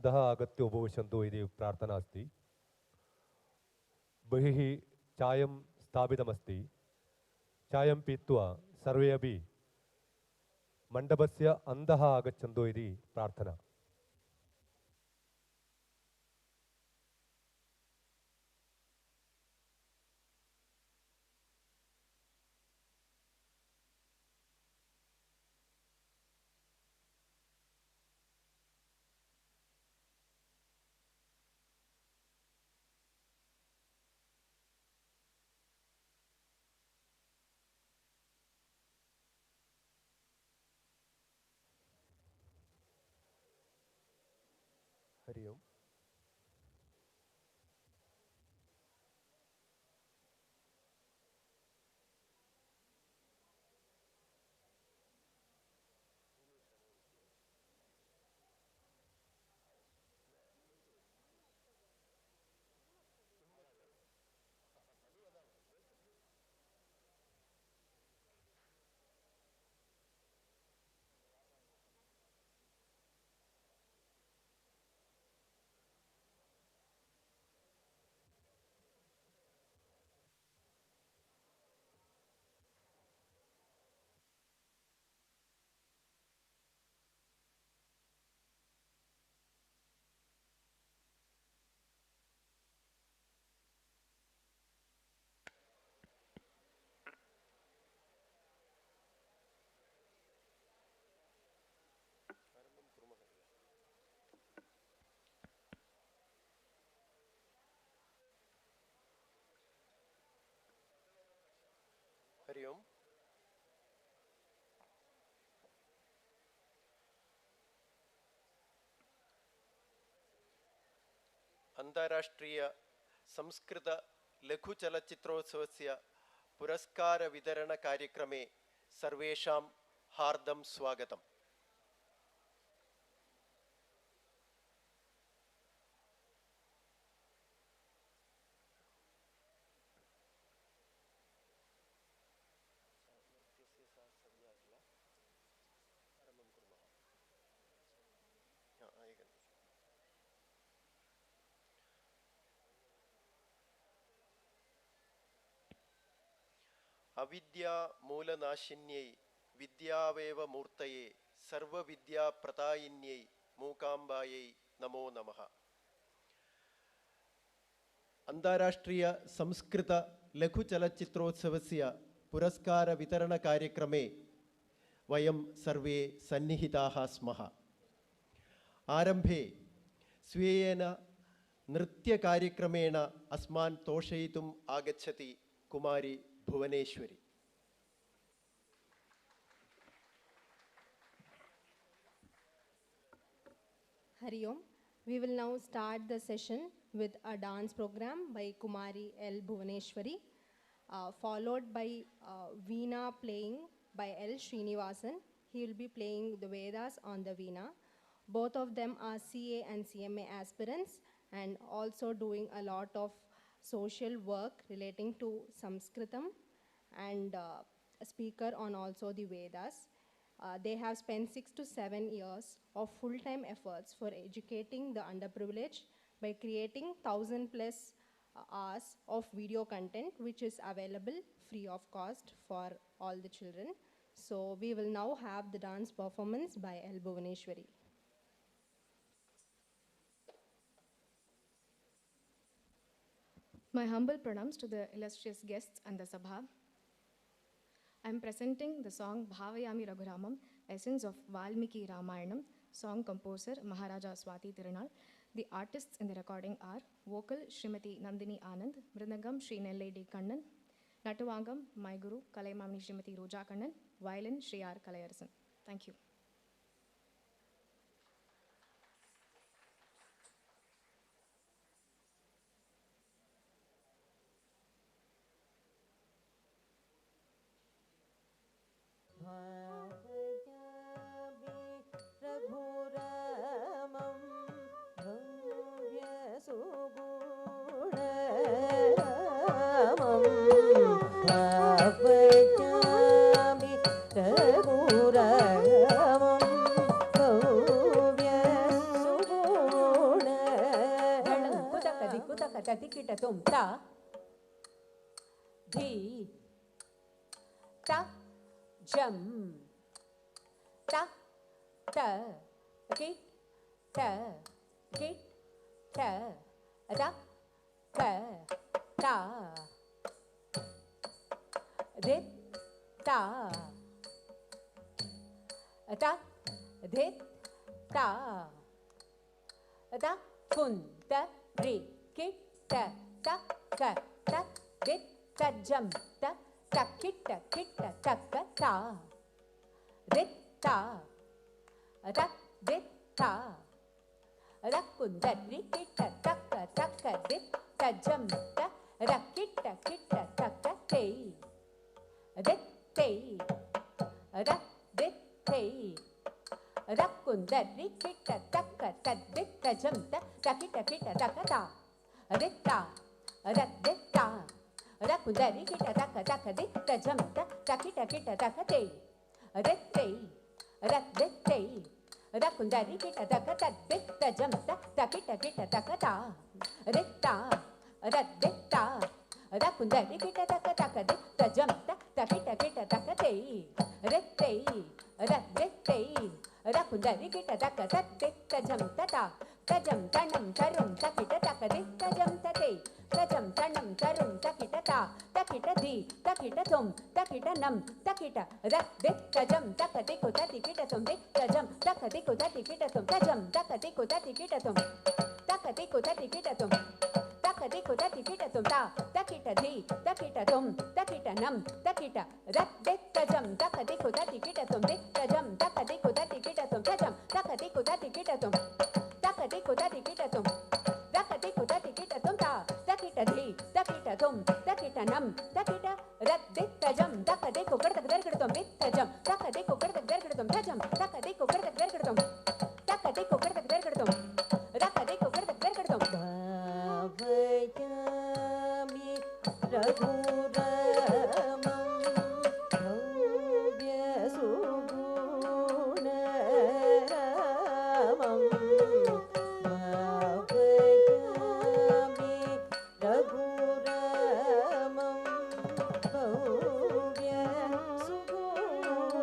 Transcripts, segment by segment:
दः आगत्य उपविशन्तु इति प्रार्थना अस्ति। बहिः चायं स्थापितमस्ति। चायं पीत्वा सर्वे अपि मण्डपस्य अन्तः आगच्छन्तु इति प्रार्थना। हरि ओम्। हरि ओम्। अन्ताराष्ट्रीय संस्कृत लघुचलच्चित्रोत्सवस्य पुरस्कारवितरणकार्यक्रमे सर्वेषां हार्दं स्वागतम्। अविद्या मूलनाशिन्यै विद्यावेव मूर्तये सर्वविद्याप्रदायिन्यै मूकाम्बायै नमो नमः। अन्ताराष्ट्रीय संस्कृत लघुचलच्चित्रोत्सवस्य पुरस्कारवितरणकार्यक्रमे वयं सर्वे सन्निहिताः स्मः। आरम्भे स्वीयेन नृत्यकार्यक्रमेण अस्मान् तोषयितुम् आगच्छति कुमारी Bhuvaneshwari. Hari Om. We will now start the session with a dance program by Kumari L. Bhuvaneshwari, followed by Veena playing by L. Srinivasan. He will be playing the Vedas on the Veena. Both of them are CA and CMA aspirants and also doing a lot of social work relating to Samskritam and a speaker on also the Vedas. They have spent 6 to 7 years of full-time efforts for educating the underprivileged by creating 1,000+ hours of video content, which is available free of cost for all the children. So we will now have the dance performance by L. Bhuvaneshwari. My humble pranams to the illustrious guests and the Sabha. I am presenting the song Bhavayami Raghuramam, essence of Valmiki Ramayanam, song composer Maharaja Swati Tirunal. The artists in the recording are vocal Srimati Nandini Anand, Mridangam Sri Nellai D. Kannan, Natuvangam my Guru Kalaimamani Srimati Roja Kannan, violin Sri R. Kalayarasan. Thank you. kita tum ta dhi ta jam ta ta kit ta kit ta da ka ta dit ta ta dit ta da kun ta ri kit ta ta ka ta dit ta jam ta ta kit ta ta ka ta dit ta da dit ta da kun ta ri kit ta ka dit ta jam ta da kit ta ta ka te dit te da dit te da kun ta ri kit ta dit ta jam ta kit ta ka ta dit ta da dit ta da kun ta ri kit ta dit ta jam ta kit ta ka te dit te da dit te da kun ta ri kit ta dit ta jam ta kit ta ka ta dit ta da dit ta da kun ta ri kit ta dit ta jam ta kit ta ka te dit te da dit te da kun ta ri kit ta dit ta jam ta jam ta nam ta rum ta kit ta ka dit ta jam ta te ta jam ta nam ta rum ta kit ta kit di ta kit tum ta kit nam ta kit da dit ta jam ta ka di ko ta di kit tum dit ta jam ta ka di ko ta di kit tum ta jam ta ka di ko ta di kit tum ta ka di ko ta di kit tum ta ka di ko ta di kit tum ta kit di ta kit tum ta kit nam ta kit da dit ta jam ta ka di ko ta di kit tum dit ta jam ta ka di ko ta di kit tum ta jam ta ka di ko ta di kit tum ta ka di ko ta di kit tum ta ka di ko ta di kit tum ta kit di ta kit tum ta kit nam ta kit da dit ta jam ta ka di ko kar tak der kit tum dit ta jam ta ka di ko kar tak der kit tum ta jam ta ka di ko kar tak der kit tum ta ka di ko kar tak der kit tum da ka di ko kar tak der kit tum bhavayami raghuramam bhavya sugunaramam bhavayami raghuramam bhavya sugunaramam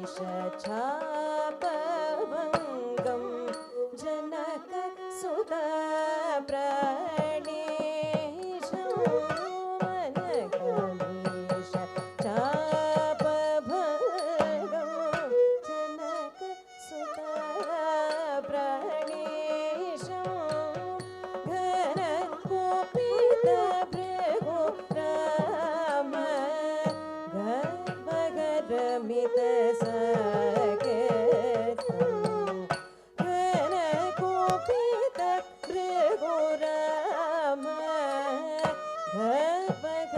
चापभङ्गं जनकसुता प्राणेशं मनगणेश चापभङ्गं जनकसुता प्राणेशं घनकुपितभृगु Ram गर्भगरमितसाकेतं घनकुपितभृगु Ram गर्भगरमितसाकेतं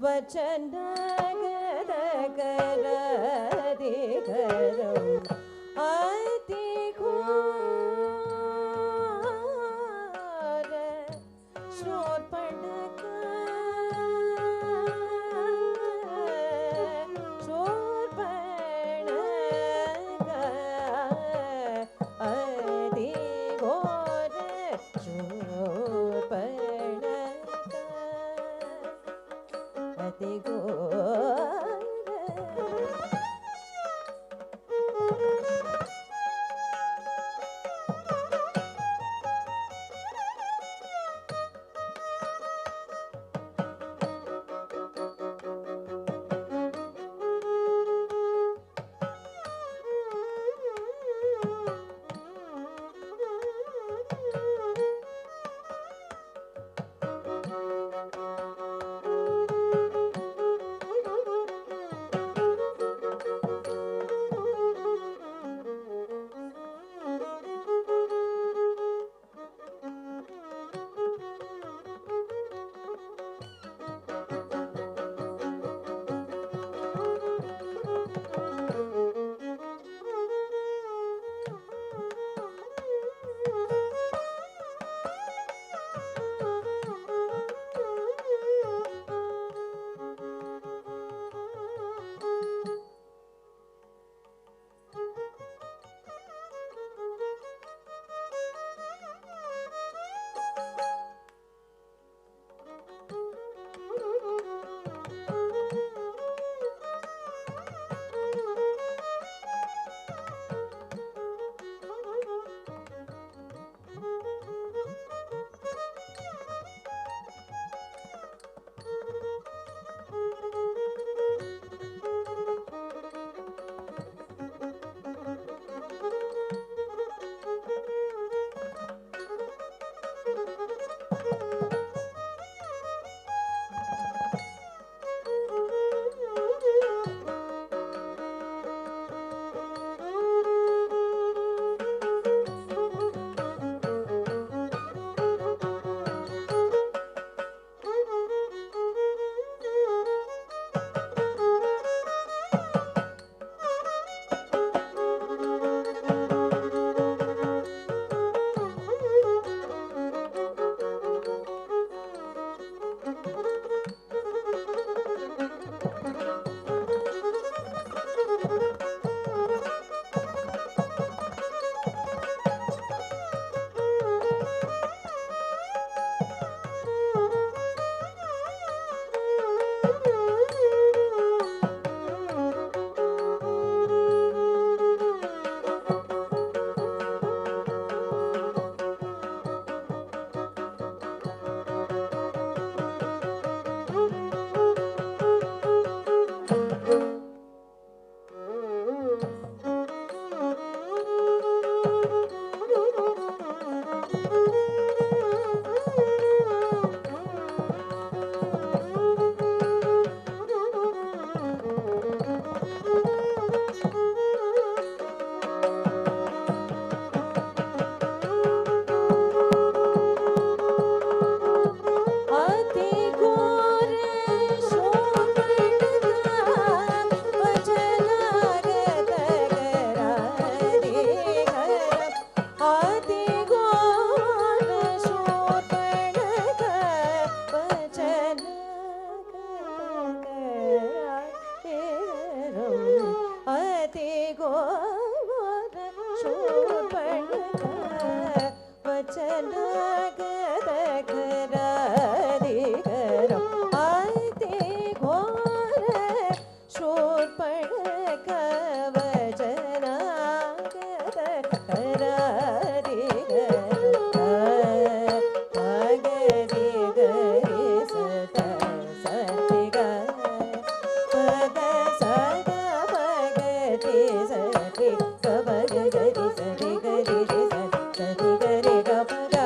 वचन गद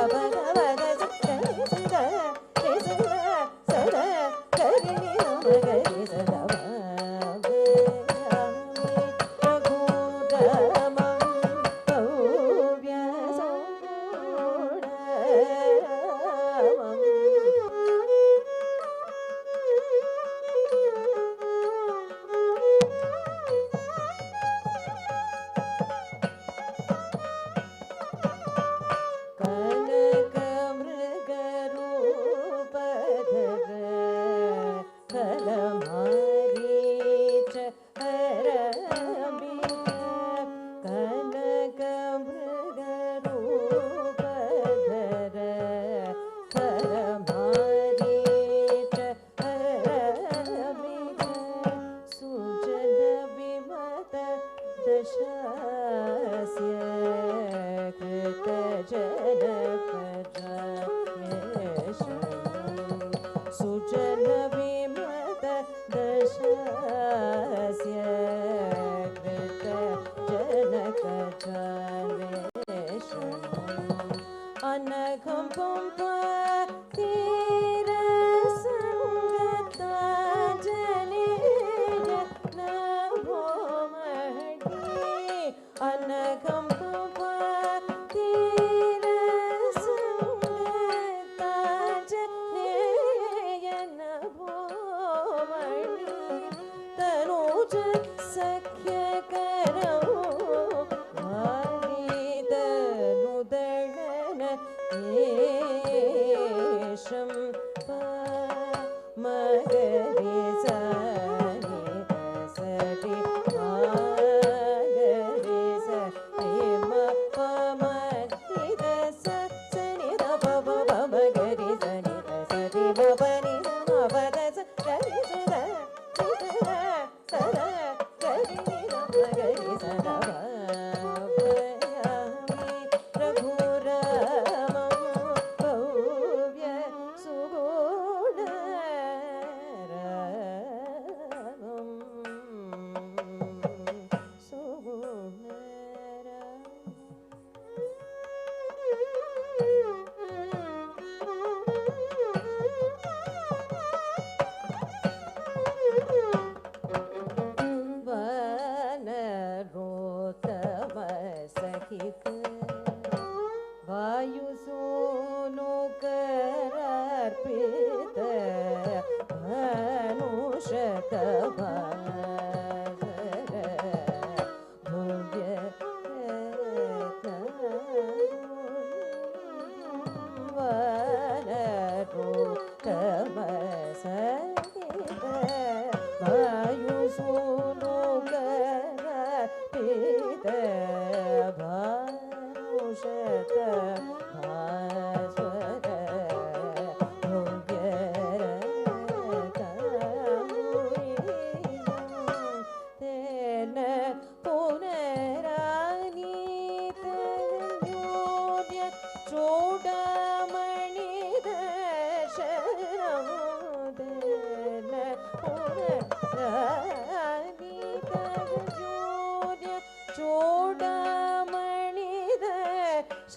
Gari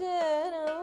Chennai.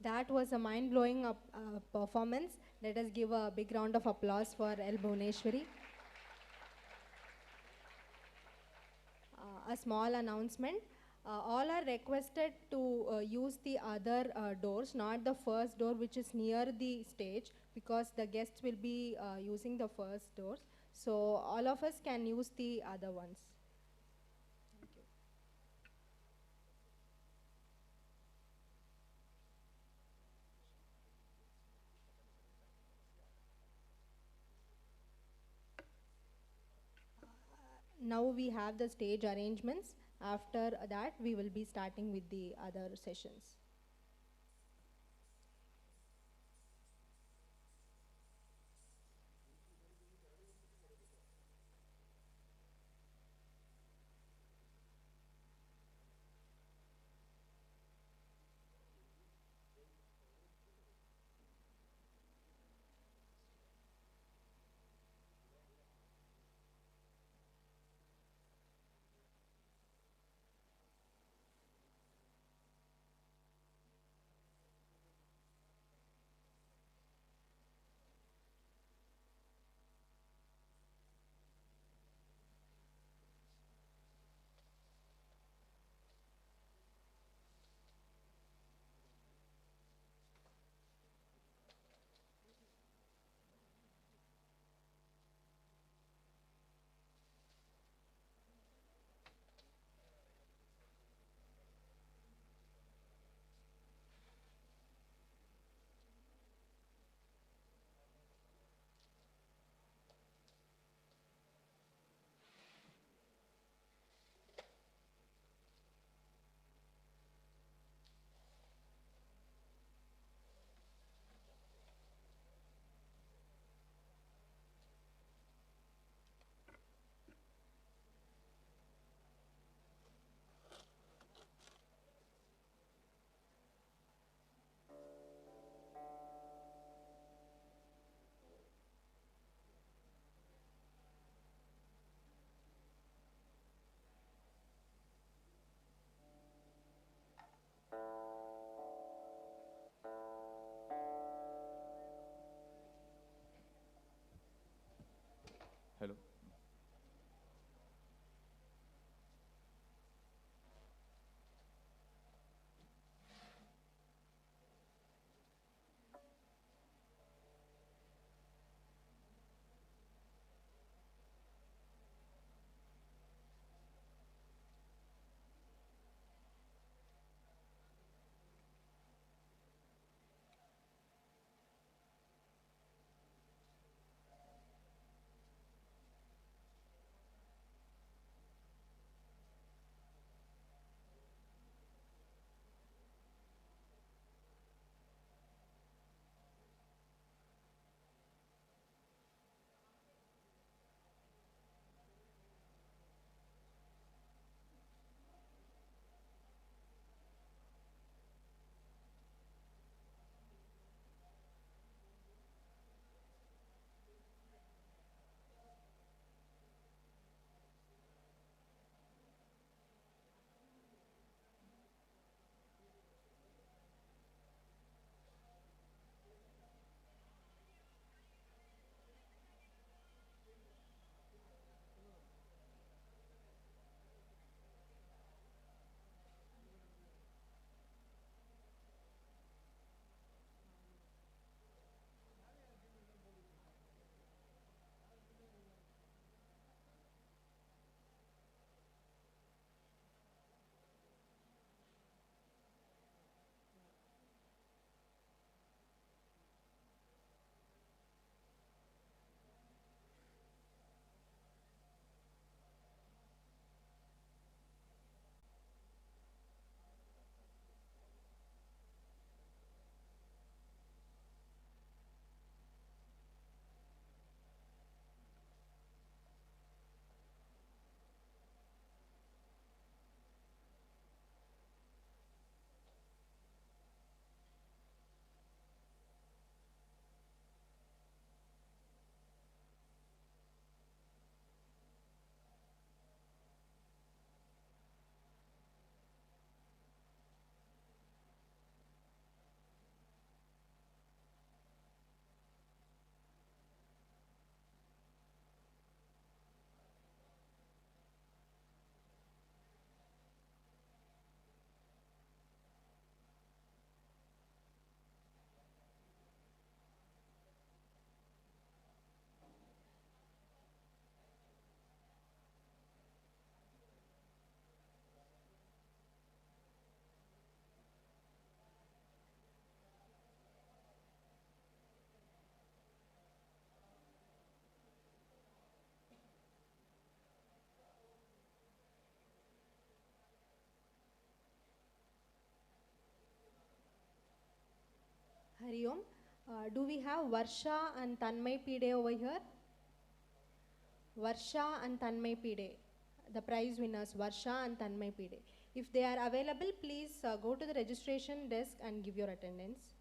That was a mind-blowing performance. Let us give a big round of applause for L. Bhuvneshwari. A small announcement. All are requested to use the other doors, not the first door which is near the stage, because the guests will be using the first doors. So all of us can use the other ones. Thank you. Now we have the stage arrangements. After that, we will be starting with the other sessions. Hari Om. Do we have Varsha and Tanmay Pide over here? Varsha and Tanmay Pide, the prize winners, Varsha and Tanmay Pide. If they are available, please go to the registration desk and give your attendance.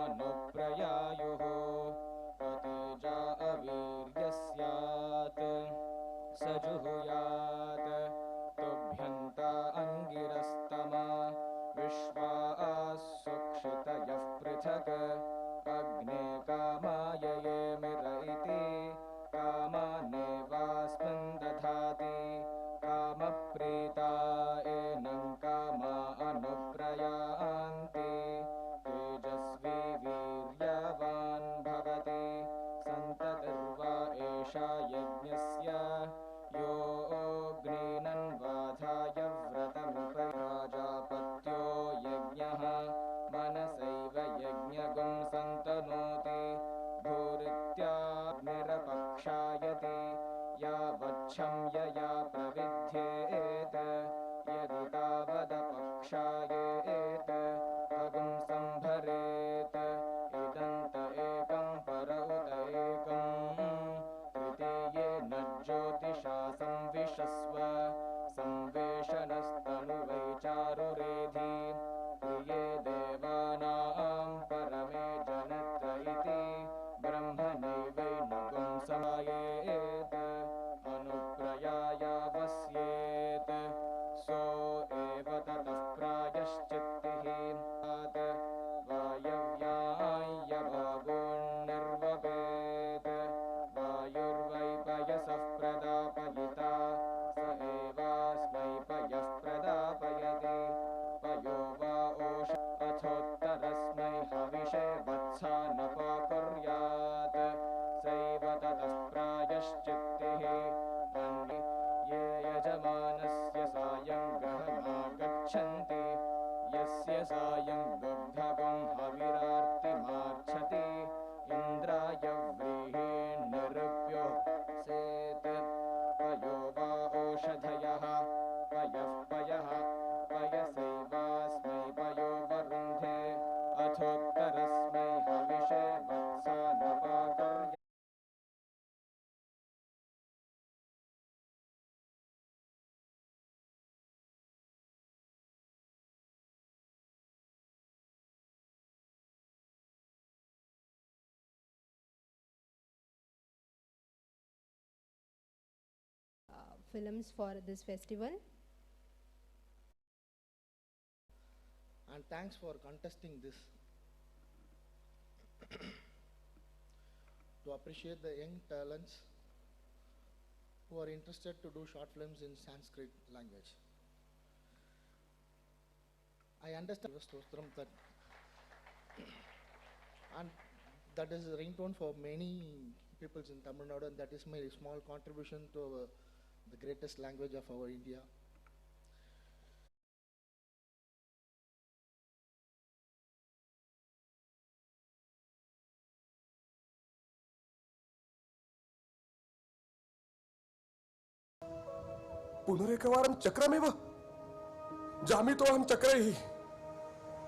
मानानुप्रयायुः अतेजा अवीर्यस्यात् स जुहुयात् तुभ्यन्ता अङ्गिरस्तमा विश्वा सुक्षितयः पृथक् अग्ने कामाय ये मिर इति कामानेवास्मिन् दधाति कामप्रीता एनं कामा अनुप्रयान्ति तेजस्वी वीर्यवान् भवति सन्ततिर्वा एषा यज्ञस्य योऽग्नीनन्वाधाय व्रतमुपराजापत्यो यज्ञः मनसैव यज्ञगुं सन्तनोति भूरित्याग्निरपक्षायति यावच्छं यया प्रविध्येत यदि तावदपक्षायेत अगुं सम्भरेत इदन्त एकं पर उत एकम् तृतीयेन ज्योतिषा संविशस्व संवेशनस्तनुवै चारुरेधि प्रिये देवानां परमे जनत्र इति ब्रह्मणैवैनुगुं समायेत अनुप्रयायावस्येत सो एव ततः प्रायश्चित्तिः वायव्याय्यभावोन्निर्वपेत् वायुर्वै पयसः प्रदापयिता स एवास्मै पयः प्रदापयति पयो वा ओष अथोत्तरस्मै हविषे वत्सा न पाकुर्यात् films for this festival. And thanks for contesting this. To appreciate the young talents who are interested to do short films in Sanskrit language. I understand that and that is a ringtone for many people in Tamil Nadu, and that is my small contribution to the greatest language of our India. पुनरेकवारं चक्रमेव जामितोऽहं चक्रैः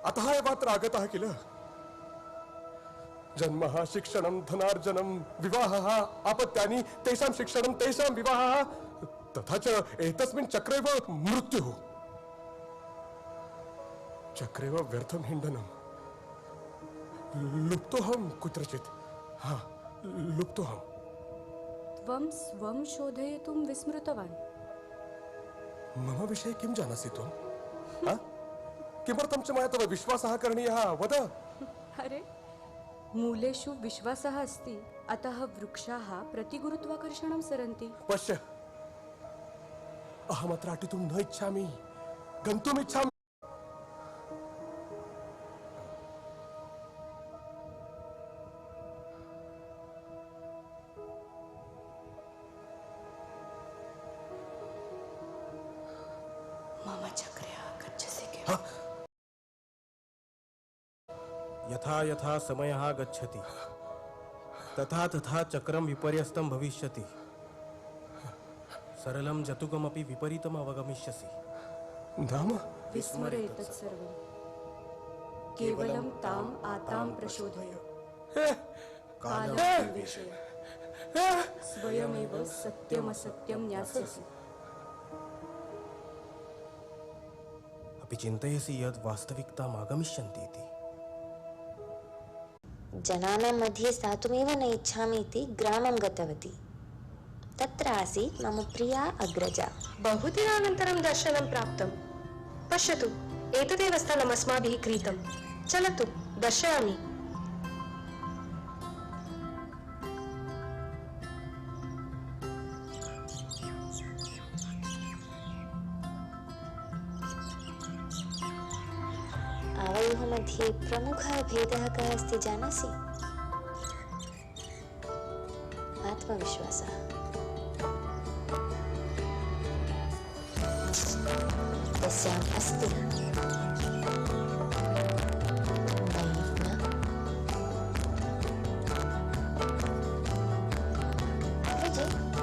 अतः एवात्र आगतः किल जन्मः शिक्षणं धनार्जनं विवाहः आपत्यानि तेषां शिक्षणं तेषां विवाहः तथा च एतस्मिन् चक्रेव मृत्युः चक्रेव व्यर्थं हिंडनं लुप्तोऽहं कुत्रचित् लुप्तोऽहं त्वं स्वं शोधयितुं विस्मृतवान् मम विषये किं जानासि त्वं किमर्थं च मया तव विश्वासः करणीयः वद अरे मूलेषु विश्वासः अस्ति अतः वृक्षाः प्रतिगुरुत्वाकर्षणं सरन्ति पश्य अहमत्र अटितुं न इच्छामि गन्तुम् इच्छामि मम चक्रे गच्छसि किम् यथा यथा समयः गच्छति तथा तथा चक्रं विपर्यस्तं भविष्यति सरलं जतुकमपि विपरीतम् अवगमिष्यसि नाम विस्मरे तत्सर्वं केवलं ताम् आतां प्रशोधय कालं निवेशय स्वयमेव सत्यमसत्यं ज्ञास्यसि अपि चिन्तयसि यद् वास्तविकताम् आगमिष्यन्ति इति जनानां मध्ये स्थातुमेव न इच्छामि इति ग्रामं गतवती तत्र आसीत् मम प्रिया अग्रजा बहुदिनानन्तरं दर्शनं प्राप्तं पश्यतु एतदेव स्थलम् अस्माभिः क्रीतं चलतु दर्शयामि आवयोः मध्ये प्रमुखः भेदः कः अस्ति जानासि आत्मविश्वासः तस्याम् अस्ति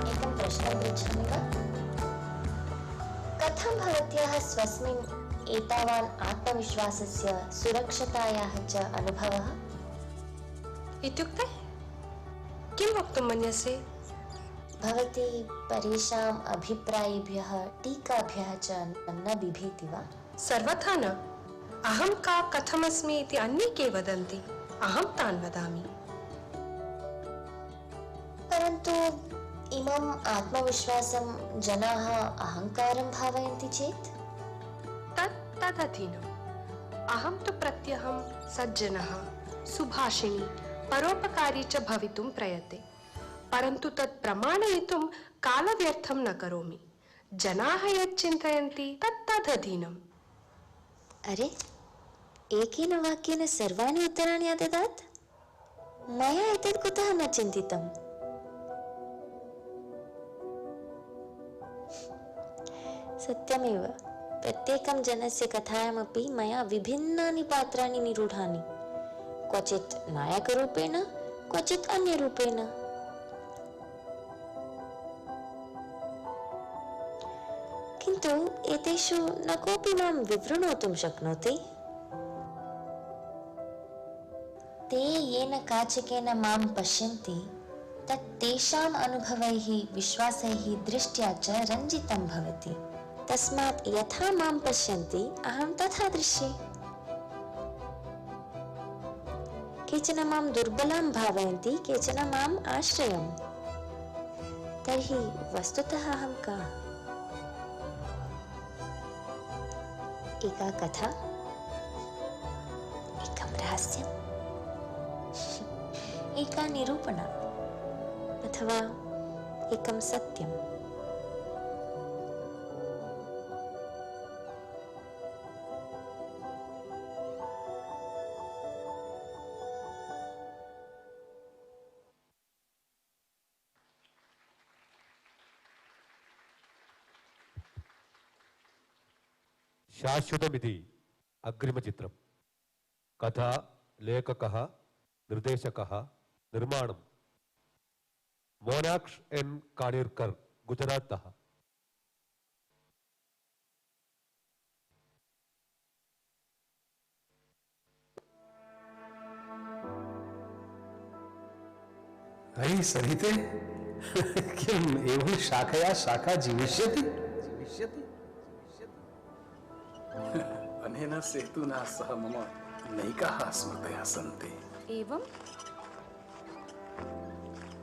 एकं प्रश्नं पृच्छामि वा कथं भवत्याः स्वस्मिन् एतावान् आत्मविश्वासस्य सुरक्षतायाः च अनुभवः इत्युक्ते किं वक्तुं मन्यसे भवती परेषाम् अभिप्रायेभ्यः टीकाभ्यः च न बिभेति वा सर्वथा न अहं का कथमस्मि इति अन्ये के वदन्ति अहं तान् वदामि परन्तु इमम् आत्मविश्वासं जनाः अहङ्कारं भावयन्ति चेत् तदधीनम् अहं तु प्रत्यहं सज्जनः सुभाषिणी परोपकारी च भवितुं प्रयते परन्तु तत् प्रमाणयितुं कालव्यर्थं न करोमि जनाः यत् चिन्तयन्ति तदधीनम् अरे एकेन वाक्येन सर्वाणि उत्तराणि अददात् मया एतत् कुतः न चिन्तितम् सत्यमेव प्रत्येकं जनस्य कथायामपि मया विभिन्नानि पात्राणि निरूढानि क्वचित् नायकरूपेण क्वचित् अन्यरूपेण किन्तु एतेषु न कोऽपि मां विवृणोतुं शक्नोति ते येन काचकेन मां पश्यन्ति तत् तेषाम् अनुभवैः विश्वासैः दृष्ट्या च रञ्जितं भवति तस्मात् यथा मां पश्यन्ति अहं तथा दृश्ये केचन मां दुर्बलां भावयन्ति केचन माम् आश्रयम् तर्हि वस्तुतः अहं का एका कथा, एकं रहस्यम्, एका निरूपणा अथवा एकं सत्यम्। शाश्वतमिति अग्रिमचित्रं। कथा, लेखकः, निर्देशकः, निर्माणं मोनाक्ष एन काणिर्कर्, गुजरातः। अयि सरिते किम् एवं शाखया शाखा जीविष्यति? अनेन सेतुना सह मम नैकाः स्मृतयः सन्ति। एवं?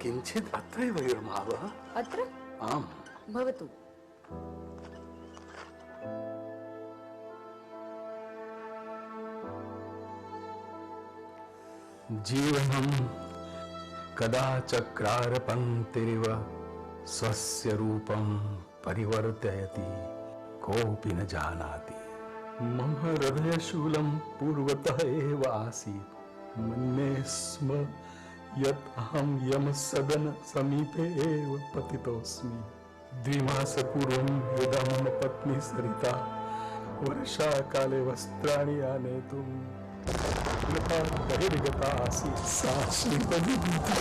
किञ्चित् अत्रैव विरमावः। अत्र? आम्। भवतु। जीवनं कदा चक्रार पङ्क्तिरिव स्वस्य रूपं परिवर्तयति कोऽपि न जानाति। मम हृदयशूलं पूर्वतः एव आसीत्। मन्ये स्म यत् अहं यमसदन समीपे एव पतितोऽस्मि। 2 मासपूर्वं यदा मम पत्नी सरिता वर्षाकाले वस्त्राणि आनेतुं बहिर्गता आसीत्, सा श्रीपतिभूता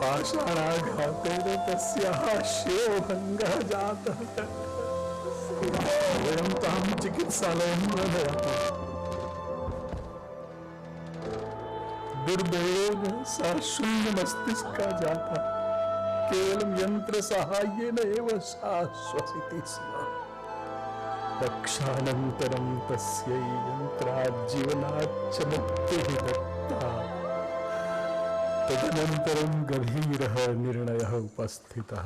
पाषाणाघातेन तस्याः शिरोभङ्गः जातः। वयं तां चिकित्सालयं नयामः। दुर्दैवेन सा शून्यमस्तिष्का जाता। केवलं यन्त्रसाहाय्येन एव सा श्वसिति स्म। रक्षानन्तरं तस्यै यन्त्राज्जीवनाच्च मुक्तिः दत्ता। तदनन्तरं गभीरः निर्णयः उपस्थितः।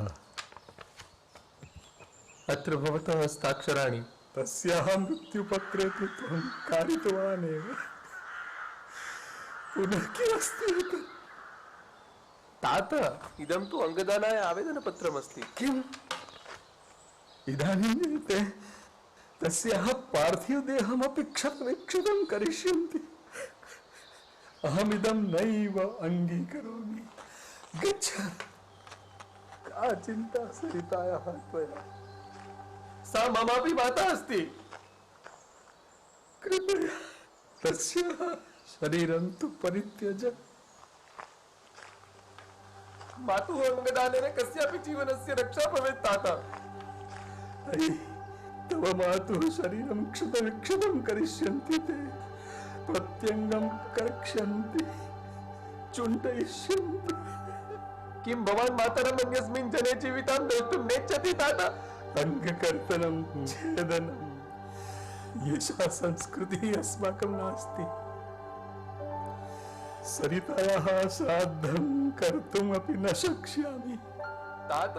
अत्र भवतः हस्ताक्षराणि तस्याः मृत्युपत्रे तु त्वं कारितवान् एव। पुनः किमस्ति एतत्? तात, इदं तु अङ्गदानाय आवेदनपत्रमस्ति। किम्? इदानीं ते तस्याः पार्थिवदेहमपि क्षतविक्षतं करिष्यन्ति। अहमिदं नैव अङ्गीकरोमि। गच्छ। का चिन्ता सरितायाः त्वया? सा ममापि माता अस्ति। कृपया तस्याः शरीरं तु परित्यज। मातुः अङ्गदानेन कस्यापि जीवनस्य रक्षा भवेत् तात। अयि, तव मातुः शरीरं क्षतविक्षतं करिष्यन्ति ते। प्रत्यङ्गं कर्क्ष्यन्ति, चुण्टयिष्यन्ति। किं भवान् मातरम् अन्यस्मिन् जने जीवितां द्रष्टुं नेच्छति तात? अङ्गकर्तनं, छेदनं, एषा संस्कृतिः अस्माकं नास्ति। सरितायाः श्राद्धं कर्तुमपि न शक्ष्यामि। तात,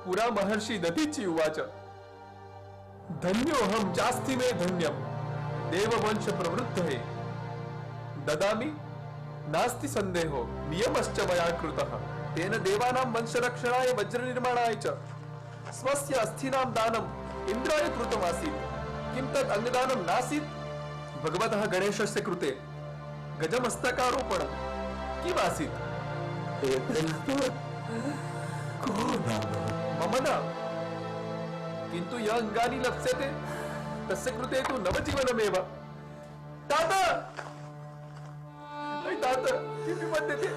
पुरा महर्षि दधीचि उवाच, धन्योऽहं जास्ति मे धन्यम् देववंश प्रवृद्धः। ददामि नास्ति सन्देहो, नियमश्च मया कृतः। तेन देवानां वंशरक्षणाय वज्रनिर्माणाय च स्वस्य अस्थीनां दानम् इन्द्राय कृतमासीत्। किं तत् अङ्गदानं नासीत्? भगवतः गणेशस्य कृते गजमस्तकारोपणं किमासीत्? मम न, किन्तु यः अङ्गानि लप्स्यते तस्य कृते तु नवजीवनमेव। तात, तात, किं विपद्यते?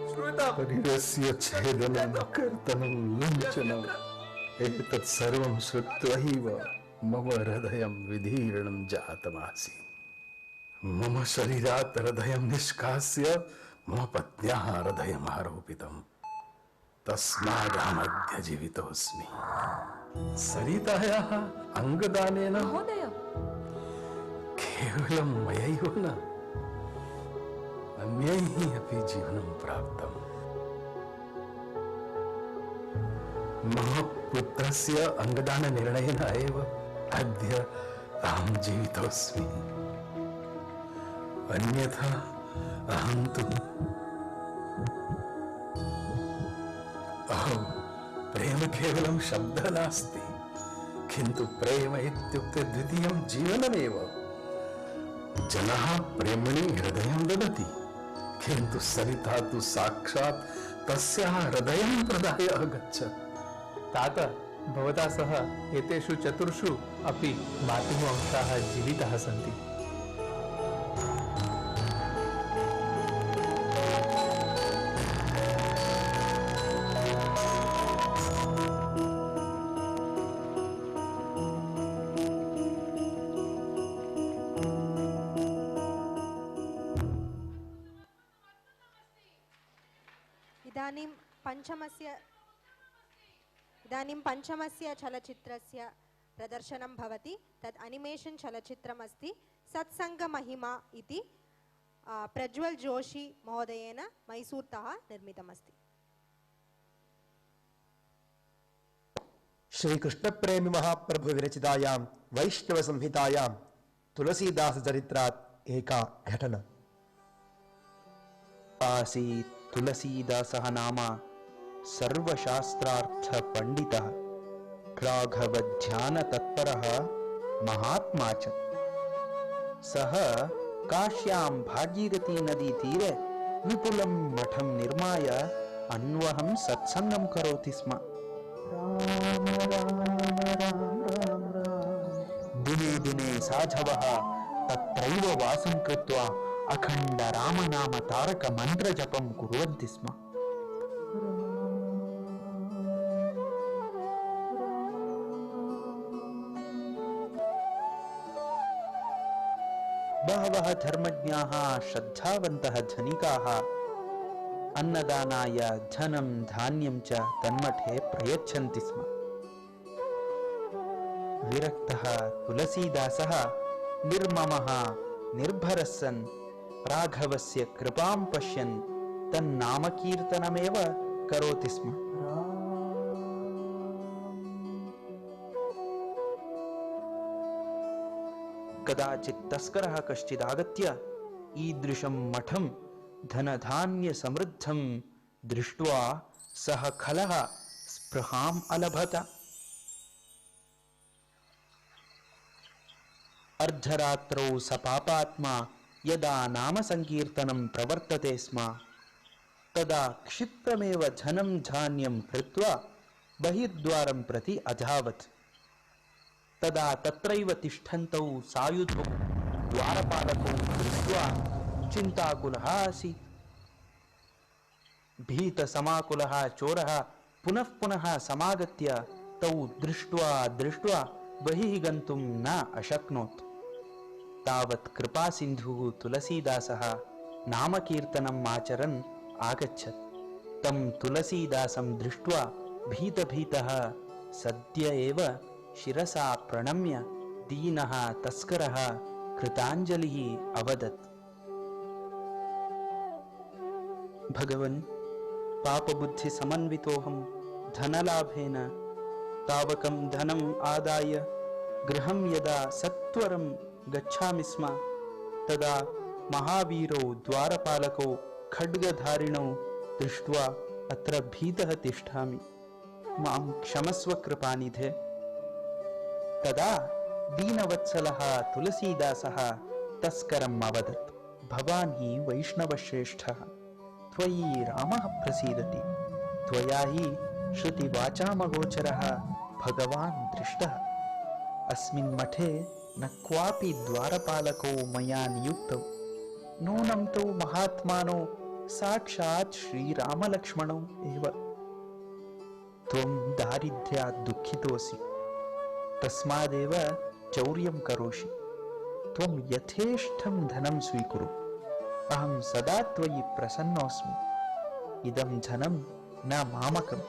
श्रूयताम्। शरीरस्य छेदनं, कर्तनं, लुञ्चनम्, एतत् सर्वं श्रुत्वैव मम हृदयं विदीर्णं जातमासीत्। मम शरीरात् हृदयं निष्कास्य मम पत्न्याः हृदयम् आरोपितम्। तस्मादहमद्य जीवितोऽस्मि। सरितायाः अङ्गदानेन महोदय, केवलं मयैव न, अन्यैः अपि जीवनं प्राप्तम्। मम पुत्रस्य अङ्गदाननिर्णयेन एव अद्य अहं जीवितोऽस्मि। अन्यथा अहं तु प्रेम केवलं शब्दः नास्ति, किन्तु प्रेम इत्युक्ते द्वितीयं जीवनमेव। जनः प्रेम्णि हृदयं ददति, किन्तु सरिता तु साक्षात् तस्याः हृदयं प्रदाय आगच्छत्। तात, भवता सह एतेषु चतुर्षु अपि मातुः अंशाः जीविताः सन्ति। इदानीं पञ्चमस्य चलचित्रस्य प्रदर्शनं भवति। तत् अनिमेशन् चलचित्रमस्ति। सत्सङ्गमहिमा इति प्रज्वल् जोशी महोदयेन मैसूर्तः निर्मितमस्ति। श्रीकृष्णप्रेमी महाप्रभु विरचितायां वैष्णवसंहितायां तुलसीदासचरित्रात् एका घटना। आसीत् तुलसीदासः नाम सर्वशास्त्रार्थपण्डितः, राघवध्यानतत्परः महात्मा च। सः काश्यां भागीरथीनदीतीरे विपुलं मठं निर्माय अन्वहं सत्सङ्गं करोति स्म। दिने दिने साधवः तत्रैव वासं कृत्वा अखण्ड रामनाम तारक मन्त्रजपं कुर्वन्ति स्म। बहवः धर्मज्ञाः श्रद्धावन्तः धनिकाः अन्नदानाय धनं धान्यं च तन्मठे प्रयच्छन्ति स्म। विरक्तः तुलसीदासः निर्ममः निर्भरः सन् राघवस्य कृपां पश्यन् तन्नामकीर्तनमेव करोति स्म। कदाचित् तस्करः कश्चिदागत्य ईदृशं मठं धनधान्यसमृद्धं दृष्ट्वा सः खलः स्पृहाम् अलभत। अर्धरात्रौ स पापात्मा यदा नामसङ्कीर्तनं प्रवर्तते स्म, तदा क्षिप्रमेव धनं धान्यं कृत्वा बहिर्द्वारं प्रति अधावत्। तदा तत्रैव तिष्ठन्तौ सायुधौ द्वारपालकौ दृष्ट्वा चिन्ताकुलः आसीत्। भीतसमाकुलः चोरः पुनः पुनः समागत्य तौ दृष्ट्वा बहिः गन्तुं न अशक्नोत्। तावत् कृपासिन्धुः तुलसीदासः नामकीर्तनम् आचरन् आगच्छत्। तं तुलसीदासं दृष्ट्वा भीतः सद्य एव शिरसा प्रणम्य दीनः तस्करः कृताञ्जलिः अवदत्। भगवन्, पापबुद्धिसमन्वितोऽहं धनलाभेन तावकं धनम् आदाय गृहं यदा सत्वरं गच्छामि स्म, तदा महावीरौ द्वारपालकौ खड्गधारिणौ दृष्ट्वा अत्र भीतः तिष्ठामि। मां क्षमस्व कृपानिधे। तदा दीनवत्सलः तुलसीदासः तस्करम् अवदत्, भवान् हि वैष्णवश्रेष्ठः, त्वयि रामः प्रसीदति। त्वया हि श्रुतिवाचामगोचरः भगवान् दृष्टः। अस्मिन् मठे न क्वापि द्वारपालकौ मया नियुक्तौ, नूनं तौ महात्मानौ साक्षात् श्रीरामलक्ष्मणौ एव। त्वं दारिद्र्यात् दुःखितोऽसि, तस्मादेव चौर्यं करोषि। त्वं यथेष्टं धनं स्वीकुरु, अहं सदा त्वयि प्रसन्नोऽस्मि। इदं धनं न मामकं,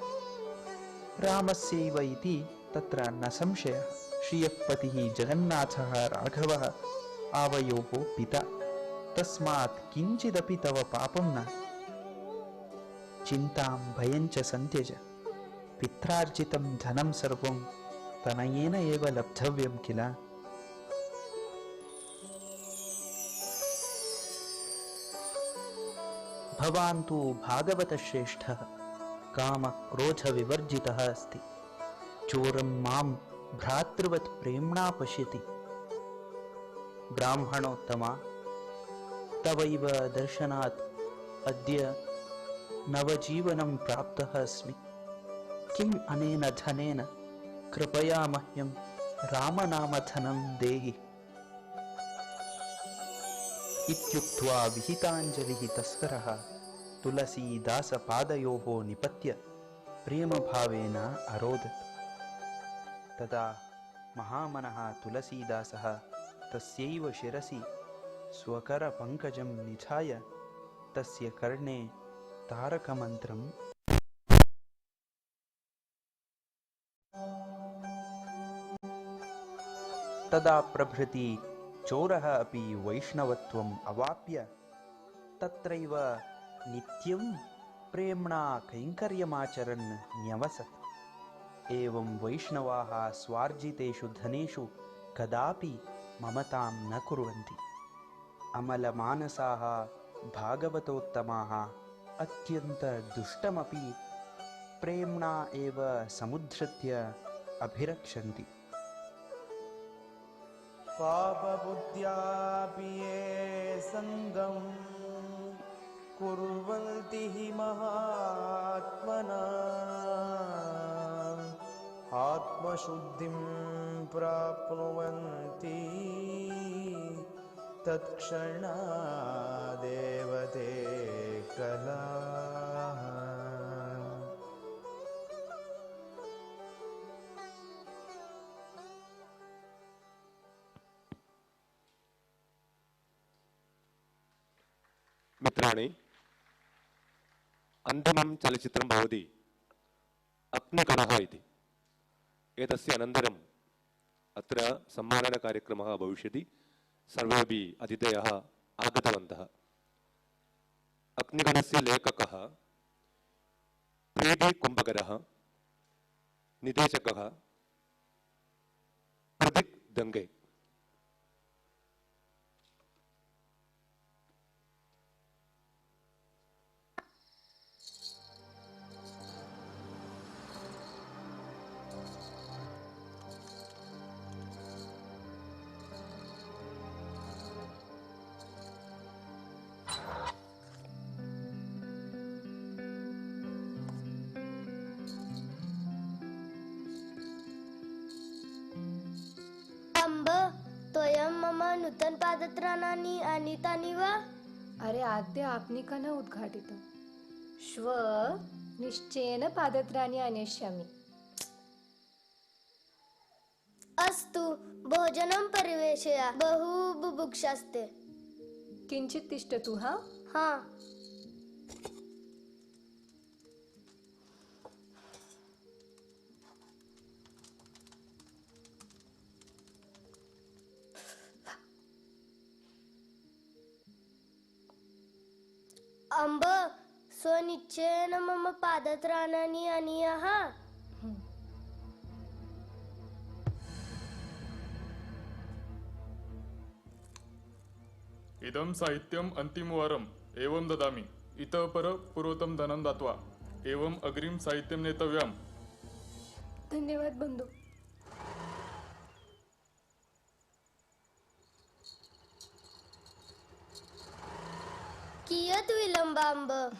रामस्यैव इति तत्र न संशयः। श्रियः पतिः जगन्नाथः राघवः आवयोः पिता, तस्मात् किञ्चिदपि तव पापं न। चिन्तां भयं च सन्त्यज, पित्रार्जितं धनं सर्वं तनयेन एव लब्धव्यं किल। भवान् तु भागवतश्रेष्ठः कामक्रोधविवर्जितः अस्ति। चोरं मां भ्रातृवत् प्रेम्णा पश्यति। ब्राह्मणोत्तमा, तवैव दर्शनात् अद्य नवजीवनं प्राप्तः अस्मि। किम् अनेन धनेन? कृपया मह्यं रामनामधनं देहि। इत्युक्त्वा विहिताञ्जलिः तस्करः तुलसीदासपादयोः निपत्य प्रेमभावेन अरोदत्। तदा महामनः तुलसीदासः तस्यैव शिरसि स्वकरपङ्कजं निधाय तस्य कर्णे तारकमन्त्रं तदा प्रभृति चोरः अपि वैष्णवत्वम् अवाप्य तत्रैव नित्यं प्रेम्णा कैङ्कर्यमाचरन् न्यवसत्। एवं वैष्णवाः स्वार्जितेषु धनेषु कदापि ममतां न कुर्वन्ति। अमलमानसाः भागवतोत्तमाः अत्यन्तदुष्टमपि प्रेम्णा एव समुद्धृत्य अभिरक्षन्ति। पापबुद्ध्यापि ये सङ्गं कुर्वन्ति हि महात्मनाम् आत्मशुद्धिं प्राप्नुवन्ति तत्क्षणादेव ते कलाः। मित्राणि, अन्तिमं चलचित्रं भवति अग्निकणः इति। एतस्य अनन्तरम् अत्र सम्माननकार्यक्रमः भविष्यति। सर्वेपि अतिथयः आगतवन्तः। अग्निकणस्य लेखकः प्रीति कुम्भकरः, निर्देशकः प्रदीप दंगे। अम्ब, त्वयं मम नूतनपादत्राणानि आनीतानि वा? अरे आद्य आप्निकः उद्घाटितं। श्व निश्चयेन पादत्राणि आनेष्यामि। अस्तु, भोजनं परिवेशय, बहु बुभुक्षास्ते। किञ्चित् तिष्ठतु। हा। अम्ब, स्वनिश्चयेन मम पादत्राणानि आनीयाः। इदं साहित्यम् अन्तिमवारम् एवं ददामि। इतः पर पूर्वतं धनं दत्वा एवम् अग्रिम साहित्यं नेतव्यम्। धन्यवाद बन्धु। कियत् विलम्बः?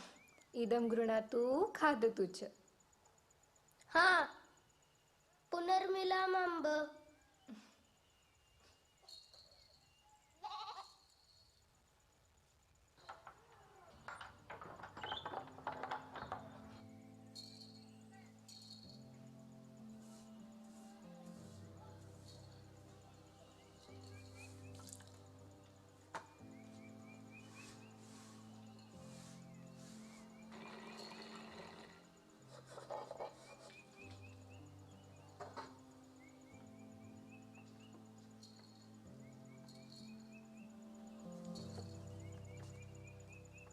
इदं गृह्णातु, खादतु च। हा, पुनर्मिलामः अम्ब।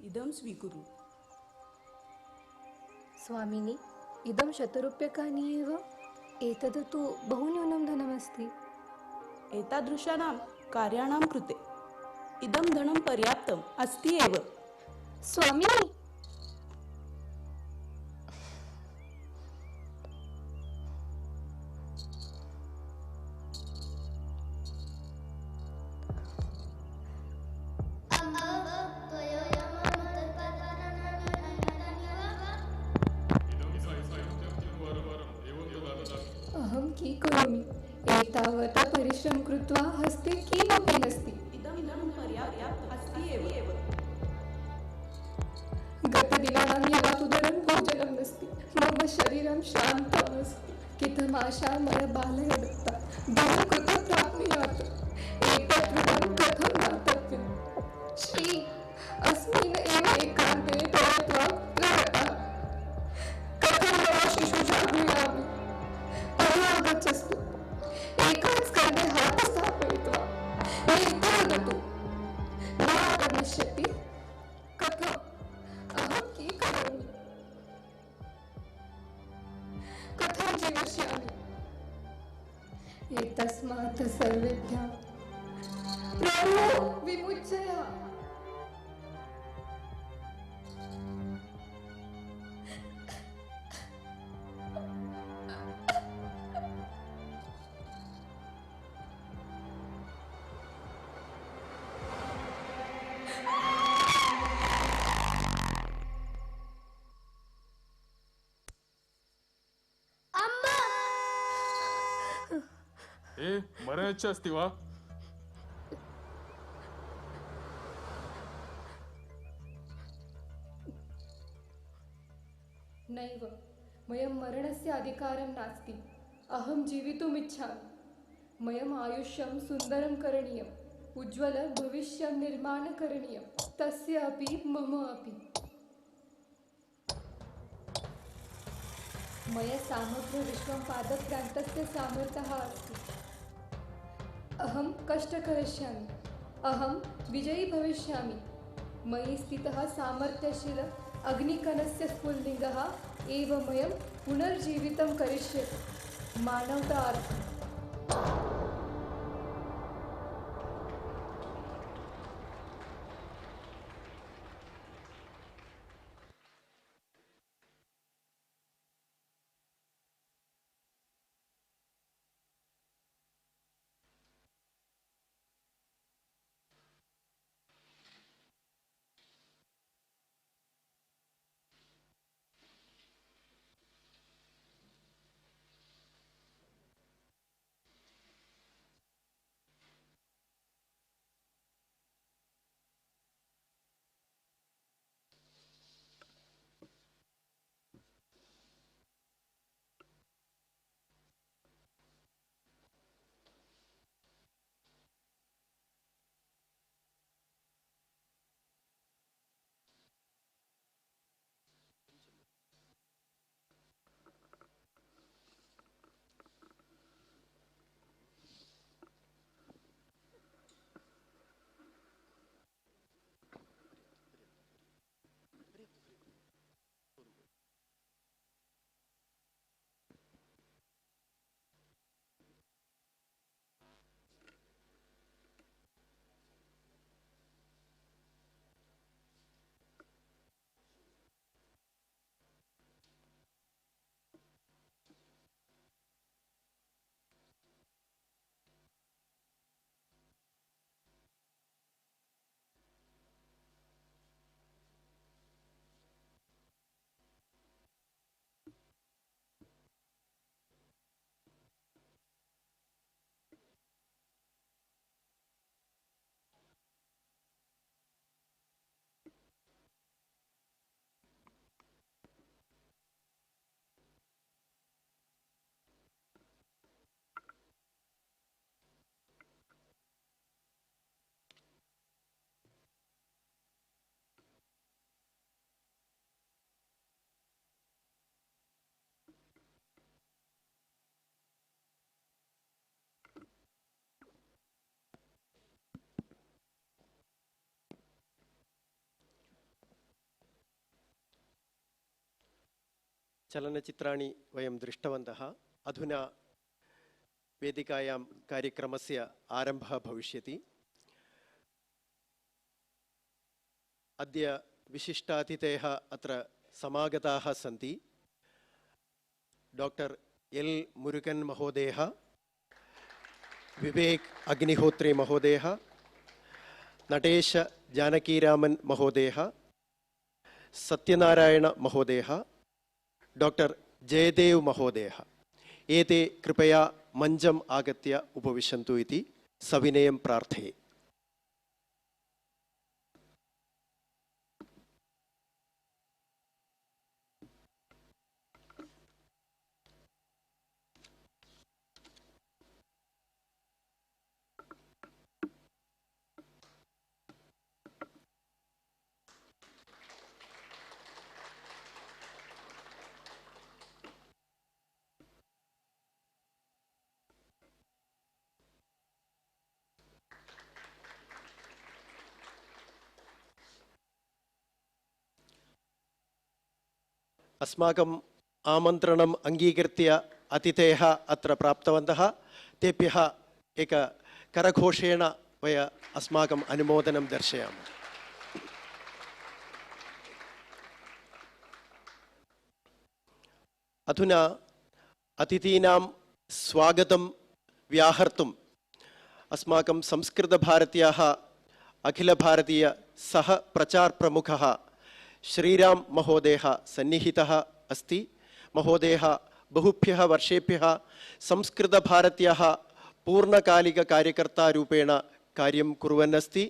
इदं स्वीकुरु। स्वामिनी, इदं शतरूप्यकाणि एव। एतद् तु बहु न्यूनं धनमस्ति। एतादृशानां कार्याणां कृते इदं धनं पर्याप्तम् अस्ति एव। स्वामी, अहं कीकरोमि? एतावता परिश्रमं कृत्वा हस्ते किमपि नास्ति। इदं धनं पर्याप्तम् अस्ति एव। गतदिनानां यावत् उदरं भोजनं नास्ति। मम शरीरं श्रान्तमस्ति। कथमाशा मया बालय दत्ता। धनं कुतः प्राप्नुयात्? एतत् ऋणं कथं दातव्यं? श्री, अस्मिन् एव एकान्ते त्यक्त्वा प्रगतः। कथं मम शिशुः जागृयामि? आगच्छस्तु। एकां स्कन्धे हातं स्थापयित्वा वदतु, न आगमिष्यति? कथम्? अहं कीकरोमि? कथं जीविष्यामि? एतस्मात् सर्वेभ्यः प्रभो विमुच्य। मरणेच्छा अस्ति वा? नैव, मयं मरणस्य अधिकारं नास्ति। अहं जीवितुम् इच्छामि। मयम् आयुष्यं सुन्दरं करणीयम्, उज्ज्वलं भविष्यं निर्माणं करणीयं, तस्य अपि मम अपि। मया समग्रविश्वं पादक्रान्तस्य सामर्थ्यः अस्ति। अहं कष्टं करिष्यामि, अहं विजयी भविष्यामि। मयि स्थितः सामर्थ्यशील अग्निकणस्य स्फुल्लिङ्गः एव मयं पुनर्जीवितं करिष्यति, मानवतार्थम्। चलनचित्राणि वयं दृष्टवन्तः। अधुना वेदिकायां कार्यक्रमस्य आरम्भः भविष्यति। अद्य विशिष्टातिथेः अत्र समागताः सन्ति। डॉक्टर एल् मुरुगन् महोदयः, विवेक अग्निहोत्री महोदयः, नटेश जानकीरामन् महोदयः, सत्यनारायण महोदयः, डॉक्टर जयदेव महोदयः, एते कृपया मञ्चम् आगत्य उपविशन्तु इति सविनयं प्रार्थये। अस्माकम् आमन्त्रणम् अङ्गीकृत्य अतिथेः अत्र प्राप्तवन्तः। तेभ्यः एक करघोषेण वयम् अस्माकम् अनुमोदनं दर्शयामः। अधुना अतिथीनां स्वागतं व्याहर्तुम् अस्माकं संस्कृतभारत्याः अखिलभारतीय सह प्रचार प्रमुखः श्रीराम महोदयः सन्निहितः अस्ति। महोदयः बहुभ्यः वर्षेभ्यः संस्कृतभारत्याः पूर्णकालिककार्यकर्तारूपेण कार्यं कुर्वन् अस्ति।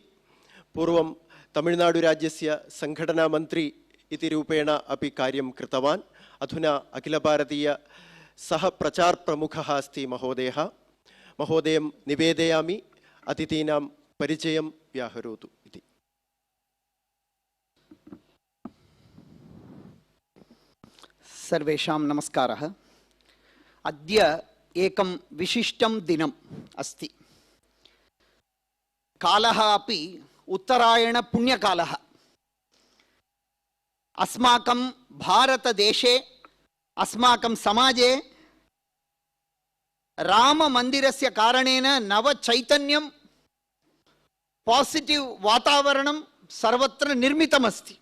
पूर्वं तमिळ्नाडुराज्यस्य सङ्घटनामन्त्री इति रूपेण अपि कार्यं कृतवान्। अधुना अखिलभारतीय सह प्रचार प्रमुखः अस्ति महोदयः। महोदयं निवेदयामि, अतिथीनां परिचयं व्याहरोतु इति। सर्वेषां नमस्कारः। अद्य एकं विशिष्टं दिनम् अस्ति। कालः अपि उत्तरायणपुण्यकालः। अस्माकं भारतदेशे अस्माकं समाजे राममन्दिरस्य कारणेन नवचैतन्यं पासिटिव् वातावरणं सर्वत्र निर्मितमस्ति।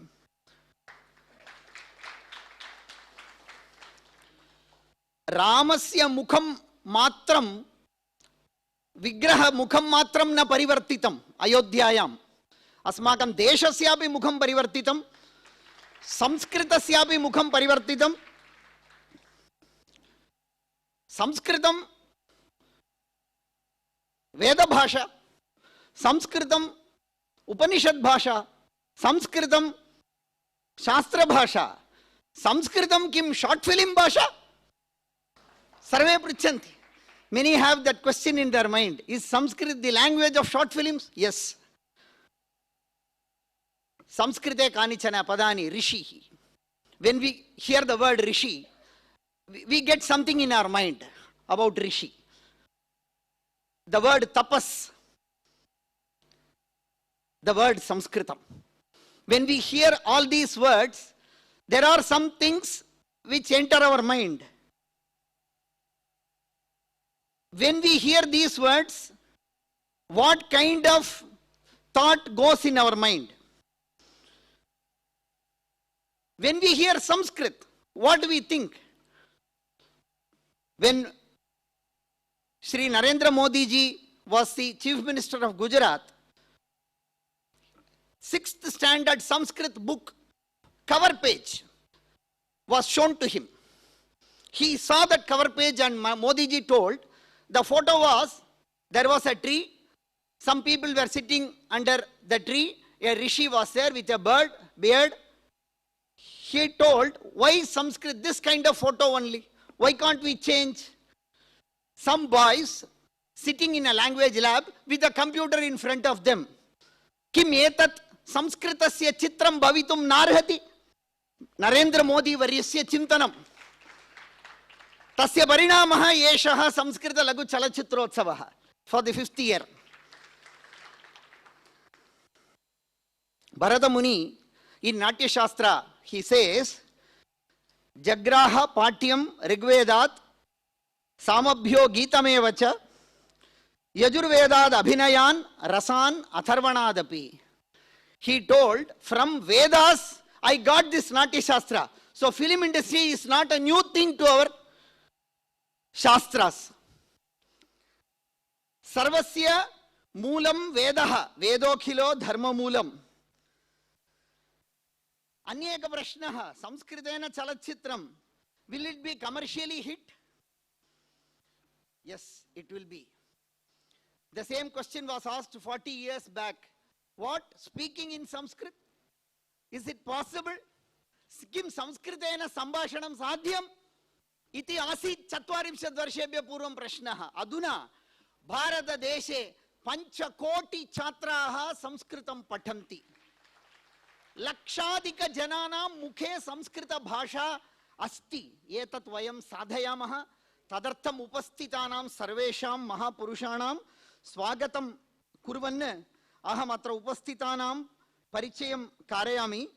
रामस्य मुखं मात्रं विग्रह मुखं मात्रं न परिवर्तितम् अयोध्यायाम्। अस्माकं देशस्यापि मुखं परिवर्तितं, संस्कृतस्यापि मुखं परिवर्तितं। संस्कृतं वेदभाषा, संस्कृतं उपनिषद्भाषा, संस्कृतं शास्त्रभाषा, संस्कृतं किं शॉर्ट फिल्म भाषा? सर्वे पृच्छन्ति। Many have that question in their mind. Is Sanskrit the language of short films? Yes. Samskrite kanichana padani rishi. When we hear the word rishi, we get something in our mind about rishi. The word tapas, the word Samskritam. When we hear all these words, there are some things which enter our mind. When we hear these words, what kind of thought goes in our mind? When we hear Sanskrit, what do we think? When Shri Narendra Modi ji was the Chief Minister of Gujarat, 6th standard Sanskrit book cover page was shown to him. He saw that cover page and Modi ji told, the photo was, there was a tree, some people were sitting under the tree, a rishi was there with a beard. He told, why Sanskrit, this kind of photo only? Why can't we change? Some boys sitting in a language lab with a computer in front of them. Kim etat Sanskritasya chitram bhavitum narhati? Narendra Modi varyasya chintanam. Tasya parinamah yeshah Samskrita lagu chalachitrotsavah for the 5th year. Bharata Muni in Natya Shastra, he says, Jagraha Patyam Rigvedat Samabhyo Geetamevacha Yajurvedad Abhinayan Rasan Atharvanadapi. He told, from Vedas I got this Natya Shastra. So film industry is not a new thing to our Shastras. Sarvasya Moolam Vedaha Vedokhilo Dharma Moolam. Anyeka Prashnaha Samskritena Chalachitram. Will it be commercially hit? Yes, it will be. The same question was asked 40 years back. What? Speaking in Sanskrit? Is it possible? Kim Samskritena Sambhashanam Sadhyam? Iti Asit Chatvarimshad Varshebhya Purvam Prashnaha. Aduna Bharata Deshe Panchakoti Chatraha Samskritam Patanti. Lakshadika Jananam Mukhe Samskrita Bhasha Asti. Etat Vayam Sadhayamaha. Tadartham Upastitanam Sarvesham Mahapurushanam Swagatam Kurvanne Aham Atra Upastitanam Parichayam Karayami.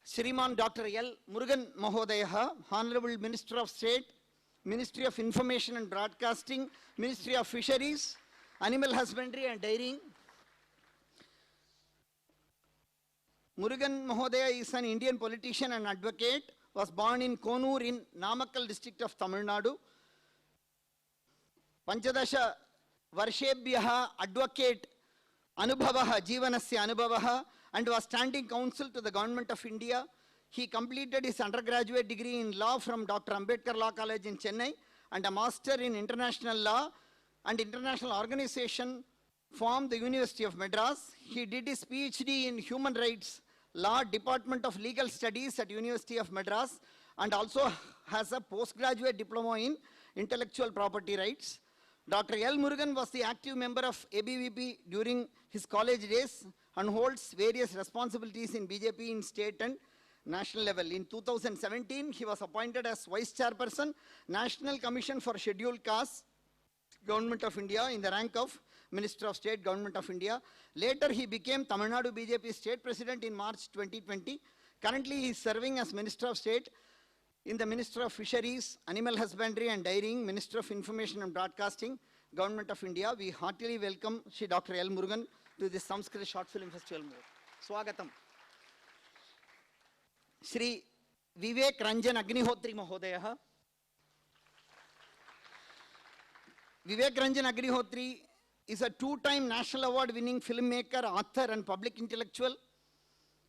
Shriman Dr. L. Murugan Mahodaya, Honorable Minister of State, Ministry of Information and Broadcasting, Ministry of Fisheries, Animal Husbandry and Dairying. Murugan Mahodaya is an Indian politician and advocate, was born in Konur in Namakkal district of Tamil Nadu. Panchadasha Varshebhyaha advocate Anubhavaha, Jeevanasya Anubhavaha, and was standing counsel to the Government of India. He completed his undergraduate degree in law from Dr. Ambedkar Law College in Chennai and a master in international law and international organization from the University of Madras. He did his PhD in human rights law, Department of Legal Studies at University of Madras, and also has a postgraduate diploma in intellectual property rights. Dr. L. Murugan was the active member of ABVP during his college days and holds various responsibilities in BJP in state and national level. In 2017, he was appointed as Vice Chairperson, National Commission for Scheduled Castes, Government of India, in the rank of Minister of State, Government of India. Later, he became Tamil Nadu BJP State President in March 2020. Currently, he is serving as Minister of State in the Minister of Fisheries, Animal Husbandry and Dairying, Minister of Information and Broadcasting, Government of India. We heartily welcome Shri Dr. L. Murugan to this Samskrit Short Film Festival. Swagatam. Shri Vivek Ranjan Agnihotri Mahodaya. Vivek Ranjan Agnihotri is a two-time National Award-winning filmmaker, author and public intellectual.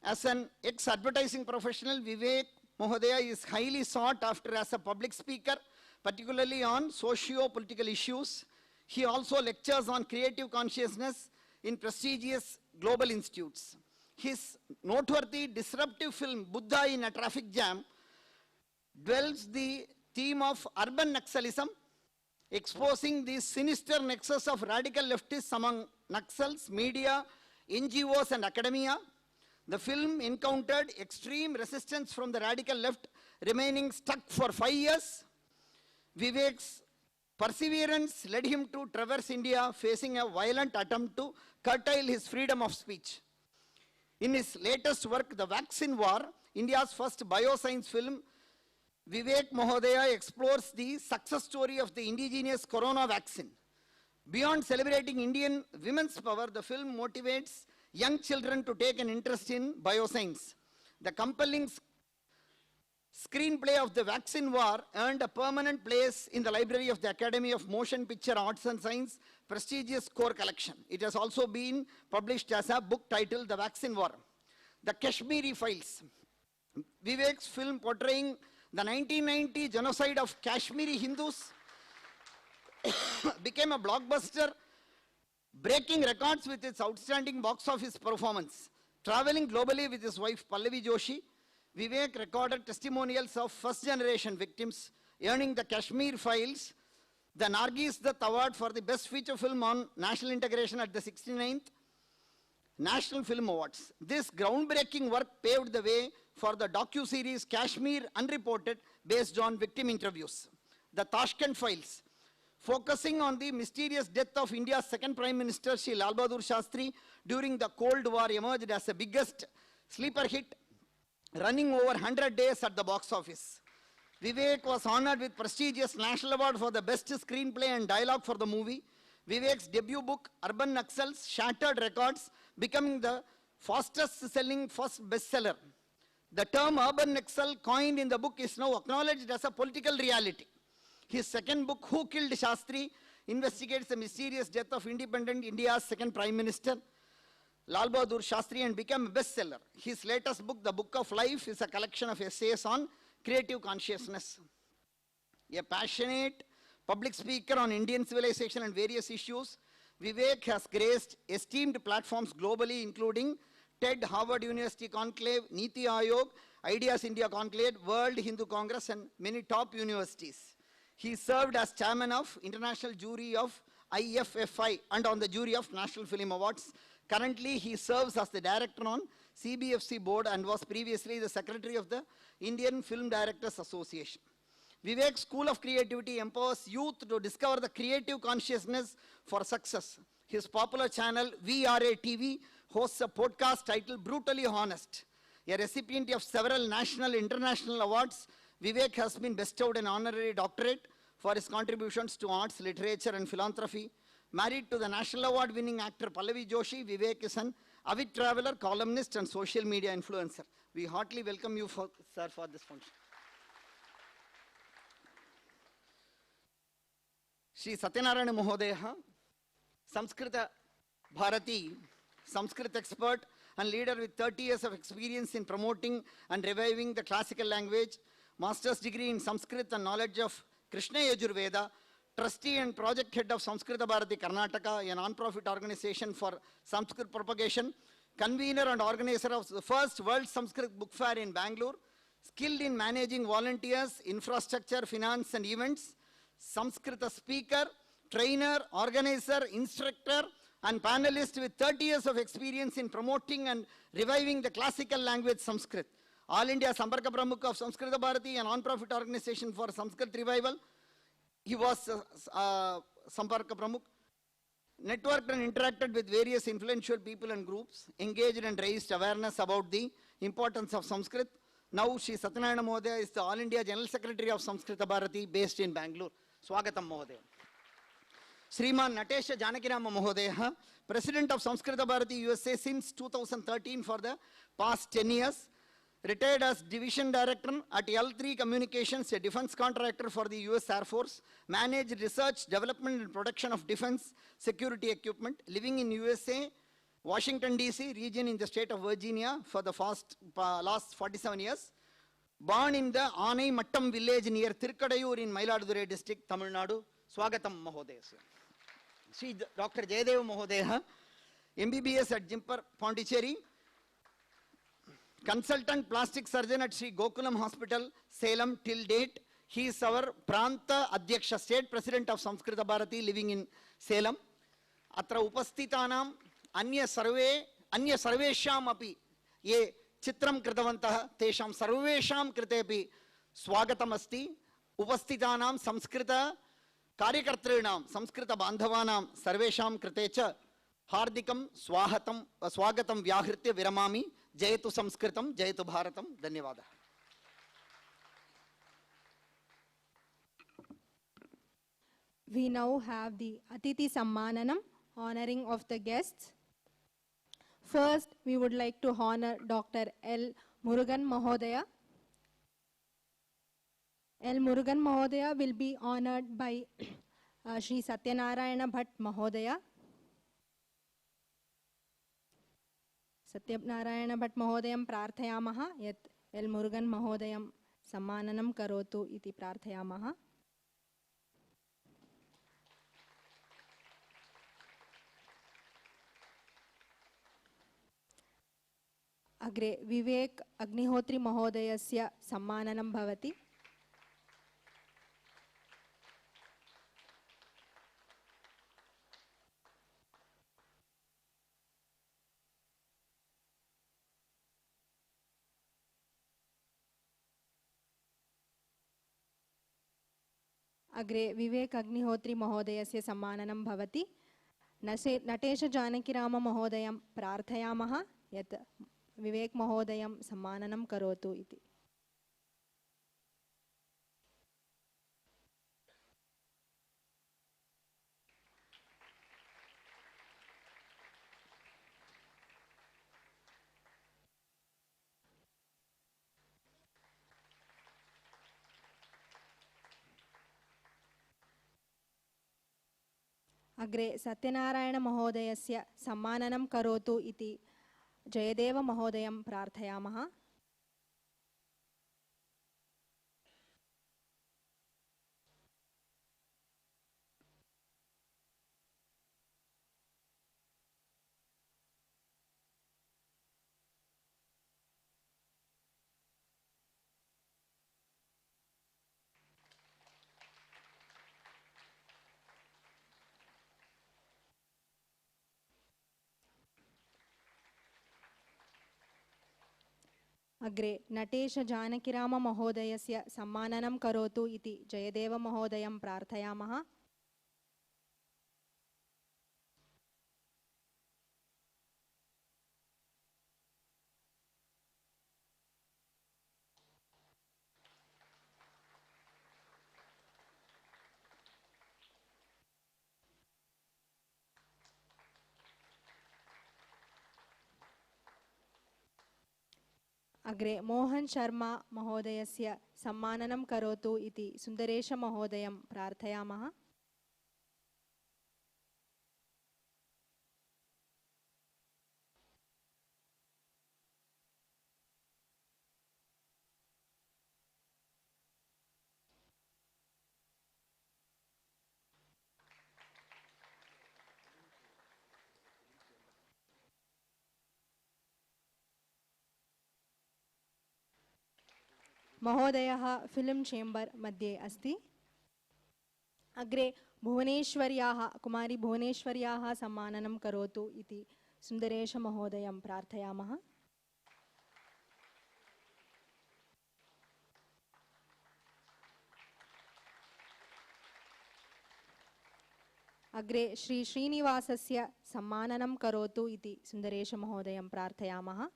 As an ex-advertising professional, Vivek Mahodaya is highly sought after as a public speaker, particularly on socio-political issues. He also lectures on creative consciousness in prestigious global institutes. His noteworthy disruptive film, Buddha in a Traffic Jam, dwells the theme of urban Naxalism, exposing the sinister nexus of radical leftists among Naxals, media, NGOs and academia. The film encountered extreme resistance from the radical left, remaining stuck for 5 years. Vivek's perseverance led him to traverse India, facing a violent attempt to curtail his freedom of speech. In his latest work, The Vaccine War, India's first bioscience film, Vivek Mahodaya explores the success story of the indigenous corona vaccine. Beyond celebrating Indian women's power, the film motivates young children to take an interest in bioscience. The compelling screenplay of The Vaccine War earned a permanent place in the library of the Academy of Motion Picture Arts and Science prestigious core collection. It has also been published as a book titled The Vaccine War. The Kashmiri Files. Vivek's film portraying the 1990 genocide of Kashmiri Hindus became a blockbuster, breaking records with its outstanding box office performance. Traveling globally with his wife Pallavi Joshi, Vivek recorded testimonials of first-generation victims, earning the Kashmir Files the Nargis Dutt Award for the Best Feature Film on National Integration at the 69th National Film Awards. This groundbreaking work paved the way for the docu-series Kashmir Unreported, based on victim interviews. The Tashkent Files, focusing on the mysterious death of India's second Prime Minister, Shri Lal Bahadur Shastri, during the Cold War, emerged as the biggest sleeper hit running over 100 days at the box office. Vivek was honored with prestigious national award for the best screenplay and dialogue for the movie. Vivek's debut book, Urban Naxals, shattered records, becoming the fastest selling first bestseller. The term urban Naxal coined in the book is now acknowledged as a political reality. His second book, Who Killed Shastri, investigates the mysterious death of independent India's second Prime Minister, Lal Bahadur Shastri, and became a bestseller. His latest book, The Book of Life, is a collection of essays on creative consciousness. A passionate public speaker on Indian civilization and various issues, Vivek has graced esteemed platforms globally, including TED, Harvard University Conclave, Niti Ayog, Ideas India Conclave, World Hindu Congress, and many top universities. He served as chairman of International Jury of IFFI and on the jury of National Film Awards. Currently, he serves as the director on CBFC board and was previously the secretary of the Indian Film Directors Association. Vivek's School of Creativity empowers youth to discover the creative consciousness for success. His popular channel, VRA TV, hosts a podcast titled Brutally Honest. A recipient of several national and international awards, Vivek has been bestowed an honorary doctorate for his contributions to arts, literature, and philanthropy. Married to the national award-winning actor Pallavi Joshi, Vivek is an avid traveler, columnist, and social media influencer. We heartily welcome you, sir, for this function. Shri Satyanarayana Mahodaya, Samskrita Bharati, Sanskrit expert and leader with 30 years of experience in promoting and reviving the classical language, master's degree in Sanskrit and knowledge of Krishna Yajurveda, trustee and project head of Samskrita Bharati Karnataka, a non-profit organization for Sanskrit propagation, convener and organizer of the first World Sanskrit Book Fair in Bangalore, skilled in managing volunteers, infrastructure, finance and events, Samskrita speaker, trainer, organizer, instructor, and panelist with 30 years of experience in promoting and reviving the classical language Sanskrit. All India Samparka Pramukh of Samskrita Bharati, a non-profit organization for Sanskrit revival. He was Samparka Pramukh. Networked and interacted with various influential people and groups, engaged and raised awareness about the importance of Sanskrit. Now, Shri Satyanarayana Mahodaya is the All India General Secretary of Samskrita Bharati based in Bangalore. Swagatam Mahodaya. Sriman Natesha Janakirama Mahodaya, President of Samskrita Bharati USA since 2013 for the past 10 years. Retired as Division Director at L3 Communications, a defense contractor for the US Air Force. Managed research, development and production of defense security equipment. Living in USA, Washington DC region in the state of Virginia for the last 47 years. Born in the Anai Mattam village near Tirukadayur in Mayiladuthurai district, Tamil Nadu. Swagatam Mahodaya. Sri Dr. Jayadev Mahodaya, MBBS at Jimper, Pondicherry. Consultant plastic surgeon at Sri Gokulam Hospital, Salem till date. He is our Pranta Adhyaksha, State President of Samskrita Bharati, living in Salem. Atra upastitanam anya sarvesham api ye chitram kritavantah tesham sarvesham kritepi swagatam asti. Upastitanam Samskrita karyakartrinam Samskrita bandhavanam sarvesham kritecha hardikam swagatam vyahritya viramami. Jayatu Samskritam, Jayatu Bharatam. Dhanyavada. We now have the Atiti Sammananam, honoring of the guests. First, we would like to honor Dr. L. Murugan Mahodaya. L. Murugan Mahodaya will be honored by Shri Satyanarayana Bhatt Mahodaya. Satyanarayana Bhatt Mahodayam prarthayamaha yat L. Murugan Mahodayam sammananam karotu iti prarthayamaha. Agre Vivek Agnihotri Mahodayasya sammananam bhavati. Agre Vivek Agnihotri Mahodayasya sammananam bhavati. Natesha Janakirama Mahodayam prarthayamaha yat विवेक महोदयं सम्माननं करोतु इति। अग्रे सत्यनारायण महोदयस्य सम्माननं करोतु इति जयदेव महोदयं प्रार्थयामः। अग्रे नटेश जानकीराम महोदयस्य सम्माननं करोतु इति जयदेव महोदयं प्रार्थयामः। अग्रे मोहन शर्मा महोदयस्य सम्माननं करोतु इति सुन्दरेश महोदयं प्रार्थयामः। महोदयः फिल्म चेम्बर मध्ये अस्ति। अग्रे भुवनेश्वर्याः कुमारी भुवनेश्वर्याः सम्माननं करोतु इति सुन्दरेश महोदयं प्रार्थयामः। अग्रे श्री श्रीनिवासस्य सम्माननं करोतु इति सुन्दरेश महोदयं प्रार्थयामः।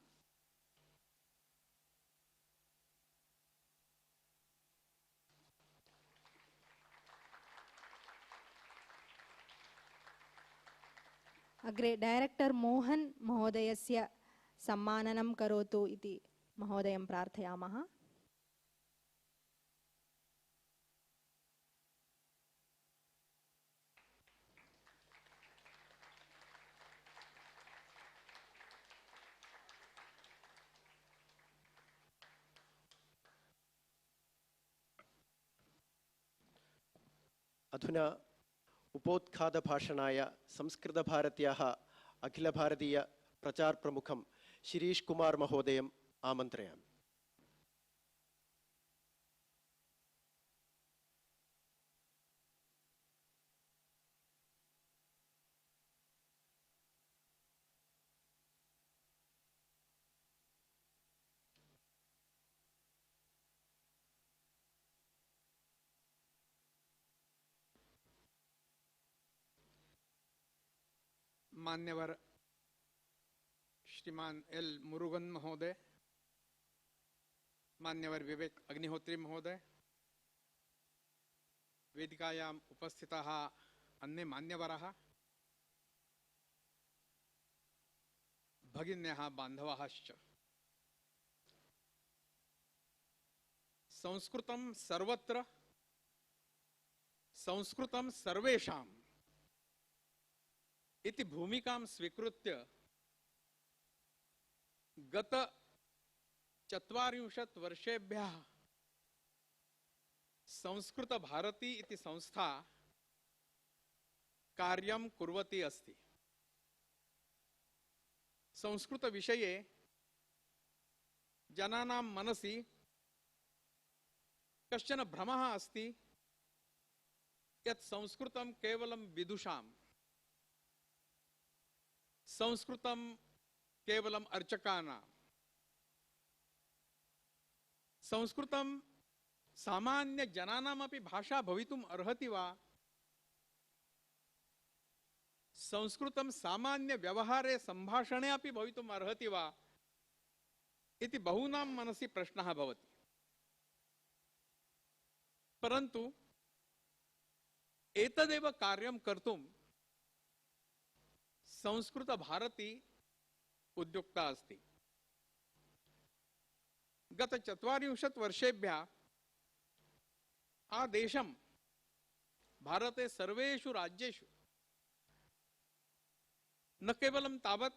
अग्रे डायरेक्टर मोहन महोदयस्य सम्माननं करोतु इति महोदयं प्रार्थयामः। अधुना उपोद्घातभाषणाय संस्कृतभारत्याः अखिलभारतीय प्रचार प्रमुखं शिरीष कुमार महोदयम् आमन्त्रयामि। मान्यवर श्रीमान एल मुरुगन महोदय, मान्यवर विवेक अग्निहोत्री महोदय, वेदिकायाम् उपस्थिताः अन्ये मान्यवराः, भगिन्यः बान्धवाश्च, संस्कृतं सर्वत्र संस्कृतं सर्वेषाम् इति भूमिकां स्वीकृत्य गत 40 वर्षेभ्यः संस्कृत भारती इति संस्था कार्यं कुर्वती अस्ति। संस्कृत विषये जनानां मनसि कश्चन भ्रमः अस्ति यत् संस्कृतं केवलं विदुषां, संस्कृतं केवलम अर्चकानां, संस्कृतं सामान्य जनानामपि भाषा भवितुम् अर्हति वा, संस्कृतं सामान्य व्यवहारे संभाषणे अपि भवितुम् अर्हति वा इति बहूनां मनसि प्रश्नः भवति। परन्तु एतदेव कार्यं कर्तुं संस्कृत भारती उद्युक्ता अस्ति। गत 40 वर्षेभ्यः आदेशं भारते सर्वेषु राज्येषु न केवलं तावत्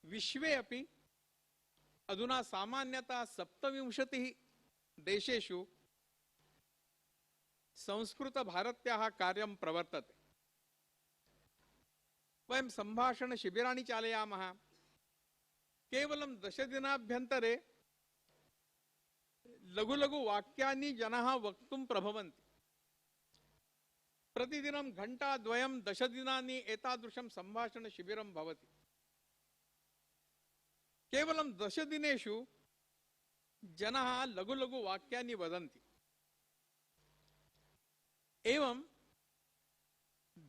विश्वे अपि अधुना सामान्यतः 27 देशेषु संस्कृत भारत्याः कार्यं प्रवर्तते। वयं संभाषण शिबिराणि चालयामः। केवलं 10 दिनाभ्यन्तरे लघु लघु वाक्यानि जनाः वक्तुं प्रभवन्ति। प्रतिदिनं घण्टाद्वयं 10 दिनानि एतादृशं संभाषण शिबिरं भवति। केवलं 10 दिनेषु जनाः लघु लघु वाक्यानि वदन्ति। एवं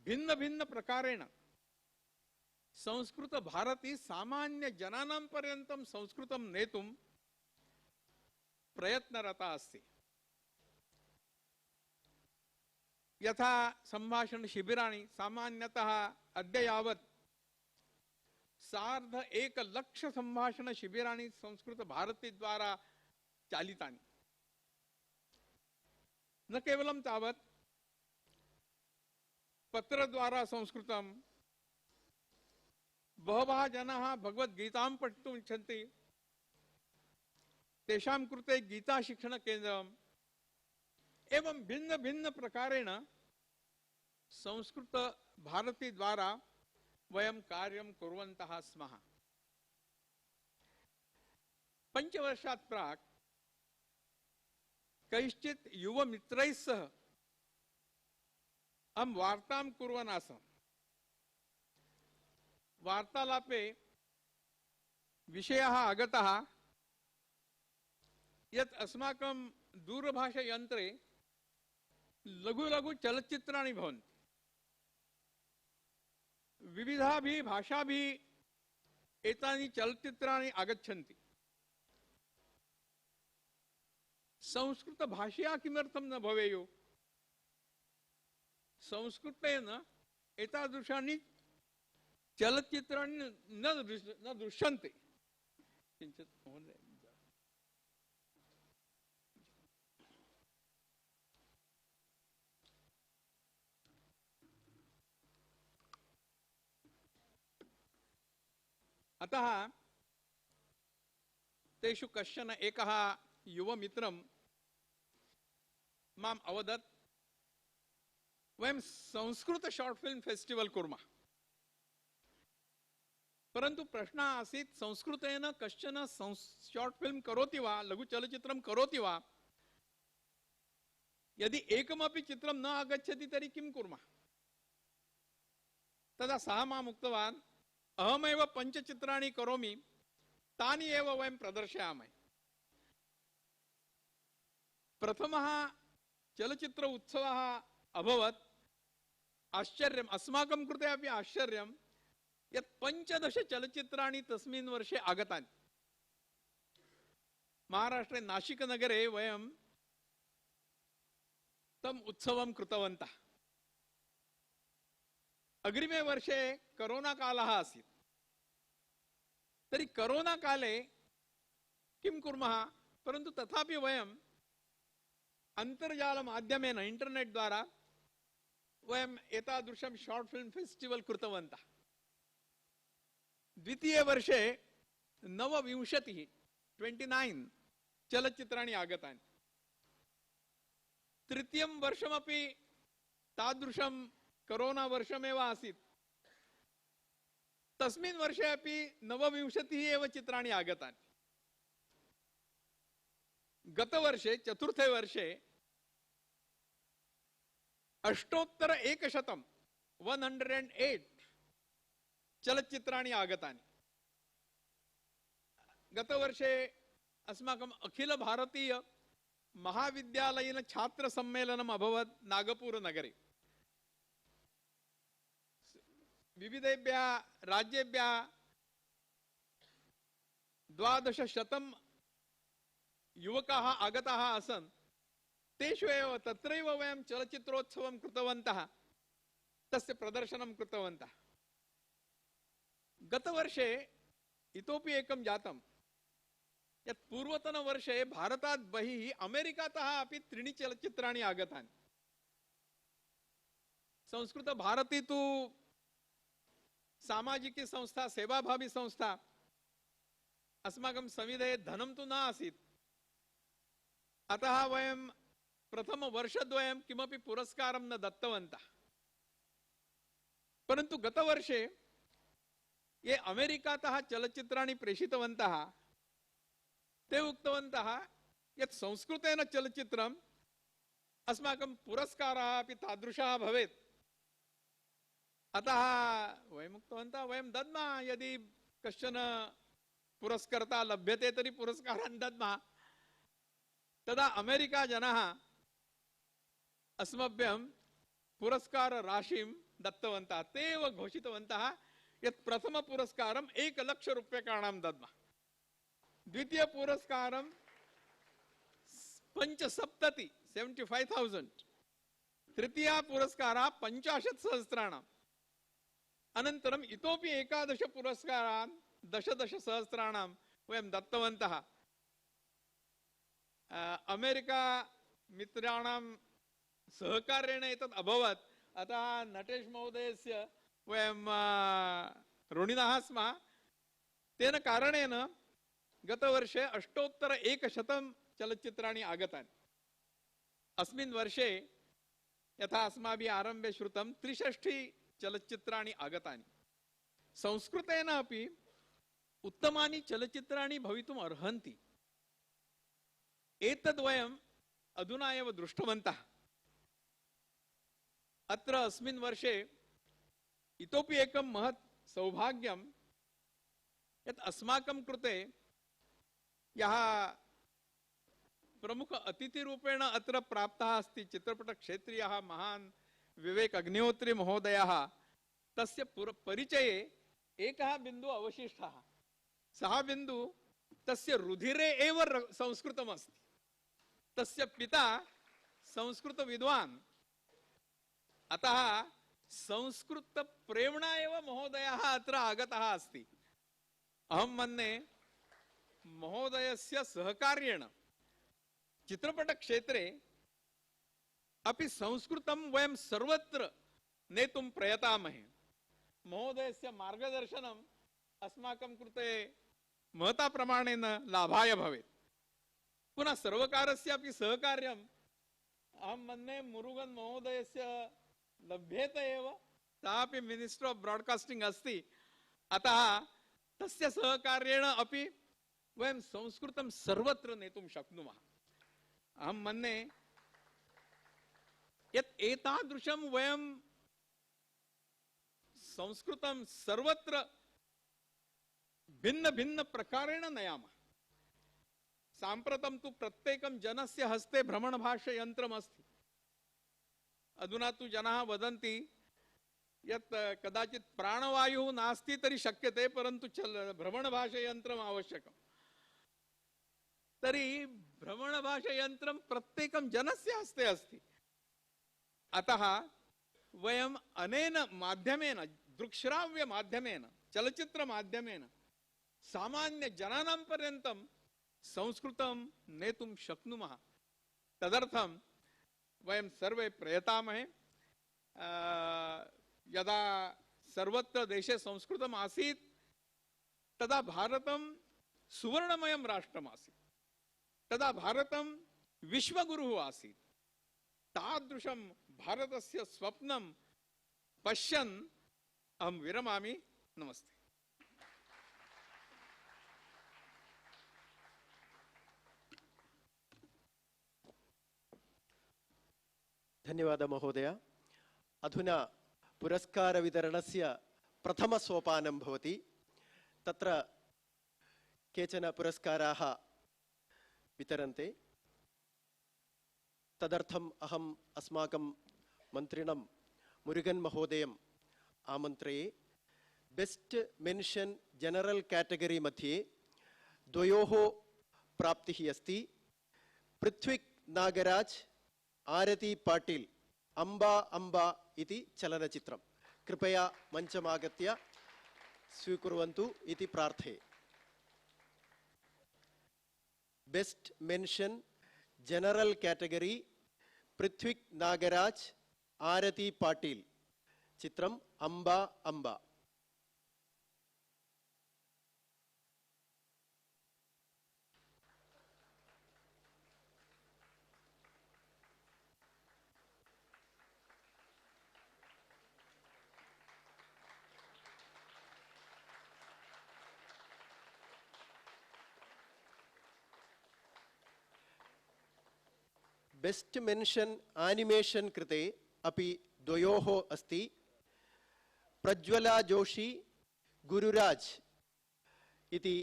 भिन्न भिन्न प्रकारेण संस्कृत भारती सामान्य जनानां पर्यन्तं संस्कृतं नेतुं प्रयत्नरता अस्ति। यथा संभाषण शिबिराणि सामान्यतः अद्य यावत् 1.5 लक्ष संभाषण शिबिराणि संस्कृत भारती द्वारा चालितानि। न केवलं तावत् पत्र द्वारा संस्कृतं बहवः जनाः भगवद्गीतां पठितुम् इच्छन्ति। तेषां कृते गीता शिक्षण केन्द्रम् एवं भिन्न भिन्न प्रकारेण संस्कृत भारती द्वारा वयं कार्यं कुर्वन्तः स्मः। 5 वर्षात् प्राक् कैश्चित् युवमित्रैः सह अहं वार्तां कुर्वन् आसम्। वार्तालापे विषयः आगतः यत् अस्माकं दूरभाषायन्त्रे लघु लघु चलच्चित्राणि भवन्ति। विविधाभिः भाषाभिः एतानि चलच्चित्राणि आगच्छन्ति। संस्कृत भाषया किमर्थं न भवेयुः? संस्कृतेन एतादृशानि चलच्चित्राणि न दृश्यन्ते। किञ्चित् महोदय अतः तेषु कश्चन एकः युवमित्रं माम् अवदत्, वयं संस्कृत शॉर्ट फिल्म फेस्टिवल कुर्मः। परन्तु प्रश्नः आसीत्, संस्कृतेन कश्चन शॉर्ट फिल्म करोति वा, लघु चलचित्रं करोति वा? यदि एकमपि चित्रं न आगच्छति तर्हि किं कुर्मः? तदा सः माम् उक्तवान्, अहमेव 5 चित्राणि करोमि, तानि एव वयं प्रदर्शयामः। प्रथमः चलचित्र उत्सवः अभवत्। आश्चर्यम्, अस्माकं कृते अपि आश्चर्यं यत् 15 चलचित्राणि तस्मिन् वर्षे आगतानि। महाराष्ट्रे नाशिकनगरे वयं तम् उत्सवं कृतवन्तः। अग्रिमे वर्षे करोना कालः आसीत्। तर्हि करोना काले किं कुर्मः? परन्तु तथापि वयं अन्तर्जालमाध्यमेन इंटरनेट द्वारा वयम् एतादृशं शॉर्ट फिल्म फेस्टिवल कृतवन्तः। द्वितीये वर्षे 29 चलच्चित्राणि आगतानि। तृतीयं वर्षमपि तादृशं करोना वर्षमेव आसीत्। तस्मिन् वर्षे अपि 29 एव चित्राणि आगतानि। गतवर्षे चतुर्थे वर्षे 108 चलच्चित्राणि आगतानि। गतवर्षे अस्माकम् अखिल भारतीय महाविद्यालयीन छात्र सम्मेलनम् अभवत् नागपुर नगरे। विविधेभ्यः राज्येभ्यः 1200 युवकाः आगताः आसन् तेषु एव तत्रैव वयं चलचित्रोत्सवं कृतवन्तः तस्य प्रदर्शनं कृतवन्तः गतवर्षे इतोपि एकं जातं यत् पूर्वतनवर्षे भारतात् बहिः अमेरिकातः अपि 3 चलचित्राणि आगतानि संस्कृत भारती तु सामाजिकी संस्था सेवाभावी संस्था अस्माकं सविधे धनं तु न आसीत् अतः वयं प्रथम वर्षद्वयं किमपि पुरस्कारं न दत्तवन्तः परन्तु गतवर्षे ये अमेरिकातः चलचित्राणि प्रेषितवन्तः ते उक्तवन्तः यत् संस्कृतेन चलचित्रम् अस्माकं पुरस्कारः अपि तादृशः भवेत् अतः वयम् उक्तवन्तः वयं दद्मः यदि कश्चन पुरस्कर्ता लभ्यते तर्हि पुरस्कारान् दद्मः तदा अमेरिका जनाः अस्मभ्यं पुरस्कार राशिं दत्तवन्तः ते एव घोषितवन्तः यत् प्रथम पुरस्कारं 1 लक्ष रूप्यकाणां दद्मः द्वितीय पुरस्कारं 75,000 तृतीय पुरस्कारः 50,000 अनन्तरम् इतोपि 11 पुरस्कारान् 10,000 वयं दत्तवन्तः अमेरिका मित्राणां सहकारेण एतत् अभवत् अतः नटेश महोदयस्य वयं ऋणिनः स्मः तेन कारणेन गतवर्षे 8,100 चलचित्राणि आगतानि अस्मिन् वर्षे यथा अस्माभिः आरम्भे श्रुतं 63 चलचित्राणि आगतानि संस्कृतेन अपि उत्तमानि चलचित्राणि भवितुम् अर्हन्ति एतद् वयम् अधुना एव दृष्टवन्तः अत्र अस्मिन् वर्षे इतोपि एकं महत् सौभाग्यं यत् अस्माकं कृते यः प्रमुख अतिथिरूपेण अत्र प्राप्तः अस्ति चित्रपटक्षेत्रीयः महान् विवेक अग्निहोत्री महोदयः तस्य परिचये एकः बिन्दुः अवशिष्टः सः बिन्दुः तस्य रुधिरे एव संस्कृतम् अस्ति तस्य पिता संस्कृत विद्वान् अतः संस्कृत प्रेम्णा एव महोदयः अत्र आगतः अस्ति अहं मन्ये महोदयस्य सहकार्येण चित्रपट क्षेत्रे अपि संस्कृतं वयं सर्वत्र नेतुं प्रयतामहे महोदयस्य मार्गदर्शनम् अस्माकं कृते महता प्रमाणेन लाभाय भवेत् पुनः सर्वकारस्य अपि सहकार्यम् अहं मन्ये मुरुगन् महोदयस्य लभ्येत एव सः अपि मिनिस्टर् आफ् ब्राड्कास्टिङ्ग् अस्ति अतः तस्य सहकार्येण अपि वयं संस्कृतं सर्वत्र नेतुं शक्नुमः अहं मन्ये यत् एतादृशं वयं संस्कृतं सर्वत्र भिन्न भिन्न प्रकारेण नयामः साम्प्रतं तु प्रत्येकं जनस्य हस्ते भ्रमणभाष्ययन्त्रम् अस्ति अधुना तु जनाः वदन्ति यत् कदाचित् प्राणवायुः नास्ति तर्हि शक्यते परन्तु भ्रमणभाष्ययन्त्रम् आवश्यकम् तर्हि भ्रमणभाष्ययन्त्रं प्रत्येकं जनस्य हस्ते अस्ति अतः वयम् अनेन माध्यमेन दृक्श्राव्य माध्यमेन चलचित्र माध्यमेन सामान्य जनानां पर्यन्तं संस्कृतं नेतुं शक्नुमः तदर्थं वयं सर्वे प्रयतामहे यदा सर्वत्र देशे संस्कृतम् आसीत् तदा भारतं सुवर्णमयं राष्ट्रम् आसीत् तदा भारतं विश्वगुरुः आसीत् तादृशं भारतस्य स्वप्नं पश्यन् अहं विरमामि नमस्ते धन्यवाद महोदय अधुना पुरस्कार वितरणस्य प्रथम सोपानं भवति तत्र केचन पुरस्काराः वितरन्ते तदर्थम् अहम् अस्माकं मन्त्रिणं Murugan महोदयम् आमन्त्रये best mention general category मध्ये द्वयोः प्राप्तिः अस्ति। पृथ्विक् नागराज आरती पाटिल अम्बा अम्बा इति चलनचित्रं कृपया मञ्चमागत्य स्वीकुर्वन्तु इति प्रार्थये। Best mention general category Prithvik Nagaraj Aarti Patil चित्रम अम्बा अम्बा। बेस्ट मेंशन एनिमेशन कृते अपि द्वयोः अस्ति। प्रज्वला जोशी गुरुराज इति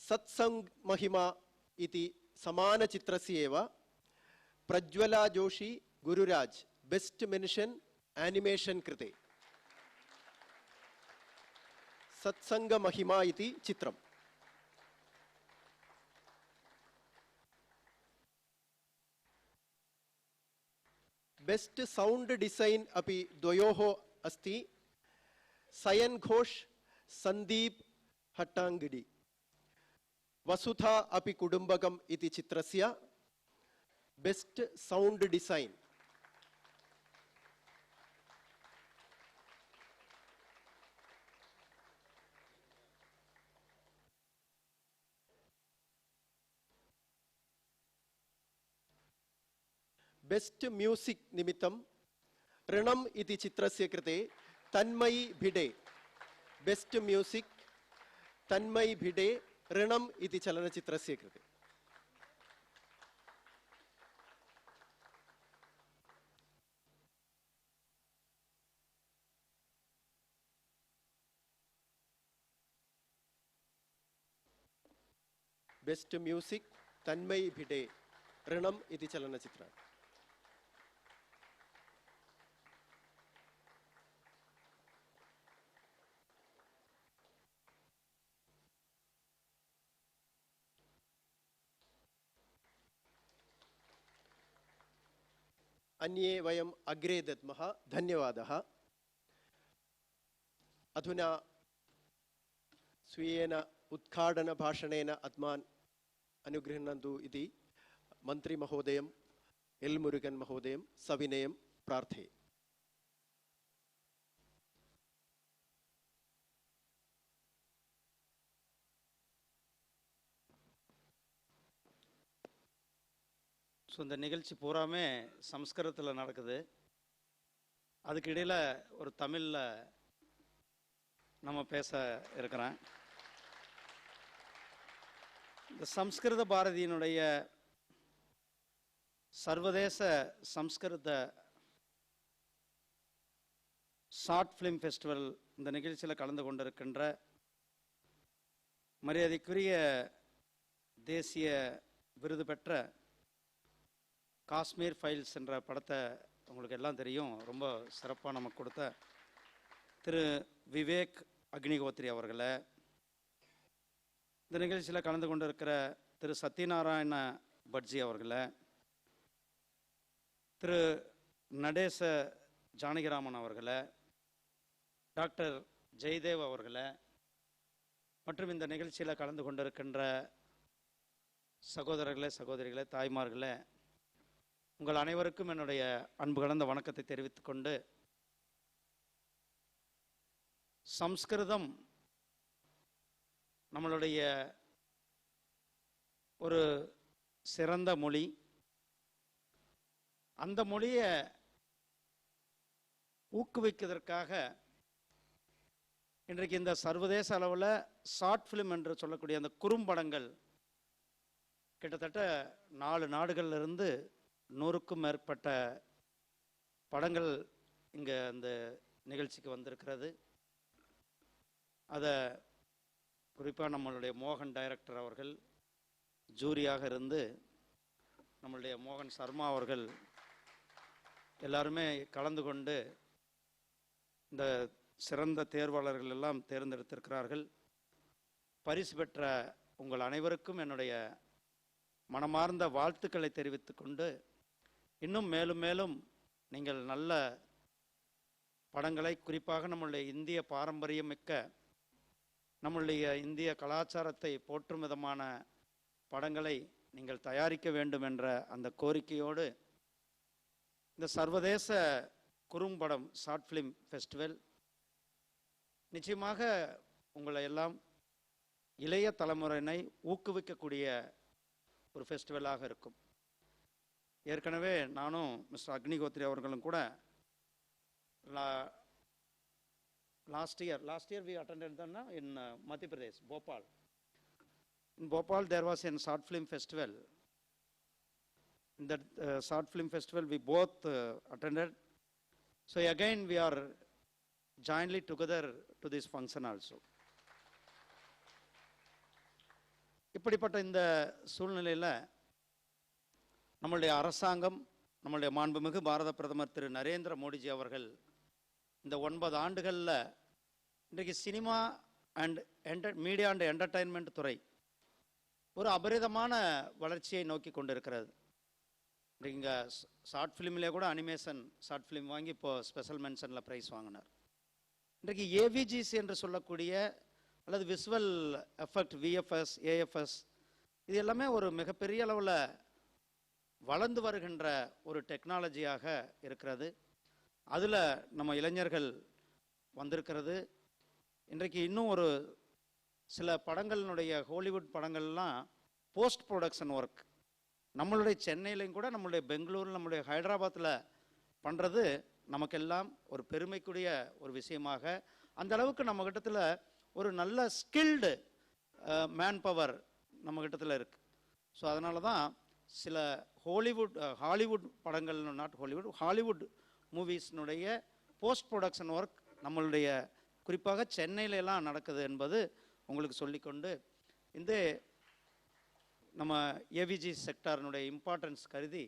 सत्संग महिमा इति समानचित्रस्य एव। Prajwala Joshi Gururaj best mention animation कृते सत्संग महिमा इति चित्रम्। बेस्ट साउंड डिजाइन अपि द्वयोः अस्ति। सयन घोष संदीप हट्टांगडी वसुधा अपि कुटुंबकम इति चित्रस्य best sound design. Best music निमित्तं ऋणम इति चित्रस्य कृते तन्मयी भिडे बेस्ट म्यूजिक तन्मयी भिडे ऋणम इति चलनचित्रस्य कृते। बेस्ट म्यूजिक तन्मयी भिडे ऋणम इति चलनचित्र। अन्ये वयम् अग्रे दद्मः। धन्यवादः। अधुना स्वीयेन उद्घाटन भाषणेन अस्मान् अनुगृह्णन्तु इति मन्त्री महोदयं एल् मुरुगन् महोदयं सविनयं प्रार्थये। ஸோ இந்த நிகழ்ச்சி பூராமே சம்ஸ்கிருதத்தில் நடக்குது. அதுக்கு இடையில் ஒரு தமிழில் நம்ம பேச இருக்கிறேன். இந்த சம்ஸ்கிருத பாரதியினுடைய சர்வதேச சம்ஸ்கிருத ஷார்ட் ஃபிலிம் ஃபெஸ்டிவல் இந்த நிகழ்ச்சியில் கலந்து கொண்டிருக்கின்ற மரியாதைக்குரிய தேசிய விருது பெற்ற காஷ்மீர் ஃபைல்ஸ் என்ற படத்தை உங்களுக்கு எல்லாம் தெரியும், ரொம்ப சிறப்பாக நமக்கு கொடுத்த திரு விவேக் அக்னிஹோத்ரி அவர்களை, இந்த நிகழ்ச்சியில் கலந்து கொண்டிருக்கிற திரு சத்யநாராயண பட்ஜி அவர்களை, திரு நடேச ஜானகிராமன் அவர்களை, டாக்டர் ஜெயதேவ் அவர்களை மற்றும் இந்த நிகழ்ச்சியில் கலந்து கொண்டிருக்கின்ற சகோதரர்களே, சகோதரிகளே, தாய்மார்களே, உங்கள் அனைவருக்கும் என்னுடைய அன்பு கலந்த வணக்கத்தை தெரிவித்துக் கொண்டு, சம்ஸ்கிருதம் நம்மளுடைய ஒரு சிறந்த மொழி. அந்த மொழியை ஊக்குவிப்பதற்காக இன்றைக்கு இந்த சர்வதேச அளவில் ஷார்ட் ஃபிலிம் என்று சொல்லக்கூடிய அந்த குறும்படங்கள் கிட்டத்தட்ட 4 நாடுகளிலிருந்து 100க்கும் மேற்பட்ட படங்கள் இங்கே அந்த நிகழ்ச்சிக்கு வந்திருக்கிறது. அதை குறிப்பாக நம்மளுடைய மோகன் டைரக்டர் அவர்கள் ஜூரியாக இருந்து, நம்மளுடைய மோகன் சர்மா அவர்கள் எல்லாருமே கலந்து கொண்டு இந்த சிறந்த தேர்வாளர்கள் எல்லாம் தேர்ந்தெடுத்திருக்கிறார்கள். பரிசு பெற்ற உங்கள் அனைவருக்கும் என்னுடைய மனமார்ந்த வாழ்த்துக்களை தெரிவித்துக் கொண்டு, இன்னும் மேலும் மேலும் நீங்கள் நல்ல படங்களை, குறிப்பாக நம்முடைய இந்திய பாரம்பரியம் மிக்க, நம்முடைய இந்திய கலாச்சாரத்தை போற்றும் விதமான படங்களை நீங்கள் தயாரிக்க வேண்டும் என்ற அந்த கோரிக்கையோடு இந்த சர்வதேச குறும்படம் ஷார்ட் ஃபிலிம் ஃபெஸ்டிவல் நிச்சயமாக உங்களை எல்லாம் இளைய தலைமுறையினை ஊக்குவிக்கக்கூடிய ஒரு ஃபெஸ்டிவலாக இருக்கும். ஏற்கனவே நானும் மிஸ்டர் அக்னிகோத்ரி அவர்களும் கூட last year we attended in Madhya Pradesh, Bhopal. In Bhopal there was a short film festival. In that short film festival we both attended. So again we are jointly together to this function also. இப்படிப்பட்ட இந்த சூழ்நிலையில் நம்மளுடைய அரசாங்கம், நம்மளுடைய மாண்புமிகு பாரத பிரதமர் திரு நரேந்திர மோடிஜி அவர்கள் இந்த 9 ஆண்டுகளில் இன்றைக்கு cinema and media and entertainment துறை ஒரு அபரிதமான வளர்ச்சியை நோக்கி கொண்டிருக்கிறது. இன்றைக்கு இங்கே ஷார்ட் ஃபிலிம்லேயே கூட அனிமேஷன் ஷார்ட் ஃபிலிம் வாங்கி இப்போது ஸ்பெஷல் மென்ஷனில் ப்ரைஸ் வாங்கினார். இன்றைக்கு ஏவிஜிசி என்று சொல்லக்கூடிய அல்லது விசுவல் எஃபெக்ட், விஎஃப்எஸ், ஏஎஃப்எஸ், இது எல்லாமே ஒரு மிகப்பெரிய அளவில் வளர்ந்து வருகின்ற ஒரு டெக்னாலஜியாக இருக்கிறது. அதில் நம்ம இளைஞர்கள் வந்திருக்கிறது. இன்றைக்கு இன்னும் ஒரு சில படங்களினுடைய ஹாலிவுட் படங்கள்லாம் போஸ்ட் ப்ரொடக்ஷன் ஒர்க் நம்மளுடைய சென்னையிலையும் கூட, நம்மளுடைய பெங்களூரில், நம்மளுடைய ஹைதராபாத்தில் பண்ணுறது நமக்கெல்லாம் ஒரு பெருமைக்குரிய ஒரு விஷயமாக, அந்த அளவுக்கு நம்ம கிட்டத்தில் ஒரு நல்ல ஸ்கில்டு மேன் பவர் நம்ம கிட்டத்தில் இருக்குது. ஸோ அதனால தான் சில ஹாலிவுட் படங்கள், நாட் ஹாலிவுட் மூவிஸ்னுடைய போஸ்ட் ப்ரொடக்ஷன் ஒர்க் நம்மளுடைய குறிப்பாக சென்னையிலலாம் நடக்குது என்பது உங்களுக்கு சொல்லிக்கொண்டு, இந்த நம்ம ஏவிஜி செக்டாரினுடைய இம்பார்ட்டன்ஸ் கருதி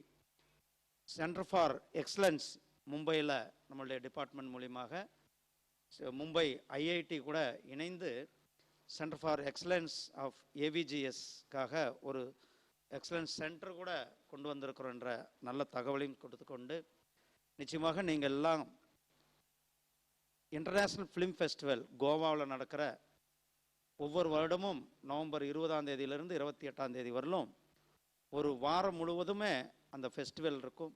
சென்டர் ஃபார் எக்ஸலன்ஸ் மும்பையில் நம்மளுடைய டிபார்ட்மெண்ட் மூலியமாக மும்பை ஐஐடி கூட இணைந்து சென்டர் ஃபார் எக்ஸலன்ஸ் ஆஃப் ஏவிஜிஎஸ்க்காக ஒரு எக்ஸலன்ஸ் சென்டர் கூட கொண்டு வந்திருக்கிறோம் என்ற நல்ல தகவலையும் கொடுத்துக்கொண்டு, நிச்சயமாக நீங்கள் எல்லாம் இன்டர்நேஷ்னல் ஃபிலிம் ஃபெஸ்டிவல் கோவாவில் நடக்கிற ஒவ்வொரு வருடமும் நவம்பர் 20ஆம் தேதியிலிருந்து 28ஆம் தேதி வரலும் ஒரு வாரம் முழுவதுமே அந்த ஃபெஸ்டிவல் இருக்கும்.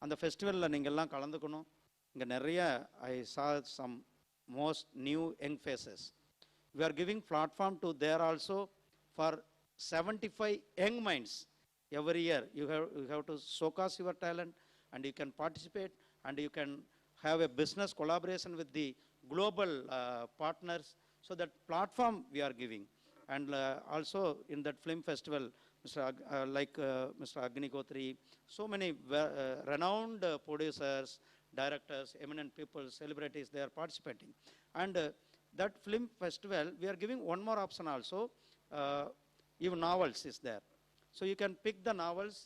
அந்த ஃபெஸ்டிவலில் நீங்கள் எல்லாம் கலந்துக்கணும். இங்கே நிறைய I saw some most new young faces. We are giving platform to there also for 75 young minds every year. You have to showcase your talent and you can participate and you can have a business collaboration with the global partners. So that platform we are giving. And also in that film festival, Mr. Agni Kotri, so many renowned producers, directors, eminent people, celebrities, they are participating. And that film festival, we are giving one more option also, even novels is there. So you can pick the novels,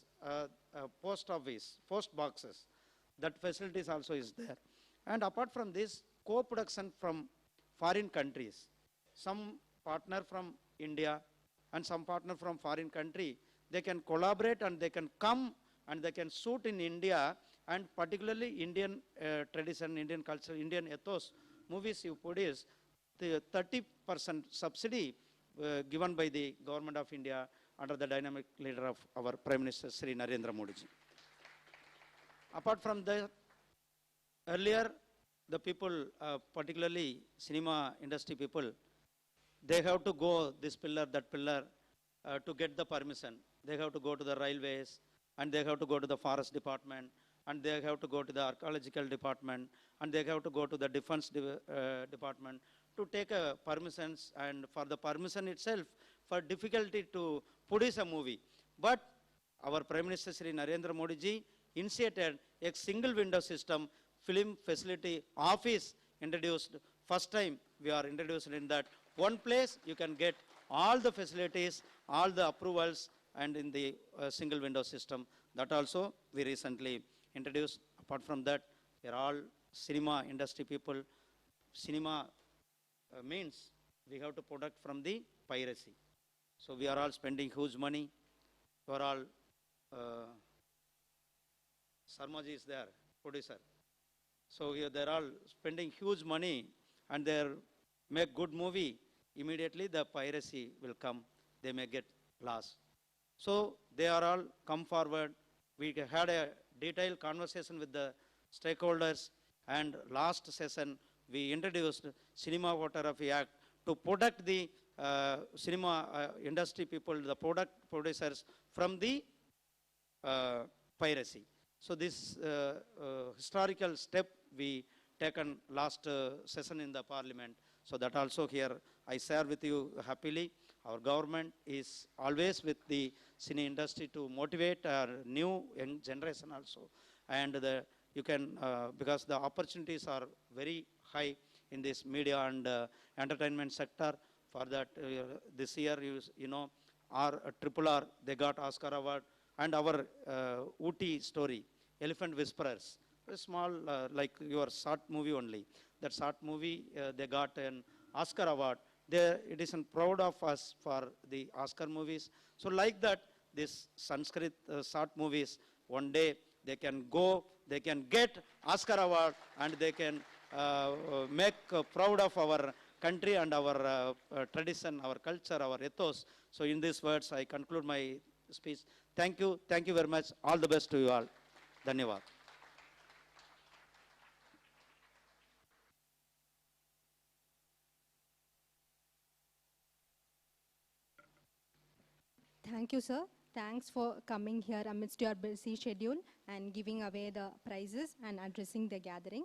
post office, post boxes. That facilities also is there. And apart from this, co-production from foreign countries. Some partner from India and some partner from foreign country, they can collaborate and they can come and they can shoot in India, and particularly Indian tradition, Indian culture, Indian ethos movies you produce, the 30% subsidy given by the government of India under the dynamic leader of our Prime Minister Sri Narendra Modi ji. Apart from that, earlier the people, particularly cinema industry people, they have to go this pillar, that pillar to get the permission. They have to go to the railways and they have to go to the forest department and they have to go to the archaeological department and they have to go to the defense department to take permissions, and for the permission itself, for difficulty to produce a movie. But our Prime Minister Sri Narendra Modi ji initiated a single window system, film facility office introduced. First time we are introduced in that one place you can get all the facilities, all the approvals, and in the single window system. That also we recently introduced. Apart from that, we are all cinema industry people. Cinema means we have to protect from the piracy. So we are all spending huge money. We are all, Sarmaji is there, producer. So they're all spending huge money and they make good movie. Immediately the piracy will come. They may get lost. So they are all come forward. We had a detailed conversation with the stakeholders, and last session we introduced Cinematography Act to protect the cinema industry people, the product producers from the piracy. So this historical step we taken last session in the parliament. So that also here I share with you happily. Our government is always with the cine industry to motivate our new young generation also. And you can, because the opportunities are very high in this media and entertainment sector. For that, this year, you know, our Triple R, they got Oscar Award. And our Ooty story, Elephant Whisperers, a small, like your short movie only. That short movie, they got an Oscar Award. It is proud of us for the Oscar movies. So like that, this Sanskrit short movies, one day they can go, they can get Oscar Award, and they can make proud of our country and our tradition, our culture, our ethos. So in these words, I conclude my speech. Thank you very much. All the best to you all. Dhanyavad. Thank you, sir. Thanks for coming here amidst your busy schedule and giving away the prizes and addressing the gathering.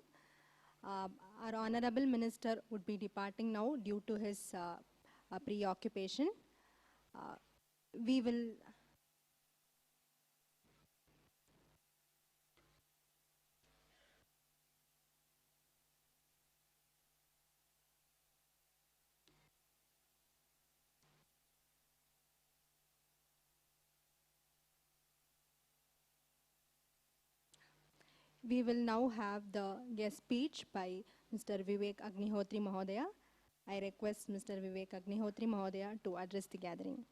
Our Honorable Minister would be departing now due to his preoccupation. We will... We will now have the guest speech by Mr. Vivek Agnihotri Mahodaya. I request Mr. Vivek Agnihotri Mahodaya to address the gathering.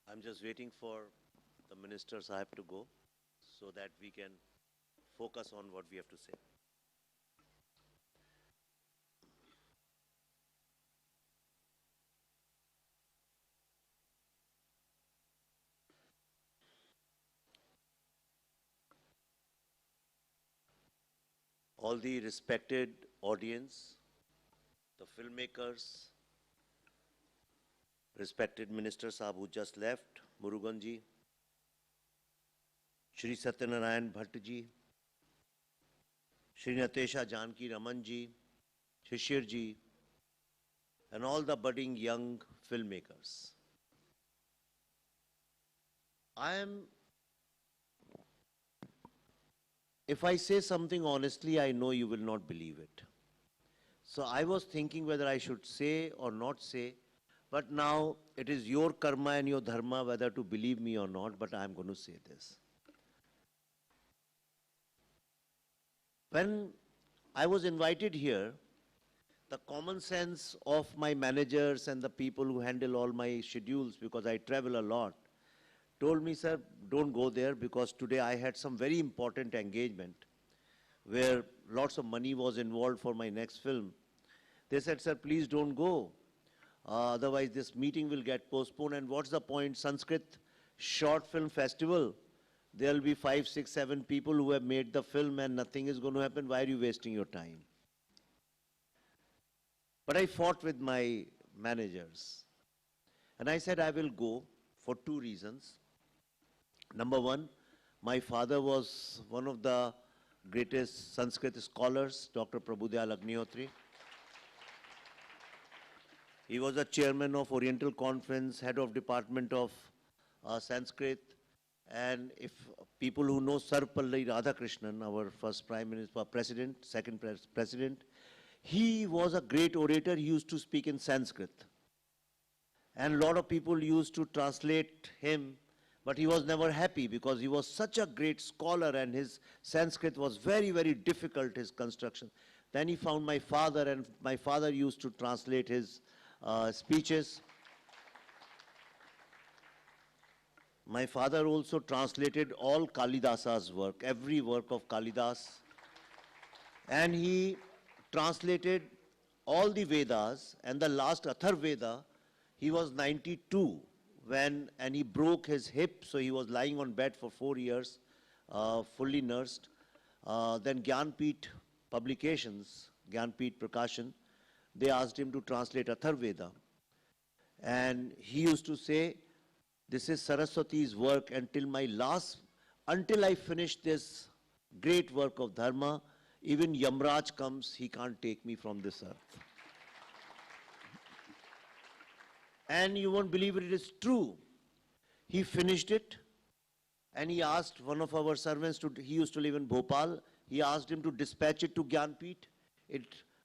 I'm just waiting for the Minister Sahib to go so that we can focus on what we have to say. All the respected audience, the filmmakers, respected Minister Sahib who just left, Murugan ji, Shri Satyanarayan Bhatt ji, Shri Natesha Janki Raman ji, Shishir ji, and all the budding young filmmakers. If I say something honestly, I know you will not believe it. So I was thinking whether I should say or not say, but now it is your karma and your dharma whether to believe me or not, but I am going to say this. When I was invited here, the common sense of my managers and the people who handle all my schedules, because I travel a lot, told me, sir, don't go there because today I had some very important engagement where lots of money was involved for my next film. They said, sir, please don't go. Otherwise this meeting will get postponed, and what's the point? Sanskrit Short Film Festival, there will be 5, 6, 7 people who have made the film and nothing is going to happen. Why are you wasting your time? But I fought with my managers and I said I will go for 2 reasons. Number one, my father was one of the greatest Sanskrit scholars, Dr. Prabhudyal Agnihotri. He was the chairman of Oriental Conference, head of Department of Sanskrit. And if people who know Sarvapalli Radhakrishnan, our first Prime Minister, President, second President, he was a great orator. He used to speak in Sanskrit. And a lot of people used to translate him, but he was never happy because he was such a great scholar and his Sanskrit was very, very difficult, his construction. Then he found my father, and my father used to translate his speeches. My father also translated all Kalidasa's work, every work of Kalidas. And he translated all the Vedas, and the last Atharvaveda, he was 92 when, and he broke his hip, so he was lying on bed for 4 years, fully nursed. Then Gyanpith Publications, Gyanpith Prakashan, they asked him to translate Atharvaveda. And he used to say, this is Saraswati's work until I finish this great work of Dharma, even Yamraj comes, he can't take me from this earth. And you won't believe it, it is true. He finished it and he asked one of our servants he used to live in Bhopal, he asked him to dispatch it to Gyanpith.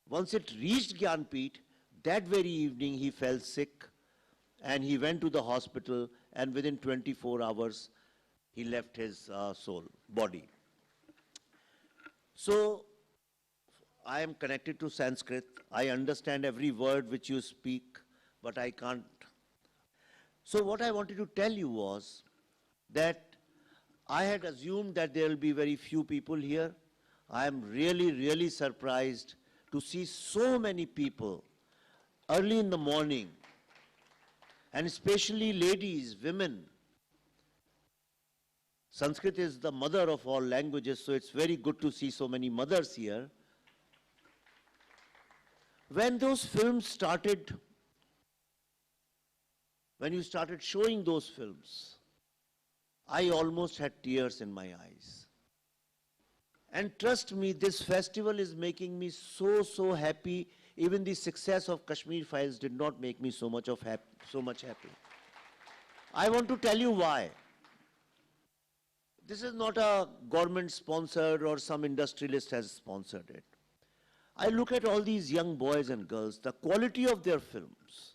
Once it reached Gyanpith, that very evening he fell sick and he went to the hospital, and within 24 hours he left his body. So I am connected to Sanskrit. I understand every word which you speak, but I can't. So what I wanted to tell you was that I had assumed that there will be very few people here. I am really, really surprised to see so many people early in the morning, and especially ladies, women. Sanskrit is the mother of all languages, so it's very good to see so many mothers here. When those films started, when you started showing those films, I almost had tears in my eyes. And trust me, this festival is making me so, so happy. Even the success of Kashmir Files did not make me so much happy. I want to tell you why. This is not a government sponsored or some industrialist has sponsored it. I look at all these young boys and girls, the quality of their films.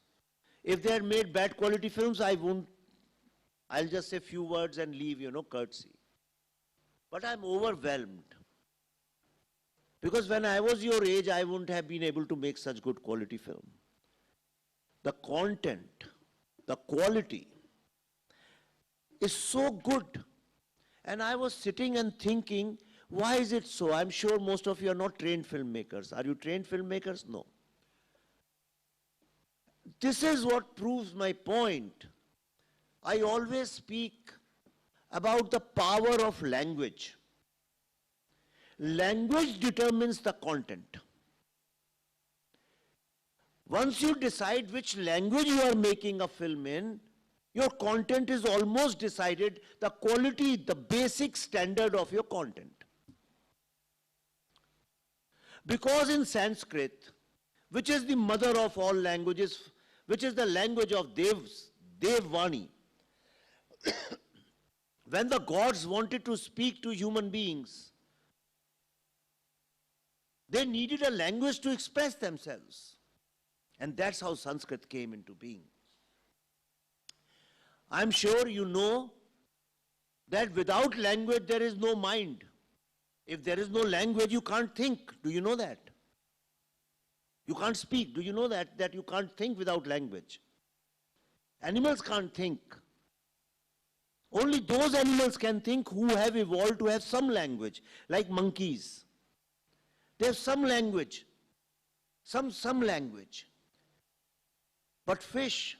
If they had made bad quality films, I'll just say a few words and leave, courtesy. But I'm overwhelmed. Because when I was your age, I wouldn't have been able to make such good quality film. The content, the quality is so good. And I was sitting and thinking, why is it so? I'm sure most of you are not trained filmmakers. Are you trained filmmakers? No. This is what proves my point. I always speak about the power of language. Language determines the content. Once you decide which language you are making a film in, your content is almost decided, the quality, the basic standard of your content. Because in Sanskrit, which is the mother of all languages, which is the language of Devvani, when the gods wanted to speak to human beings, they needed a language to express themselves. And that's how Sanskrit came into being. I'm sure you know that without language there is no mind. If there is no language, you can't think. Do you know that? You can't speak. Do you know that you can't think without language? Animals can't think. Only those animals can think who have evolved to have some language, like monkeys. They have some language, some language. But fish,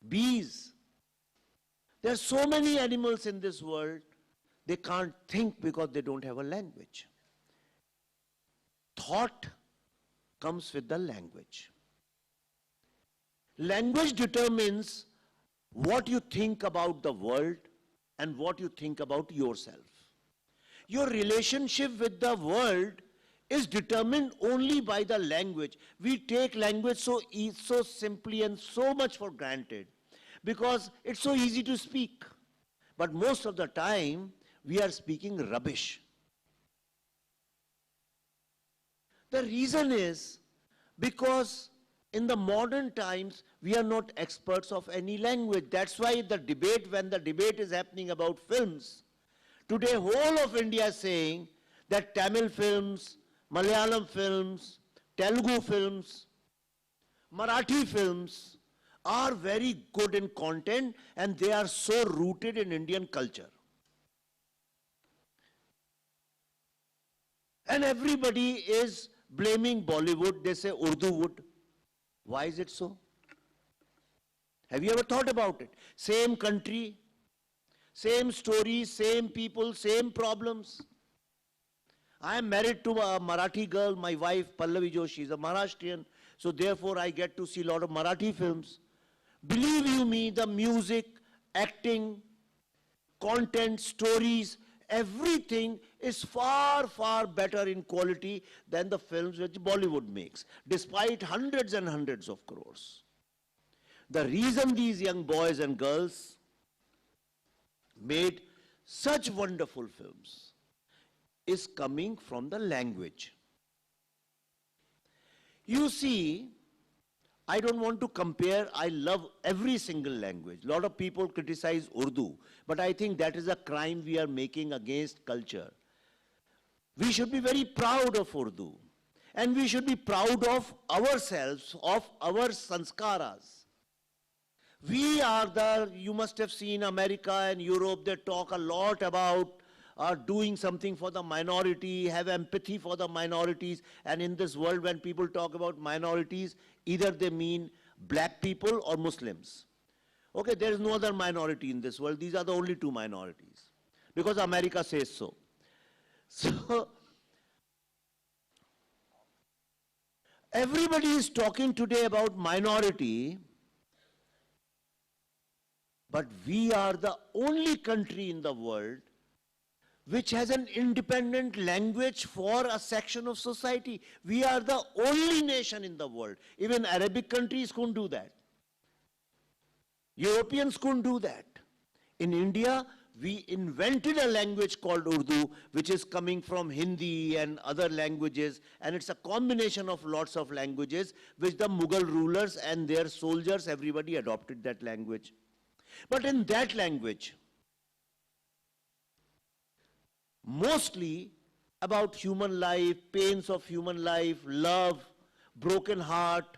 bees, there are so many animals in this world, they can't think because they don't have a language. Thought comes with the language. Language determines what you think about the world and what you think about yourself. Your relationship with the world is determined only by the language. We take language so simply and so much for granted because it's so easy to speak. But most of the time, we are speaking rubbish. The reason is because in the modern times, we are not experts of any language. That's why the debate, when the debate is happening about films, today whole of India is saying that Tamil films, Malayalam films, Telugu films, Marathi films are very good in content and they are so rooted in Indian culture. And everybody is blaming Bollywood, they say Urdu would. Why is it so? Have you ever thought about it? Same country, same stories, same people, same problems. I am married to a Marathi girl, my wife Pallavi Joshi is a Maharashtrian, so therefore I get to see a lot of Marathi films. Believe you me, the music, acting, content, stories, everything is far, far better in quality than the films which Bollywood makes, despite hundreds and hundreds of crores. The reason these young boys and girls made such wonderful films is coming from the language. You see, I don't want to compare, I love every single language. A lot of people criticize Urdu, but I think that is a crime we are making against culture. We should be very proud of Urdu. And we should be proud of ourselves, of our sanskaras. We are you must have seen America and Europe, they talk a lot about doing something for the minority, have empathy for the minorities. And in this world, when people talk about minorities, either they mean black people or Muslims. Okay, there is no other minority in this world. These are the only two minorities. Because America says so. So, everybody is talking today about minority, but we are the only country in the world which has an independent language for a section of society. We are the only nation in the world. Even Arabic countries couldn't do that. Europeans couldn't do that. In India, we invented a language called Urdu, which is coming from Hindi and other languages, and it's a combination of lots of languages, which the Mughal rulers and their soldiers, everybody adopted that language. But in that language, mostly about human life, pains of human life, love, broken heart,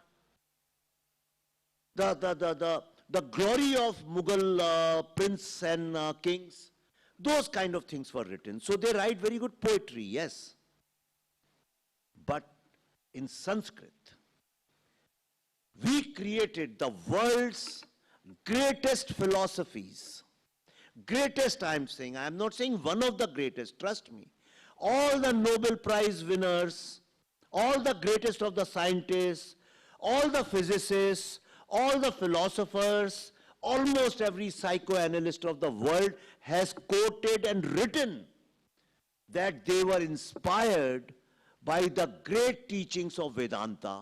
the glory of Mughal prince and kings, those kind of things were written. So they write very good poetry, yes. But in Sanskrit, we created the world's greatest philosophies. Greatest, I'm saying. I'm not saying one of the greatest, trust me. All the Nobel Prize winners, all the greatest of the scientists, all the physicists, all the philosophers, almost every psychoanalyst of the world has quoted and written that they were inspired by the great teachings of Vedanta.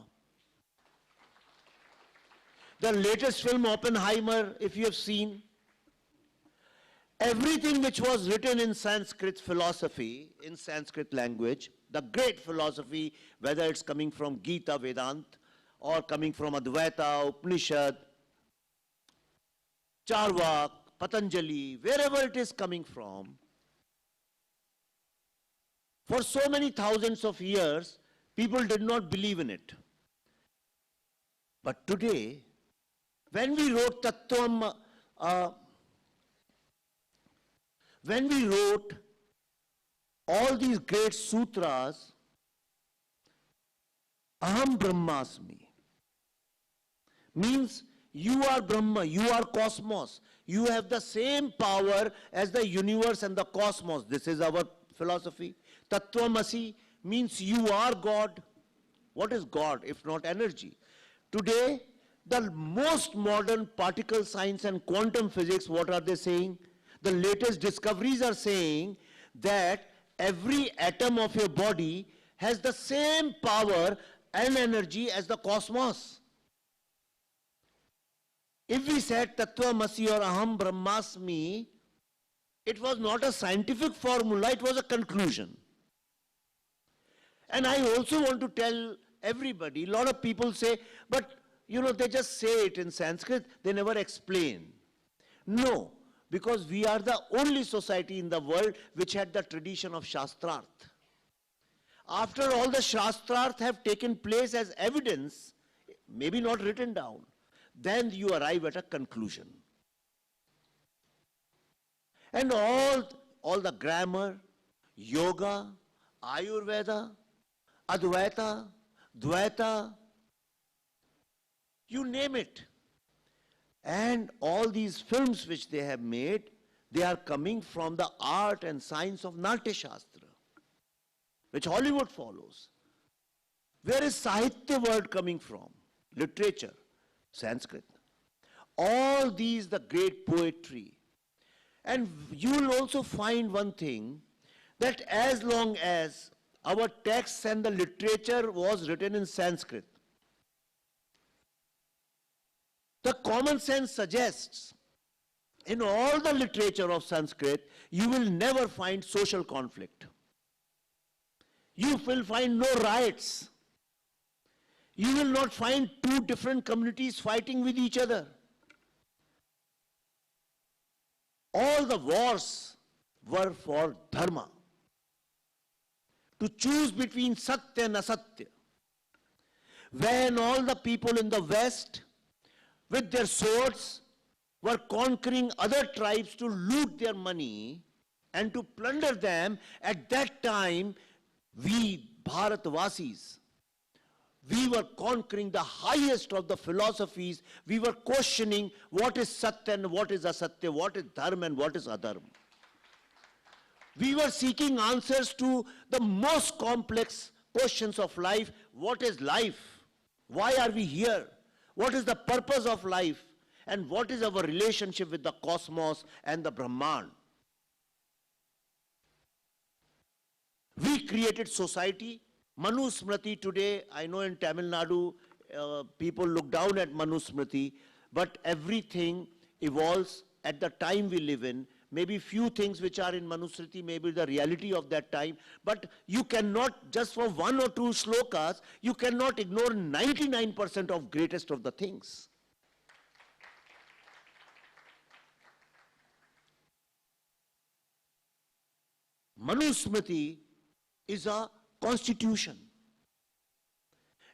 The latest film, Oppenheimer, if you have seen, everything which was written in Sanskrit philosophy, in Sanskrit language, the great philosophy, whether it's coming from Gita, Vedanta, or coming from Advaita, Upanishad, Charvak, Patanjali, wherever it is coming from, for so many thousands of years, people did not believe in it. But today, when we wrote Tattvam, when we wrote all these great sutras, Aham Brahmasmi, means you are Brahma, you are cosmos. You have the same power as the universe and the cosmos. This is our philosophy. Tattvamasi means you are God. What is God if not energy? Today, the most modern particle science and quantum physics, what are they saying? The latest discoveries are saying that every atom of your body has the same power and energy as the cosmos. If we said Tattvamasi or Aham Brahmasmi, it was not a scientific formula, it was a conclusion. And I also want to tell everybody, a lot of people say, but you know, they just say it in Sanskrit, they never explain. No, because we are the only society in the world which had the tradition of Shastrarth. After all the Shastrarth have taken place as evidence, maybe not written down, then you arrive at a conclusion. And all the grammar, yoga, Ayurveda, Advaita, Dvaita, you name it. And all these films which they have made, they are coming from the art and science of Natya Shastra, which Hollywood follows. Where is Sahitya word coming from? Literature, Sanskrit. All these, the great poetry. And you will also find one thing, that as long as our texts and the literature was written in Sanskrit, the common sense suggests in all the literature of Sanskrit, you will never find social conflict. You will find no riots. You will not find two different communities fighting with each other. All the wars were for dharma. To choose between satya and asatya. When all the people in the West, with their swords, were conquering other tribes to loot their money and to plunder them, at that time, we Bharatvasis, we were conquering the highest of the philosophies. We were questioning what is Satya and what is Asatya, what is Dharma and what is Adharma. We were seeking answers to the most complex questions of life. What is life? Why are we here? What is the purpose of life? And what is our relationship with the cosmos and the Brahman? We created society. Manusmriti today, I know in Tamil Nadu, people look down at Manusmriti, but everything evolves at the time we live in. Maybe few things which are in Manusmriti may be the reality of that time, but you cannot, just for one or two shlokas, you cannot ignore 99% of greatest of the things. Manusmriti is a constitution.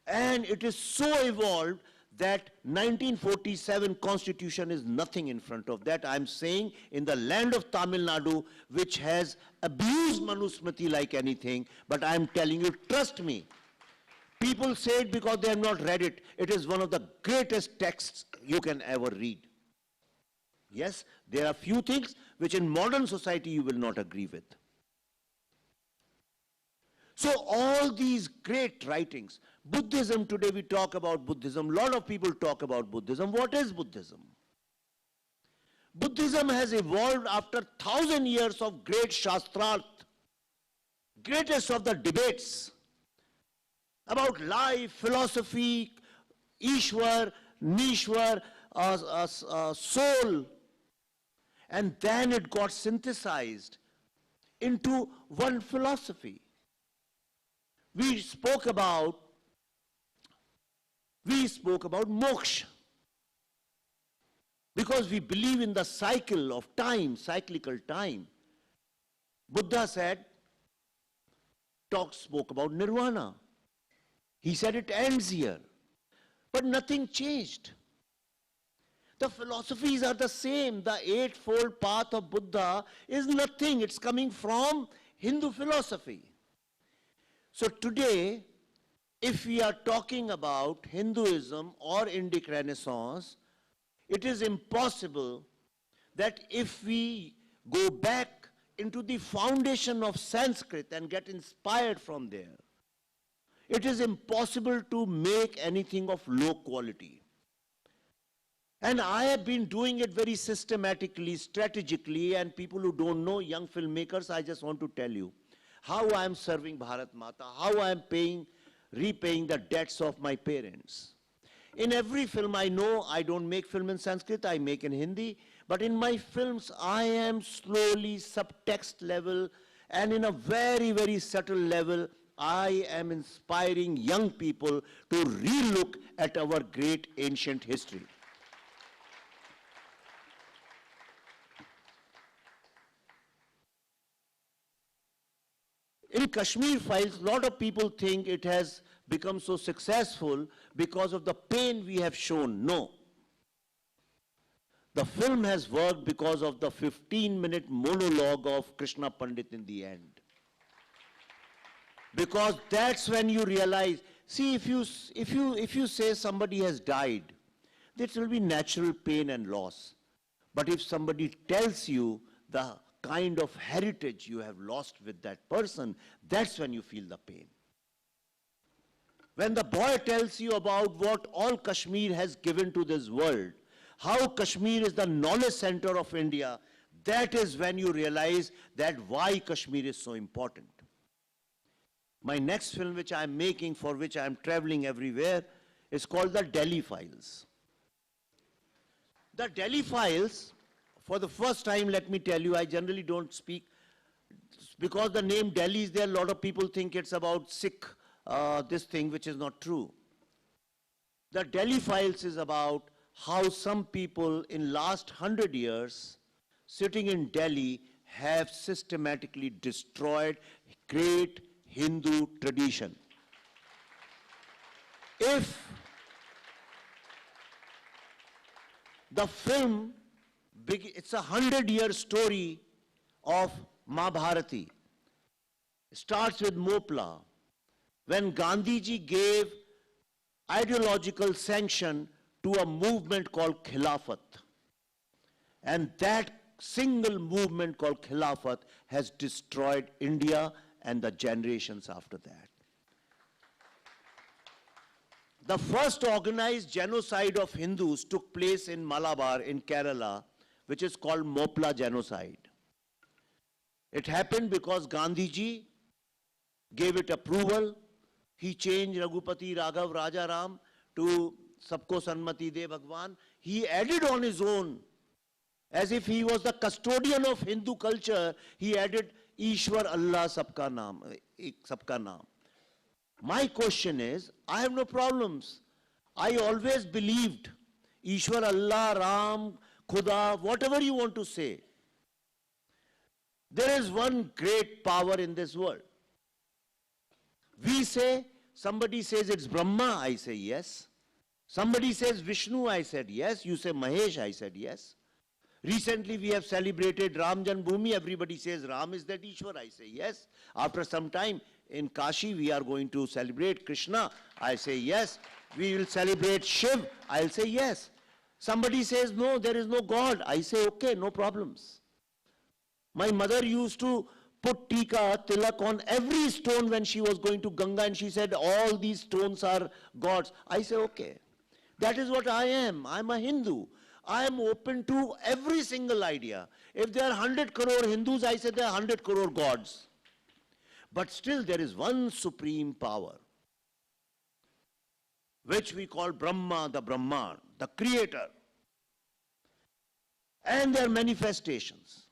And it is so evolved that 1947 constitution is nothing in front of that. I'm saying in the land of Tamil Nadu, which has abused Manusmriti like anything, but I'm telling you, trust me, people say it because they have not read it. It is one of the greatest texts you can ever read. Yes, there are few things which in modern society you will not agree with. So all these great writings, Buddhism, today we talk about Buddhism, a lot of people talk about Buddhism. What is Buddhism? Buddhism has evolved after 1,000 years of great Shastrarth, greatest of the debates about life, philosophy, Ishwar, Nishwar, soul. And then it got synthesized into one philosophy. We spoke about moksha because we believe in the cycle of time, cyclical time. Buddha spoke about nirvana. He said it ends here, but nothing changed. The philosophies are the same. The eightfold path of Buddha is nothing. It's coming from Hindu philosophy. So today, if we are talking about Hinduism or Indic Renaissance, it is impossible that if we go back into the foundation of Sanskrit and get inspired from there, it is impossible to make anything of low quality. And I have been doing it very systematically, strategically, and people who don't know, young filmmakers, I just want to tell you, how I am serving Bharat Mata, how I am repaying the debts of my parents. In every film I know, I don't make film in Sanskrit, I make in Hindi, but in my films I am slowly subtext level and in a very, very subtle level, I am inspiring young people to relook at our great ancient history. In Kashmir Files, a lot of people think it has become so successful because of the pain we have shown. No. The film has worked because of the 15-minute monologue of Krishna Pandit in the end. Because that's when you realize, see, if you say somebody has died, there will be natural pain and loss. But if somebody tells you the kind of heritage you have lost with that person, that's when you feel the pain. When the boy tells you about what all Kashmir has given to this world, how Kashmir is the knowledge center of India, that is when you realize that why Kashmir is so important. My next film which I am making, for which I am traveling everywhere, is called the Delhi Files. The Delhi Files, for the first time, let me tell you, I generally don't speak, because the name Delhi is there, a lot of people think it's about Sikh, this thing, which is not true. The Delhi Files is about how some people in last 100 years, sitting in Delhi, have systematically destroyed great Hindu tradition. If the film, it's a 100-year story of Bharati. It starts with Mopla, when Gandhiji gave ideological sanction to a movement called Khilafat. And that single movement called Khilafat has destroyed India and the generations after that. The first organized genocide of Hindus took place in Malabar in Kerala, which is called Mopla genocide. It happened because Gandhiji gave it approval. He changed Raghupati Raghav Rajaram to Sabko Sanmati De Bhagwan. He added on his own, as if he was the custodian of Hindu culture, he added Ishwar Allah Sabka Naam. My question is, I have no problems. I always believed Ishwar Allah, Ram, Khuda, whatever you want to say. There is one great power in this world. We say, somebody says it's Brahma, I say yes. Somebody says Vishnu, I said yes. You say Mahesh, I said yes. Recently we have celebrated Ram Janmabhoomi. Everybody says Ram is that Ishwar, I say yes. After some time in Kashi we are going to celebrate Krishna, I say yes. We will celebrate Shiv, I'll say yes. Somebody says no, there is no God, I say okay, no problems. My mother used to put tika, tilak on every stone when she was going to Ganga, and she said all these stones are gods. I say okay. That is what I am. I'm a Hindu. I am open to every single idea. If there are 100 crore Hindus, I say there are 100 crore gods. But still there is one supreme power, which we call Brahma, the Brahman, the creator. And their manifestations.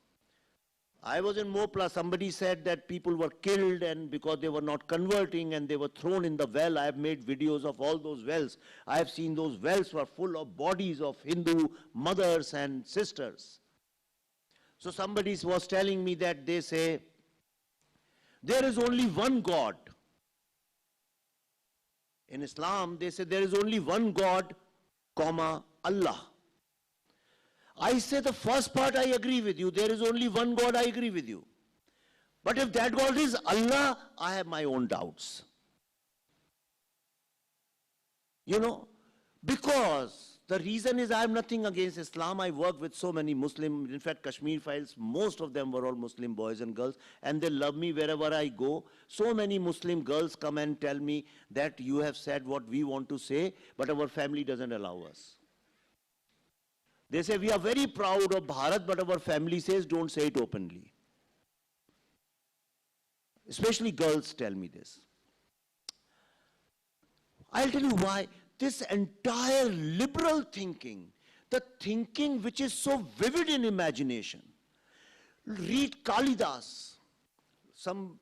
I was in Mopla, somebody said that people were killed and because they were not converting and they were thrown in the well. I have made videos of all those wells. I have seen those wells were full of bodies of Hindu mothers and sisters. So somebody was telling me that they say, there is only one God. In Islam, they say there is only one God, comma, Allah. I say the first part I agree with you. There is only one God, I agree with you. But if that God is Allah, I have my own doubts. You know, because the reason is I have nothing against Islam. I work with so many Muslim, in fact, Kashmir Files, most of them were all Muslim boys and girls, and they love me wherever I go. So many Muslim girls come and tell me that you have said what we want to say, but our family doesn't allow us. They say, we are very proud of Bharat, but our family says, don't say it openly. Especially girls tell me this. I'll tell you why. This entire liberal thinking, the thinking which is so vivid in imagination. Read Kalidas. Some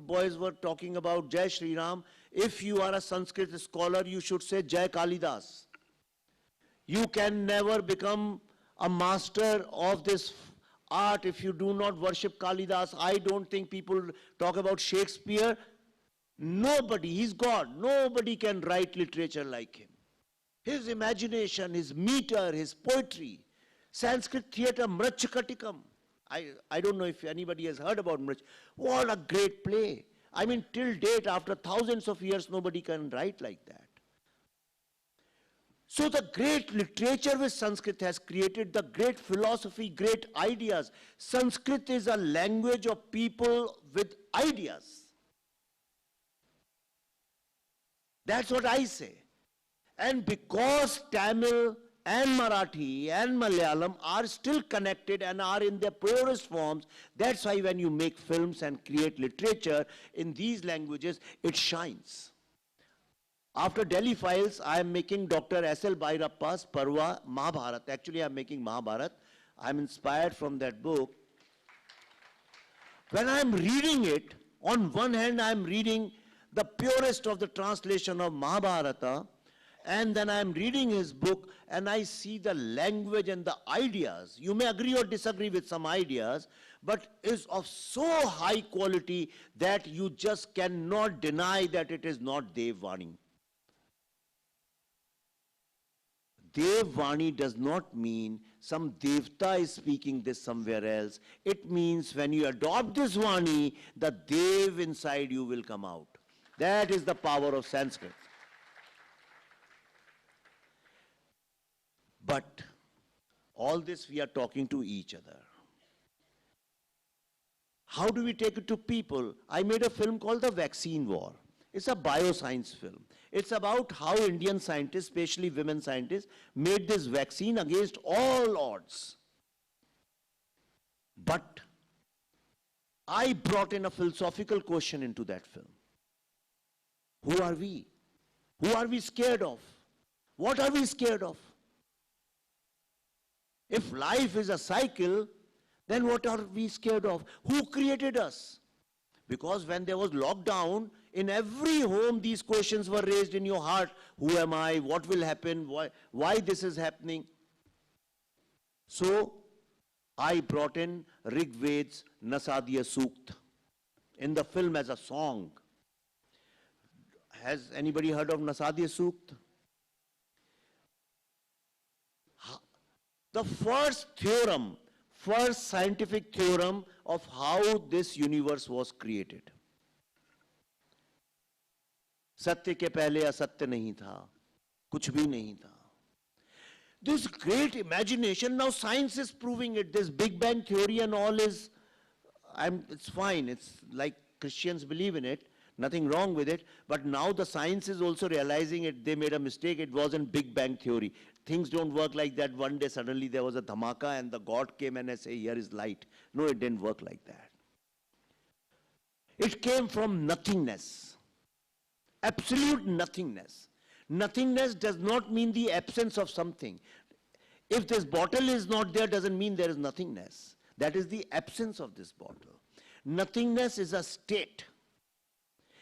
boys were talking about Jai Shri Ram. If you are a Sanskrit scholar, you should say Jai Kalidas. You can never become a master of this art if you do not worship Kalidas. I don't think people talk about Shakespeare. Nobody, he's God. Nobody can write literature like him. His imagination, his meter, his poetry. Sanskrit theatre, Mrachakatikam. I don't know if anybody has heard about Mrach. What a great play. I mean, till date, after thousands of years, nobody can write like that. So the great literature with Sanskrit has created the great philosophy, great ideas. Sanskrit is a language of people with ideas. That's what I say. And because Tamil and Marathi and Malayalam are still connected and are in their purest forms, that's why when you make films and create literature in these languages, it shines. After Delhi Files, I am making Dr. S.L. Bhairappa's Parva Mahabharat. Actually, I am making Mahabharat. I am inspired from that book. When I am reading it, on one hand, I am reading the purest of the translation of Mahabharata, and then I am reading his book and I see the language and the ideas. You may agree or disagree with some ideas, but is of so high quality that you just cannot deny that it is not Devvani. Devvani does not mean some Devta is speaking this somewhere else. It means when you adopt this Vani, the Dev inside you will come out. That is the power of Sanskrit. But all this we are talking to each other. How do we take it to people? I made a film called The Vaccine War. It's a bioscience film. It's about how Indian scientists, especially women scientists, made this vaccine against all odds. But I brought in a philosophical question into that film. Who are we? Who are we scared of? What are we scared of? If life is a cycle, then what are we scared of? Who created us? Because when there was lockdown, in every home these questions were raised in your heart. Who am I? What will happen? Why this is happening? So, I brought in Rig Ved's Nasadiya Sukt in the film as a song. Has anybody heard of Nasadiya Sukt? The first theorem, first scientific theorem of how this universe was created. सत्य के पहले असत्य नहीं था, कुछ भी नहीं था. This great imagination, now science is proving it. This Big Bang theory and all is, it's fine. It's like Christians believe in it. Nothing wrong with it. But now the science is also realizing it. They made a mistake. It wasn't Big Bang theory. Things don't work like that. One day suddenly there was a dhamaka and the God came and said, here is light. No, it didn't work like that. It came from nothingness. Absolute nothingness. Nothingness does not mean the absence of something. If this bottle is not there, doesn't mean there is nothingness. That is the absence of this bottle. Nothingness is a state.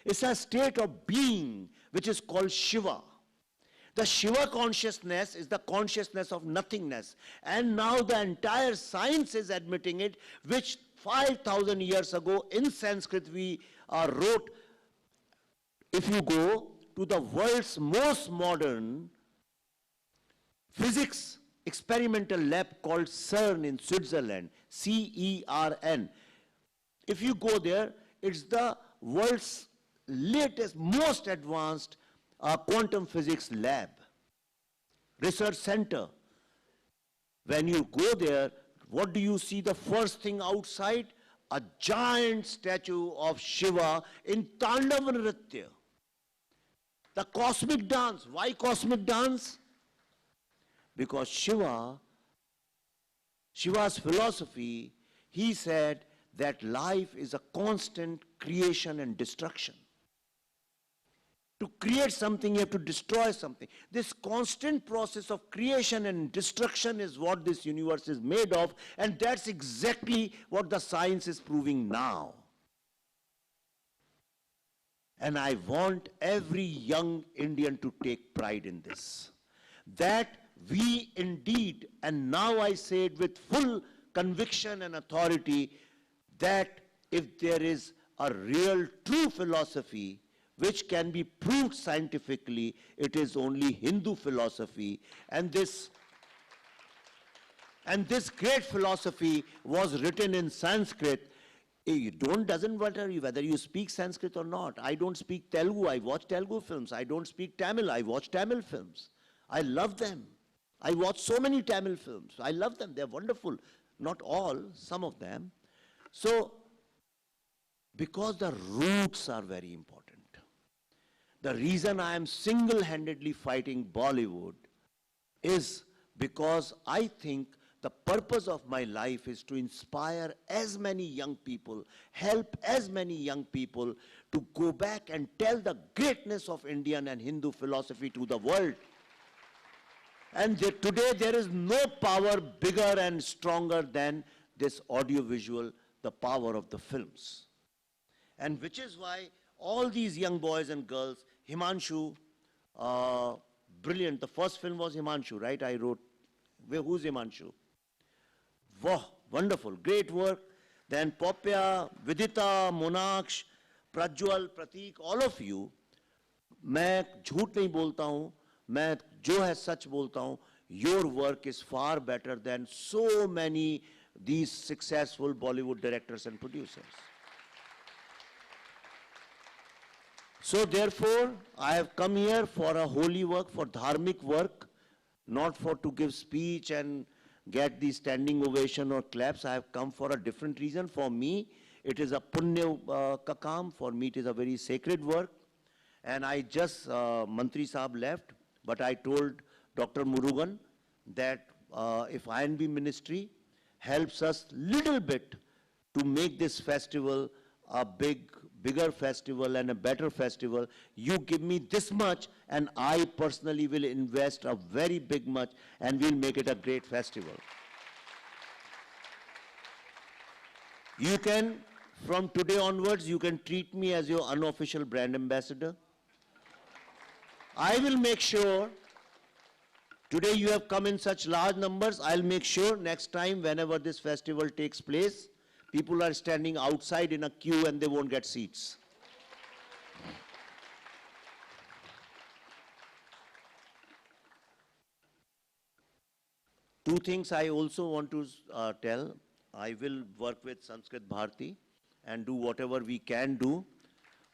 It's a state of being which is called Shiva. The Shiva consciousness is the consciousness of nothingness. And now the entire science is admitting it, which 5,000 years ago in Sanskrit we wrote. If you go to the world's most modern physics experimental lab called CERN in Switzerland, CERN. If you go there, it's the world's latest, most advanced quantum physics lab, research center. When you go there, what do you see the first thing outside? A giant statue of Shiva in Tandava Nritya. The cosmic dance. Why cosmic dance? Because Shiva's philosophy, he said that life is a constant creation and destruction. To create something, you have to destroy something. This constant process of creation and destruction is what this universe is made of, and that's exactly what the science is proving now. And I want every young Indian to take pride in this. That we indeed, and now I say it with full conviction and authority, that if there is a real true philosophy which can be proved scientifically, it is only Hindu philosophy. And this great philosophy was written in Sanskrit. Doesn't matter whether you speak Sanskrit or not. I don't speak Telugu, I watch Telugu films. I don't speak Tamil, I watch Tamil films. I love them. I watch so many Tamil films. I love them, they're wonderful. Not all, some of them. So, because the roots are very important. The reason I am single-handedly fighting Bollywood is because I think the purpose of my life is to inspire as many young people, help as many young people to go back and tell the greatness of Indian and Hindu philosophy to the world. And today there is no power bigger and stronger than this audiovisual, the power of the films. And which is why all these young boys and girls, Himanshu, brilliant. The first film was Himanshu, right? I wrote, who's Himanshu? Wow, wonderful, great work. Then Popya, Vidita, Monaksh, Prajwal, Pratik, all of you, मैं झूठ नहीं बोलता हूँ, मैं जो है सच बोलता हूँ. Your work is far better than so many these successful Bollywood directors and producers. So therefore, I have come here for a holy work, for dharmic work, not for to give speech and get the standing ovation or claps. I have come for a different reason. For me, it is a punya ka kaam. For me, it is a very sacred work. And I just, Mantri Saab left, but I told Dr. Murugan that if INB ministry helps us little bit to make this festival a bigger festival and a better festival, you give me this much and I personally will invest a very big much and we'll make it a great festival. You can, from today onwards, you can treat me as your unofficial brand ambassador. I will make sure, today you have come in such large numbers, I'll make sure next time whenever this festival takes place, people are standing outside in a queue and they won't get seats. Two things I also want to tell. I will work with Sanskrit Bharati and do whatever we can do.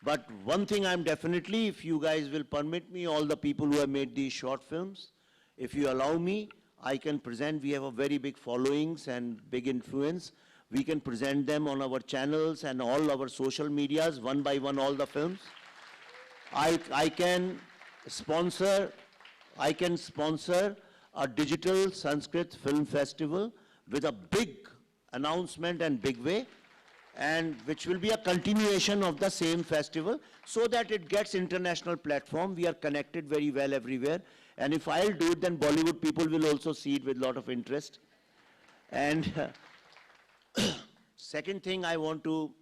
But one thing I'm definitely, if you guys will permit me, all the people who have made these short films, if you allow me, I can present. We have a very big followings and big influence. We can present them on our channels and all our social medias, one by one, all the films. I can sponsor a digital Sanskrit film festival with a big announcement and big way, and which will be a continuation of the same festival so that it gets international platform. We are connected very well everywhere. And if I'll do it, then Bollywood people will also see it with a lot of interest. And second thing I want to,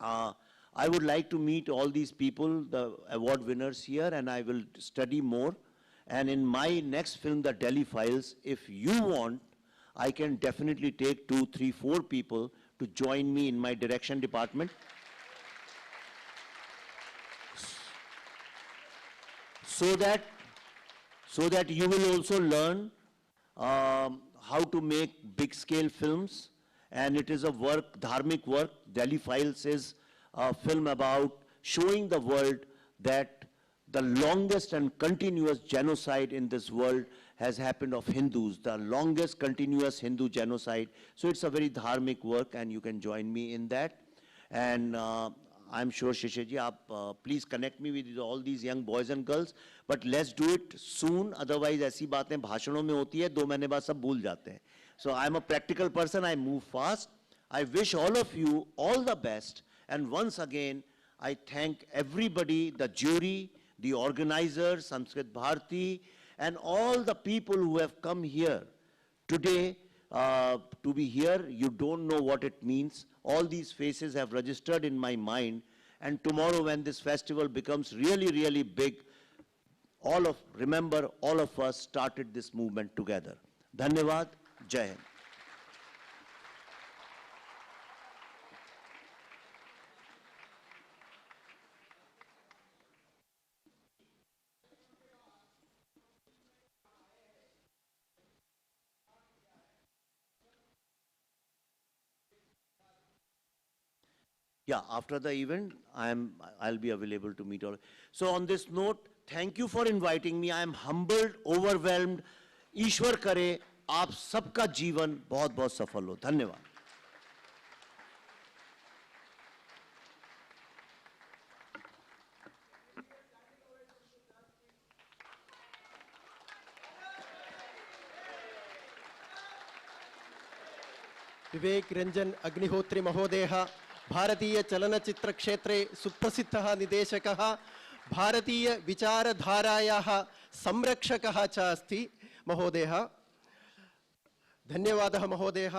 I would like to meet all these people, the award winners here, and I will study more. And in my next film, The Delhi Files, if you want, I can definitely take 2, 3, 4 people to join me in my direction department. So that you will also learn how to make big scale films. And it is a work, dharmic work. Delhi Files is a film about showing the world that the longest and continuous genocide in this world has happened of Hindus, the longest continuous Hindu genocide. So it's a very dharmic work and you can join me in that. And I'm sure Shishirji, please connect me with all these young boys and girls. But let's do it soon, otherwise ऐसी बातें भाषणों में होती है, 2 महीने बाद सब भूल जाते हैं. So I'm a practical person, I move fast. I wish all of you all the best. And once again, I thank everybody, the jury, the organizers, Sanskrit Bharati, and all the people who have come here today to be here. You don't know what it means. All these faces have registered in my mind. And tomorrow when this festival becomes really, really big, remember, all of us started this movement together. Dhanyavad, Jai Hind. Yeah, after the event, I'll be available to meet all. So on this note, thank you for inviting me. I am humbled, overwhelmed. ईश्वर करे आप सबका जीवन बहुत बहुत सफल हो. धन्यवाद. विवेक रंजन अग्निहोत्री महोदयः भारतीय चलनचित्र क्षेत्रे सुप्रसिद्धः निदेशकः, भारतीय विचारधारायाः संरक्षकः च अस्ति महोदयः. धन्यवादः महोदयः.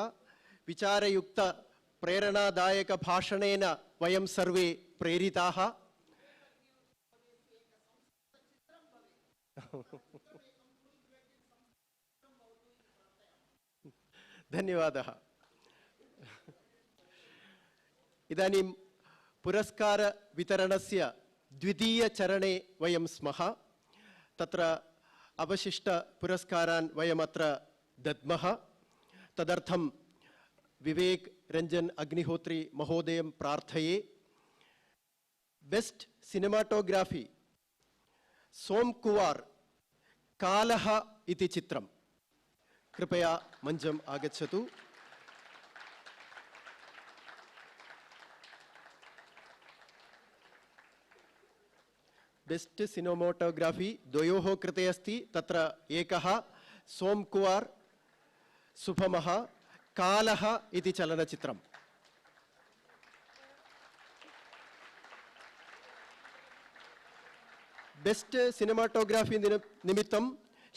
विचारयुक्त प्रेरणादायक भाषणेन वयं सर्वे प्रेरिताः. धन्यवादः. इदानीं पुरस्कार वितरणस्य द्वितीयचरणे वयं स्मः. तत्र अवशिष्ट पुरस्कारान् वयम् अत्र दद्मः. तदर्थं विवेक रंजन अग्निहोत्री महोदयं प्रार्थये. बेस्ट सिनेमाटोग्राफी सोम कुमार कालः इति चित्रं. कृपया मञ्चम् आगच्छतु. बेस्ट सिनेमाटोग्राफी द्वयोः कृते अस्ति. तत्र एकः सोम कुमार सुभमः कालः इति चलनचित्रम्. बेस्ट सिनेमाटोग्राफी निमित्तं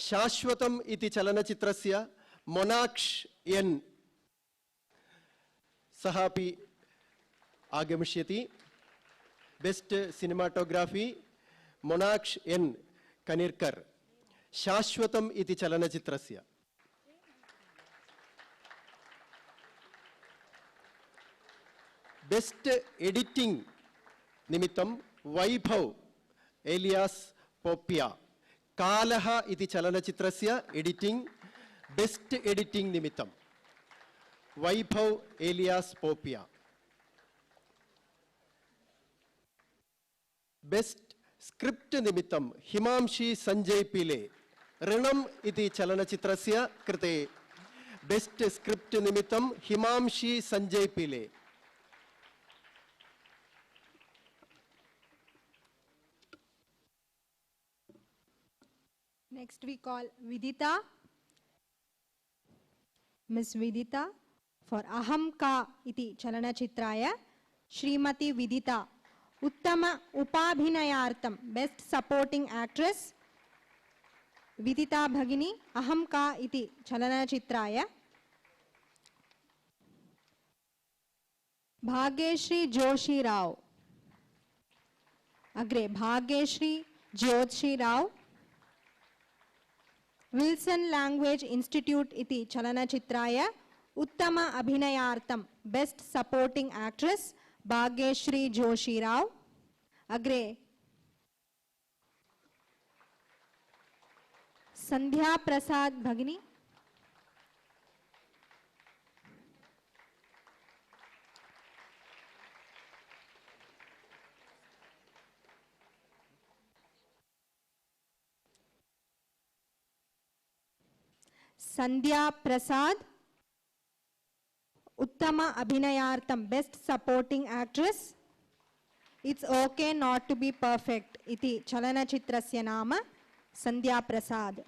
शाश्वतम् इति चलनचित्रस्य मोनाक्ष एन् सः अपि आगमिष्यति. बेस्ट सिनेमाटोग्राफी मोनाक्ष एन् कनिर्कर् शाश्वतम् इति चलनचित्रस्य. बेस्ट एडिटिंग निमित्तं वैभव एलियास पोप्या कालः इति चलनचित्रस्य एडिटिंग. बेस्ट एडिटिंग निमित्तं वैभव एलियास पोप्या. बेस्ट स्क्रिप्ट निमित्तं हिमांशी संजय पिले ऋणम् इति चलनचित्रस्य कृते बेस्ट स्क्रिप्ट निमित्तं हिमांशी संजय पिले. Next we call Vidita. Miss Vidita for Aham Ka iti Chalanachitraya. Srimati Vidita Uttama Upabhinayartam Best Supporting Actress. Vidita Bhagini Aham Ka iti Chalanachitraya. Bhagyeshri Joshi Rao. Agre Bhagyeshri Jyotishi Rao. Wilson Language Institute iti Chalanachitraya Uttama Abhinayartam Best Supporting Actress Bhagyeshri Joshi Rao. Agre Sandhya Prasad Bhagini. Sandhya Prasad Uttama Abhinayartam Best Supporting Actress. It's okay not to be perfect iti Chalanachitrasya nama Sandhya Prasad.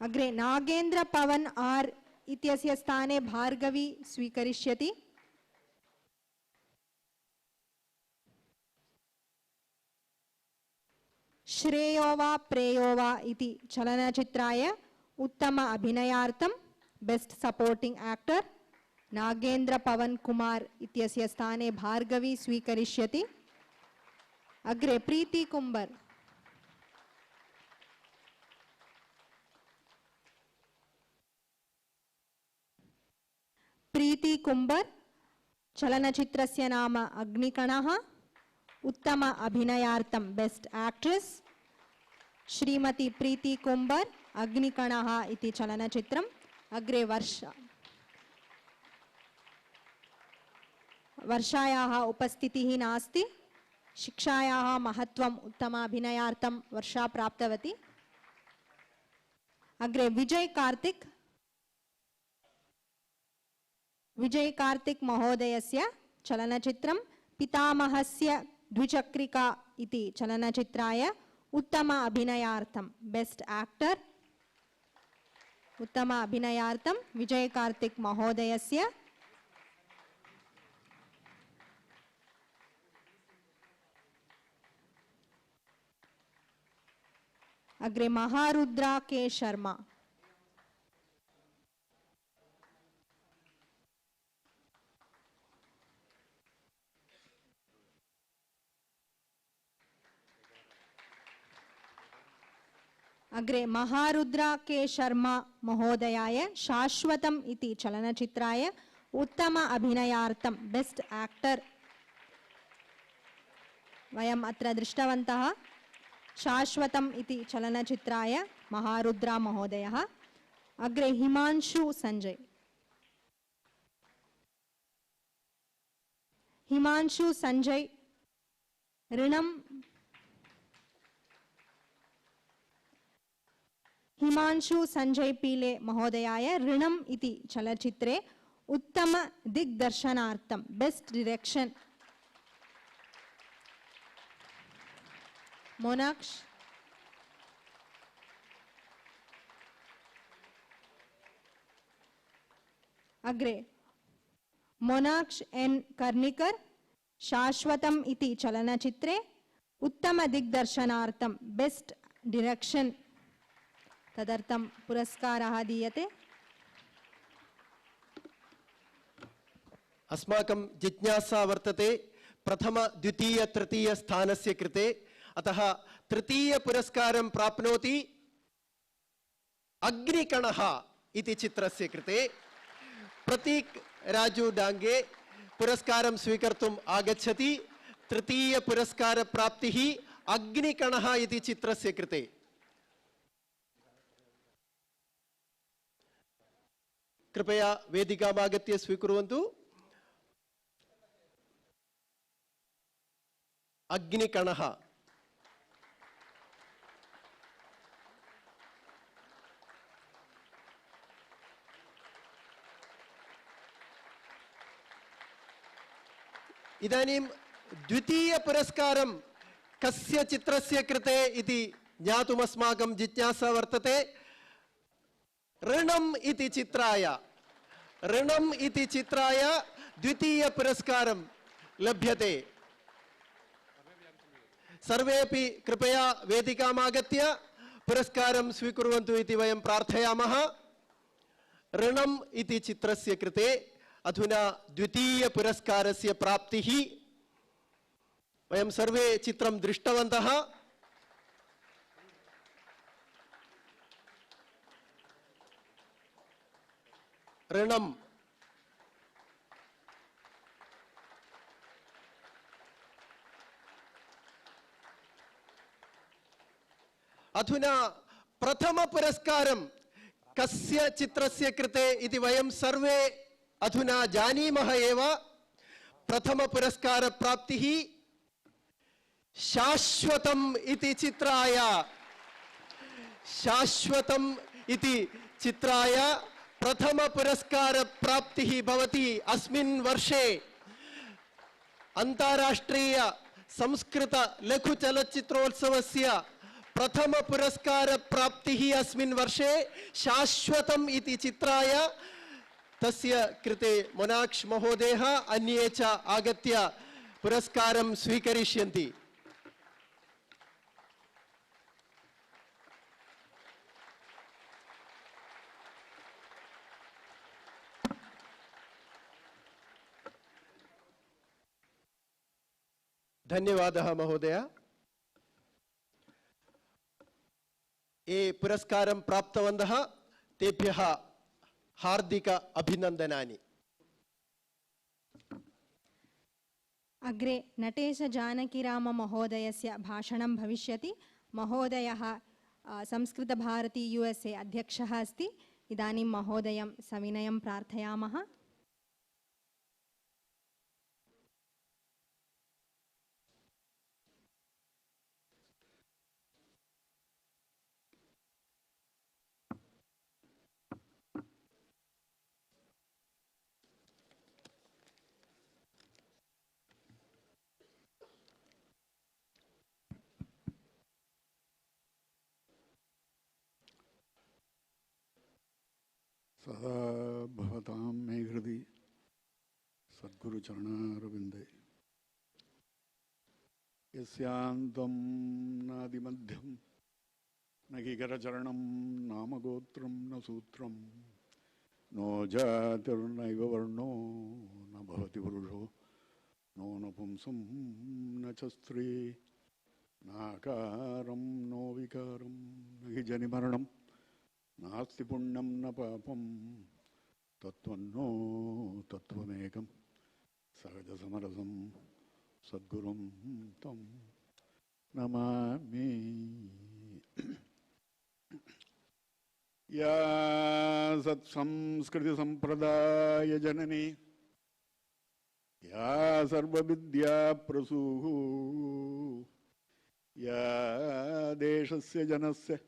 Agre Nagendra Pavan R इत्यस्य स्थाने भार्गवी स्वीकरिष्यति। श्रेयो वा प्रेयो वा इति चलनचित्राय उत्तम अभिनयार्थं best supporting actor Nagendra पवन कुमार इत्यस्य स्थाने भार्गवी स्वीकरिष्यति। अग्रे प्रीति कुंबर। प्रीति कुंबर चलनचित्रस्य नाम अग्निकणः उत्तम अभिनयार्थं बेस्ट एक्ट्रेस श्रीमती प्रीति कुंबर अग्निकणः इति चलनचित्रम्। अग्रे वर्षायाः उपस्थितिः नास्ति। शिक्षायाः महत्वम् उत्तम अभिनयार्थं वर्षा प्राप्तवती। अग्रे विजय कार्तिक महोदयस्य चलनचित्रं पितामहस्य द्विचक्रिका इति चलनचित्राय उत्तम अभिनयार्थं बेस्ट एक्टर उत्तम अभिनयार्थं विजय कार्तिक महोदयस्य। अग्रे महारुद्रा के शर्मा। अग्रे महारुद्रा के शर्मा महोदयाय शाश्वतम् इति चलनचित्राय उत्तम अभिनयार्थं बेस्ट एक्टर वयम् अत्र दृष्टवन्तः। शाश्वतम् इति चलनचित्राय महारुद्रा महोदयः। अग्रे हिमांशु संजय। हिमांशु संजय ऋणम् हिमांशु संजय पीले महोदयाय ऋणम् इति चलचित्रे उत्तम दिग्दर्शनार्थं बेस्ट डायरेक्शन मोनाक्ष। अग्रे मोनाक्ष एन कर्णिकर शाश्वतम् इति चलनचित्रे उत्तम दिग्दर्शनार्थं बेस्ट डायरेक्शन तदर्थं पुरस्कारः दीयते। अस्माकं जिज्ञासा वर्तते प्रथम द्वितीय तृतीय स्थानस्य कृते, अतः तृतीय पुरस्कारं प्राप्नोति अग्निकणः इति चित्रस्य कृते। प्रतीक राजू डांगे पुरस्कारं स्वीकर्तुम् आगच्छति। तृतीय पुरस्कार प्राप्तिः अग्निकणः इति चित्रस्य कृते। कृपया वेदिकामागत्य स्वीकुर्वन्तु। अग्निकणः इदानीं द्वितीय पुरस्कारं कस्य चित्रस्य कृते इति ज्ञातुम् अस्माकं जिज्ञासा वर्तते। ऋणम् इति चित्राय द्वितीय पुरस्कारं लभ्यते। सर्वेपि कृपया वेदिकामागत्य पुरस्कारं स्वीकुर्वन्तु इति वयं प्रार्थयामः। ऋणम् इति चित्रस्य कृते अधुना द्वितीय पुरस्कारस्य प्राप्तिः। वयं सर्वे चित्रं दृष्टवन्तः। ऋणम् अधुना प्रथम पुरस्कारं कस्य चित्रस्य कृते इति वयं सर्वे अधुना जानीमः एव। प्रथम पुरस्कार प्राप्तिः शाश्वतम् इति चित्राय। शाश्वतम् इति चित्राय प्रथम पुरस्कार प्राप्तिः भवति। अस्मिन् वर्षे अन्ताराष्ट्रीय संस्कृत लघु चलच्चित्रोत्सवस्य प्रथम पुरस्कार प्राप्तिः अस्मिन् वर्षे शाश्वतम् इति चित्राय तस्य कृते मोनाक्ष महोदयः अन्ये च आगत्य पुरस्कारं स्वीकरिष्यन्ति। धन्यवादः महोदय। ये पुरस्कारं प्राप्तवन्तः तेभ्यः हार्दिक अभिनन्दनानि। अग्रे नटेश जानकीराम महोदयस्य भाषणं भविष्यति। महोदयः संस्कृतभारती USA अध्यक्षः अस्ति। इदानीं महोदयं सविनयं प्रार्थयामः। सदा भवतां मे हृदि सद्गुरुचरणारविन्दे यस्यान्तं नादिमध्यं न किकरचरणं नामगोत्रं न सूत्रं नो जातिर्नैव वर्णो न भवति पुरुषो नो नपुंसं न च स्त्री नाकारं नो विकारं न हि जनिमरणं नास्ति पुण्यं न पापं तत्त्वन्नो तत्त्वमेकं सहजसमरसं सद्गुरुं तं नमामि। या सत्संस्कृतिसम्प्रदायजननी या सर्वविद्याप्रसूः या देशस्य जनस्य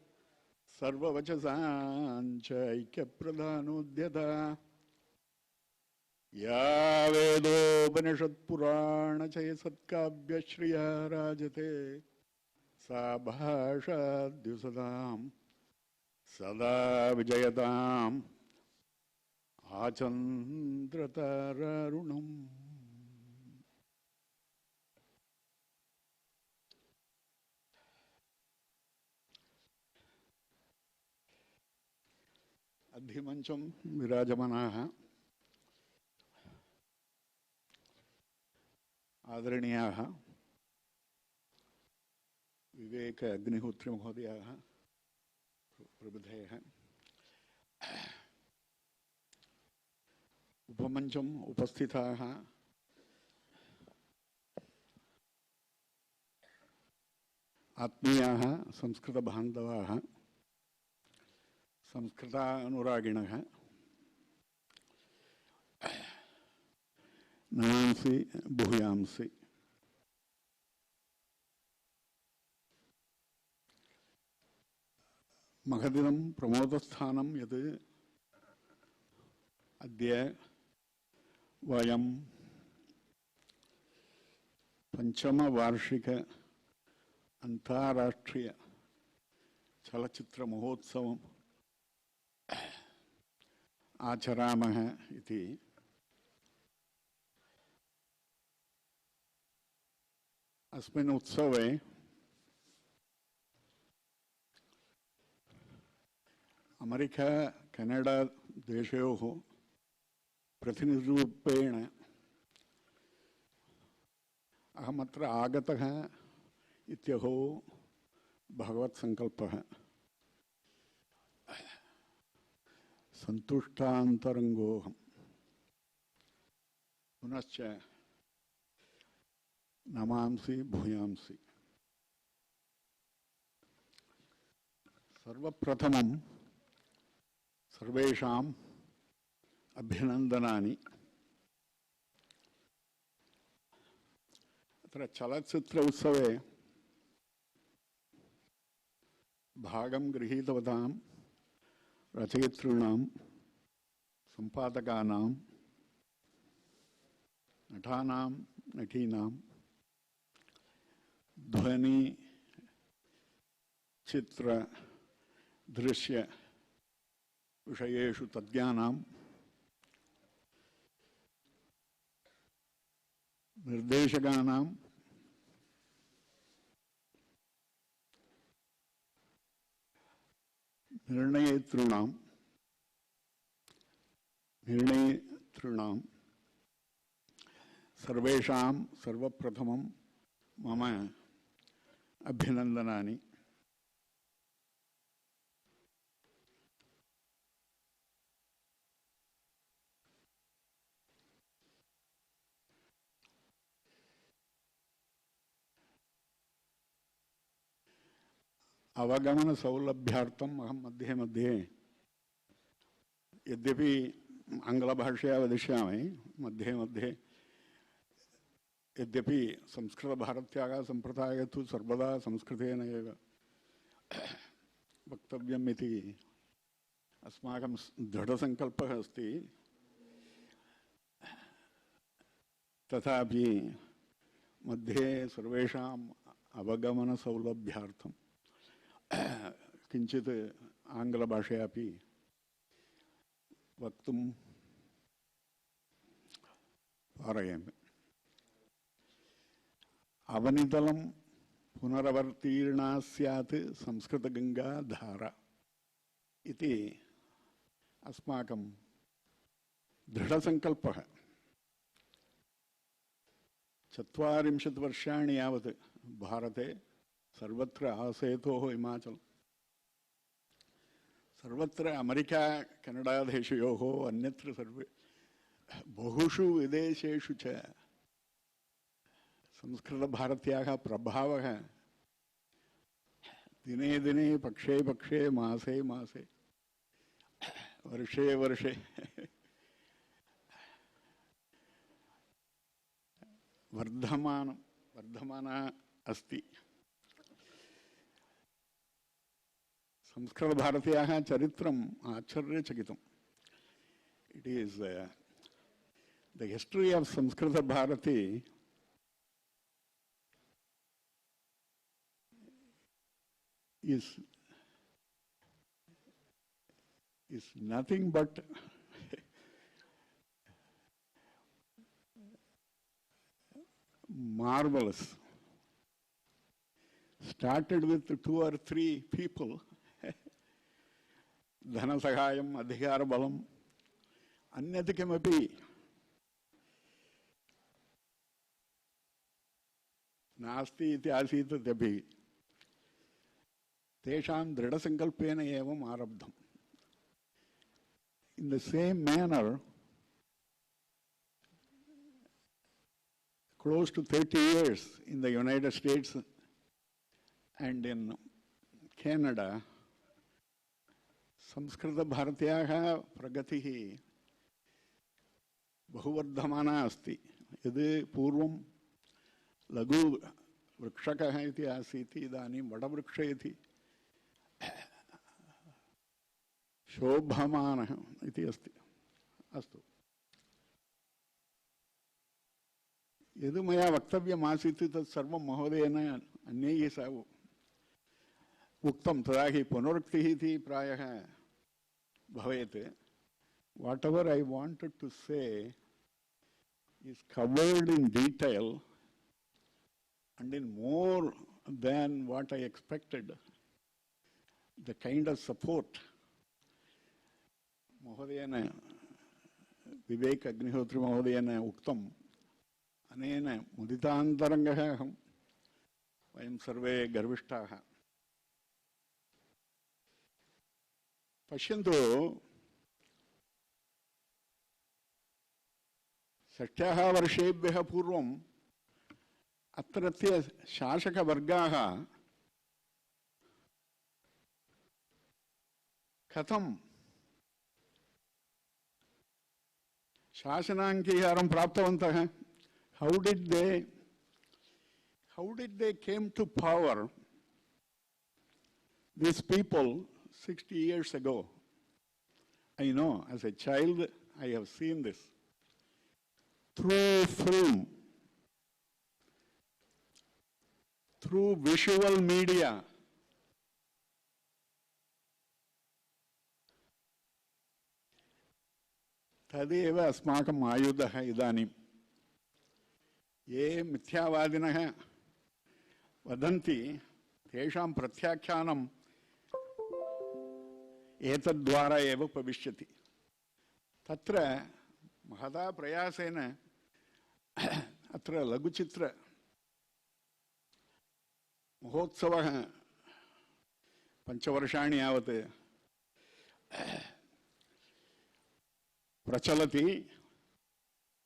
सर्ववचसाञ्च ऐक्यप्रधानोद्यता या वेदोपनिषत्पुराणचयसत्काव्यश्रिया राजते सा भाषाद्युसदां सदा विजयताम् आचन्द्रतारारुणम्। अद्धिमञ्चं विराजमानाः आदरणीयाः विवेक अग्निहोत्री महोदयाः प्रबुधेः, उपमञ्चम् उपस्थिताः आत्मीयाः संस्कृतबान्धवाः संस्कृतानुरागिणः नमांसि भूयांसि। महदिदं प्रमोदस्थानं यत् अद्य वयं पञ्चमवार्षिक अन्ताराष्ट्रिय चलच्चित्रमहोत्सवम् आचरामः इति। अस्मिन् उत्सवे अमेरिका केनडा देशयोः प्रतिनिधिरूपेण अहमत्र आगतः इत्यहो भगवत्सङ्कल्पः। सन्तुष्टान्तरङ्गोऽहम्। पुनश्च नमांसि भूयांसि। सर्वप्रथमं सर्वेषाम् अभिनन्दनानि। अत्र चलच्चित्र उत्सवे भागं गृहीतवतां रचयितॄणां सम्पादकानां नटानां नटीनां ध्वनि चित्र दृश्य विषयेषु तज्ञानां निर्देशकानां निर्णयेतॄणां सर्वेषां सर्वप्रथमं मम अभिनन्दनानि। अवगमन सौलभ्यार्थम अहम मध्ये मध्ये यद्यपि आंग्लभाषया वदिष्यामि मध्ये मध्ये यद्यपि संस्कृतभारत्याः सम्प्रदायः तु सर्वदा संस्कृतेन एव वक्तव्यम् इति अस्माकं दृढसङ्कल्पः अस्ति। तथापि मध्ये सर्वेषाम् अवगमनसौलभ्यार्थं किञ्चित् आङ्ग्लभाषयापि वक्तुं पारयामि। अवनितलं पुनरवर्तीर्णा स्यात् संस्कृतगङ्गा धारा इति अस्माकं दृढसङ्कल्पः। 40 वर्षाणि यावत् भारते सर्वत्र आसेतोः हिमाचल, सर्वत्र अमेरिका कनाडा देशयोः अन्यत्र सर्वे बहुषु विदेशेषु च संस्कृतभारत्याः प्रभावः दिने दिने पक्षे पक्षे मासे मासे वर्षे वर्षे वर्धमाना अस्ति। संस्कृतभारत्याः चरित्रम् आश्चर्यचकितम्। It is the history of Samskrita Bharati is nothing but marvelous. Started with 2 or 3 people, Dhanasahayam, Adhikarabalam, Anyat kimapi Nasti iti asita tabi Tesham Dridhasankalpena evam arabdham. In the same manner, close to 30 years in the United States and in Canada, Samskrita Bharatyaha Pragatihi Bahuvardhamana asti. Yadi Purvam Lagu Vrikshakaha iti asiti idanim Vadavriksha iti Shobhamana iti asti. Astu. यदि मया वक्तव्यमासीत् तत् सर्वं महोदयेन अन्यैः सह उक्तं तदा हि पुनरुक्तिः इति प्रायः भवेत्. Whatever I wanted to say is covered in detail and in more than what I expected. The kind of support महोदयेन विवेक अग्निहोत्री महोदयेन उक्तं अनेन मुदितान्तरङ्गः अहं वयं सर्वे गर्विष्ठाः। पश्यन्तु 60 वर्षेभ्यः पूर्वम् अत्रत्य शासकवर्गाः कथं शासनाङ्गीकारं प्राप्तवन्तः? How did they came to power, these people 60 years ago? I know, as a child, I have seen this. Through film, through visual media, तदेव अस्माकम् आयुधः इदानीं. ये मिथ्यावादिनः वदन्ति तेषां प्रत्याख्यानम् एतद्द्वारा एव भविष्यति। तत्र महता प्रयासेन अत्र लघुचित्र महोत्सवः 5 वर्षाणि यावत् प्रचलति।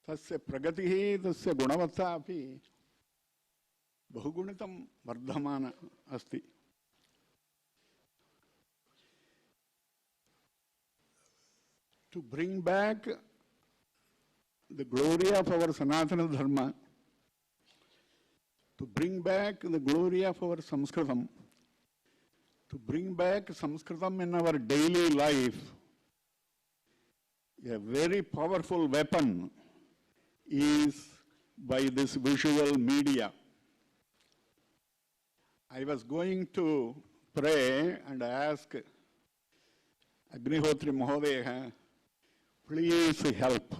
तस्य प्रगतिः तस्य गुणवत्ता अपि बहुगुणितं वर्धमान अस्ति। To bring back the glory of our Sanatana Dharma, to bring back the glory of our Samskritam, to bring back Samskritam in our daily life, a very powerful weapon is by this visual media. I was going to pray and ask Agnihotri Mahodaya, please help.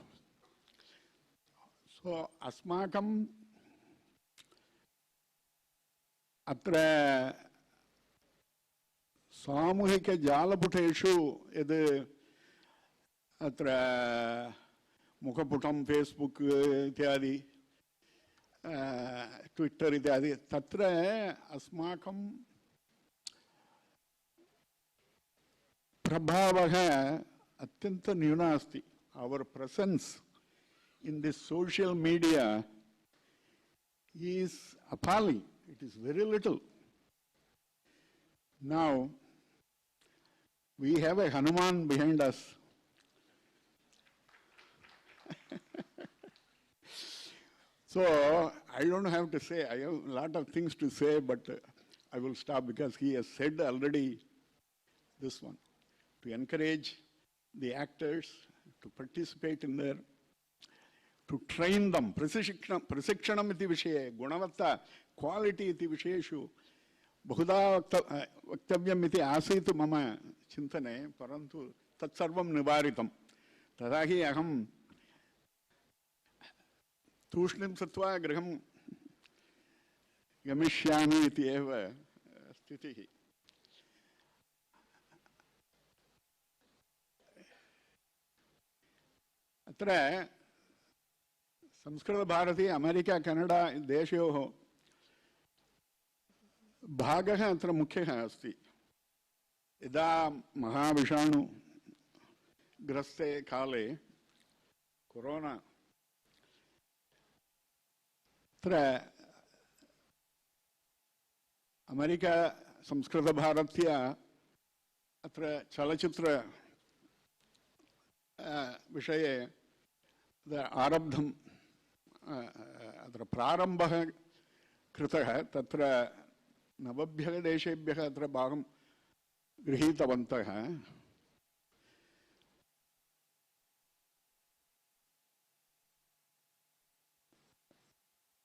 So, asmakam atra samuhika jalaputeshu yad atra mukhaputam Facebook ityadi Twitter ityadi tatra asmakam prabhavah अत्यंत न्यूना अस्ति. Our presence in this social media is appalling. It is very little. Now, we have a Hanuman behind us. So, I don't have to say, I have a lot of things to say, but I will stop because he has said already this one. To encourage the actors to participate in there, to train them, prasikshanam iti vishaye, gunavatta, quality iti vishayeshu, bahuda vaktavyam iti asitu mama chintane, parantu tatsarvam nivaritam. Tadahi aham tushnim satva griham gamishyami iti eva stitihi. अत्र Sanskrit Bharti America Canada देशयोः भागः अत्र मुख्यः अस्ति. यदा महाविषाणु ग्रस्ते काले corona अत्र America Sanskrit भारत्या अत्र चलचित्र विषये आरब्धं अत्र प्रारम्भः कृतः. तत्र 90 देशेभ्यः अत्र भागं गृहीतवन्तः.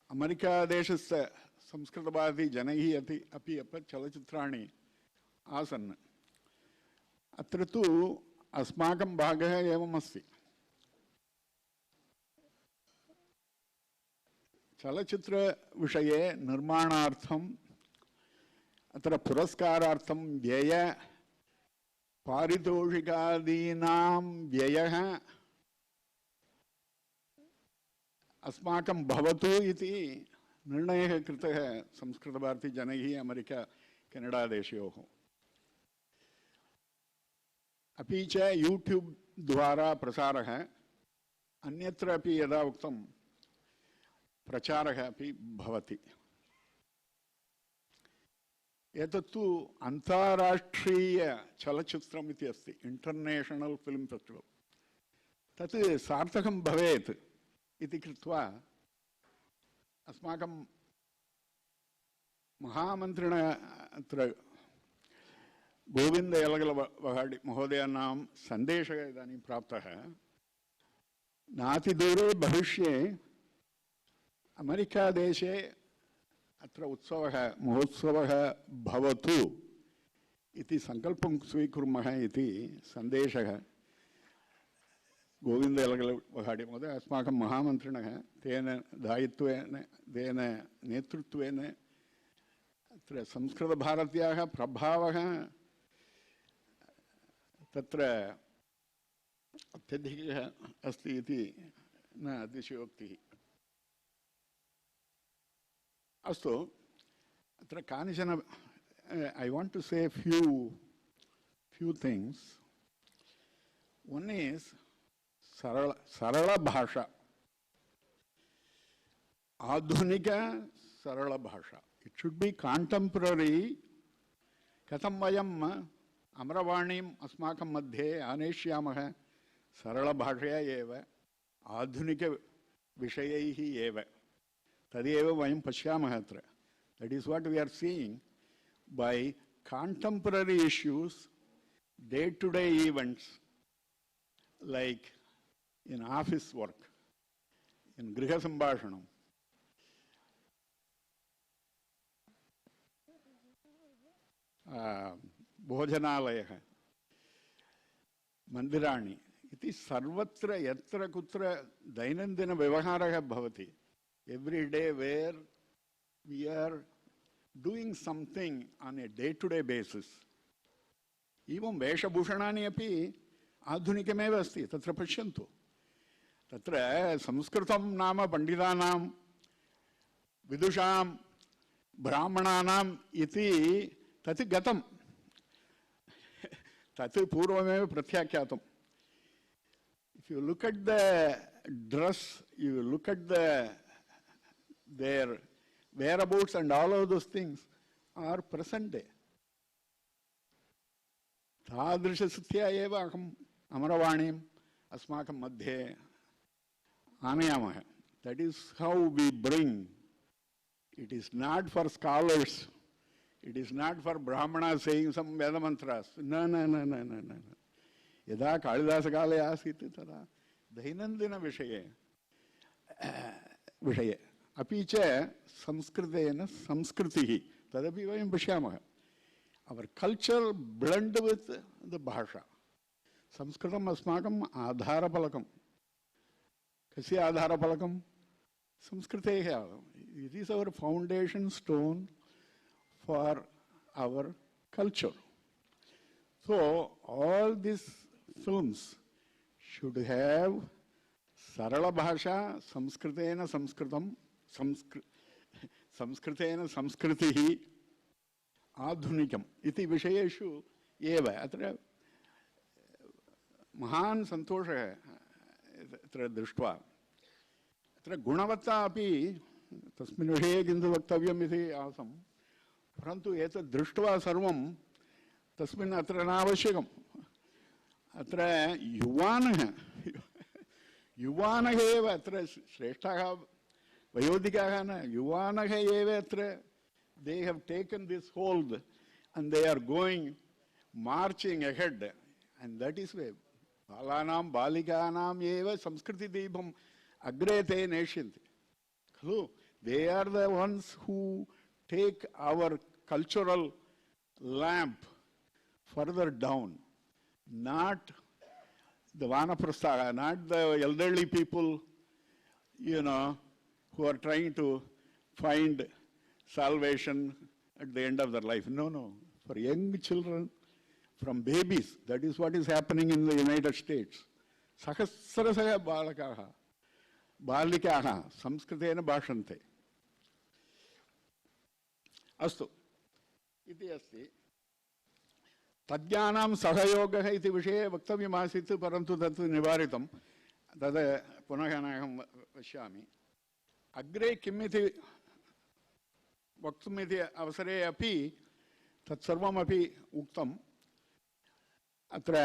अमेरिकादेशस्य संस्कृतभारती जनैः अपि चलचित्राणि आसन्. अत्र तु अस्माकं भागः एवमस्ति. चलचित्रविषये निर्माणार्थम् अत्र पुरस्कारार्थं व्यय पारितोषिकादीनां व्ययः अस्माकं भवतु इति निर्णयः कृतः संस्कृतभारती जनैः अमेरिका कनाडा देशयोः. अपि च यूट्यूब द्वारा प्रसारः, अन्यत्र अपि यदा उक्तं प्रचारः अपि भवति. एतत्तु अन्ताराष्ट्रीय चलचित्रम् इति अस्ति, इंटरनेशनल फिल्म फेस्टिवल. तत् सार्थकं भवेत् इति कृत्वा अस्माकं महामन्त्रिणा अत्र गोविंद यलगलवहाडि महोदयानां सन्देशः इदानीं प्राप्तः. नातिदूरे भविष्ये अमेरिकादेशे अत्र उत्सवः महोत्सवः भवतु इति सङ्कल्पं स्वीकुर्मः इति सन्देशः. गोविंद यलगलवहाडि महोदय अस्माकं महामन्त्रिणः तेन दायित्वेन तेन नेतृत्वेन अत्र संस्कृतभारत्याः प्रभावः तत्र अत्यधिकः अस्ति इति न अतिशयोक्तिः। अस्तु अत्र कानिचन I want to say few things. One is sarala bhasha, adhunika sarala bhasha. It should be contemporary. Katham vayam amravanim asmakam madhye aneshyamah sarala bhashaya eva adhunika vishayaihi eva tadeva vayam pashyamah atra. That is what we are seeing by contemporary issues, day-to-day events, like in office work, in Griha Sambhashanam, Bhojanalaya, Mandirani, iti sarvatra yatra kutra dainandina vyavaharaha bhavati. Every day where we are doing something on a day-to-day basis. Even veshabhushanani api adhunikameva asti. Tatra pashyantu. Tatra Samskritam nama panditanam vidusham brahmananam iti tati gatam. Tati purvameva pratyakyatam. If you look at the dress, you look at their whereabouts and all of those things are present day. Tadrisha sthya eva aham amaravanim asmakam madhye anayamaha. That is how we bring. It is not for scholars. It is not for brahmanas saying some Veda mantras. No. Yada Kalidasa kale asiti tada dainandina vishaye. Api cha Samskritena Samskritihi tadapi vayam pashyamah. Our culture blend with the bhasha. Samskritam asmakam adharapalakam. Kasya adharapalakam? Samskriteha. It is our foundation stone for our culture. So all these films should have sarala bhasha, Samskritena Samskritam, Samskritena Samskritihi, adhunikam iti vishayeshu eva. Atra mahan santosha atra drishtva. Atra gunavatta api tasmin vishaye kintu vaktavyam iti asam. Parantu etat drishtva sarvam tasmin atra navashyakam. Atra yuvanah eva atra shreshtaha vayodikaha na yuvanah eva atra. They have taken this hold and they are going, marching ahead. And that is why balanam balikanam eva samskriti deepam agrete neshanti. They are the ones who take our cultural lamp further down, not the vanaprastha, not the elderly people, who are trying to find salvation at the end of their life. No. For young children, from babies, that is what is happening in the United States. Sahasrasaya balikaha samskritena bhashante. Astu. Iti asti. Tadyanam sahayogah iti vishaye vaktavyam asit parantu tatu nivaritam. Tada punahanaham vashyami. Agre kimiti वक्तुमिति अवसरे अपि तत्सर्वमपि उक्तम् अत्र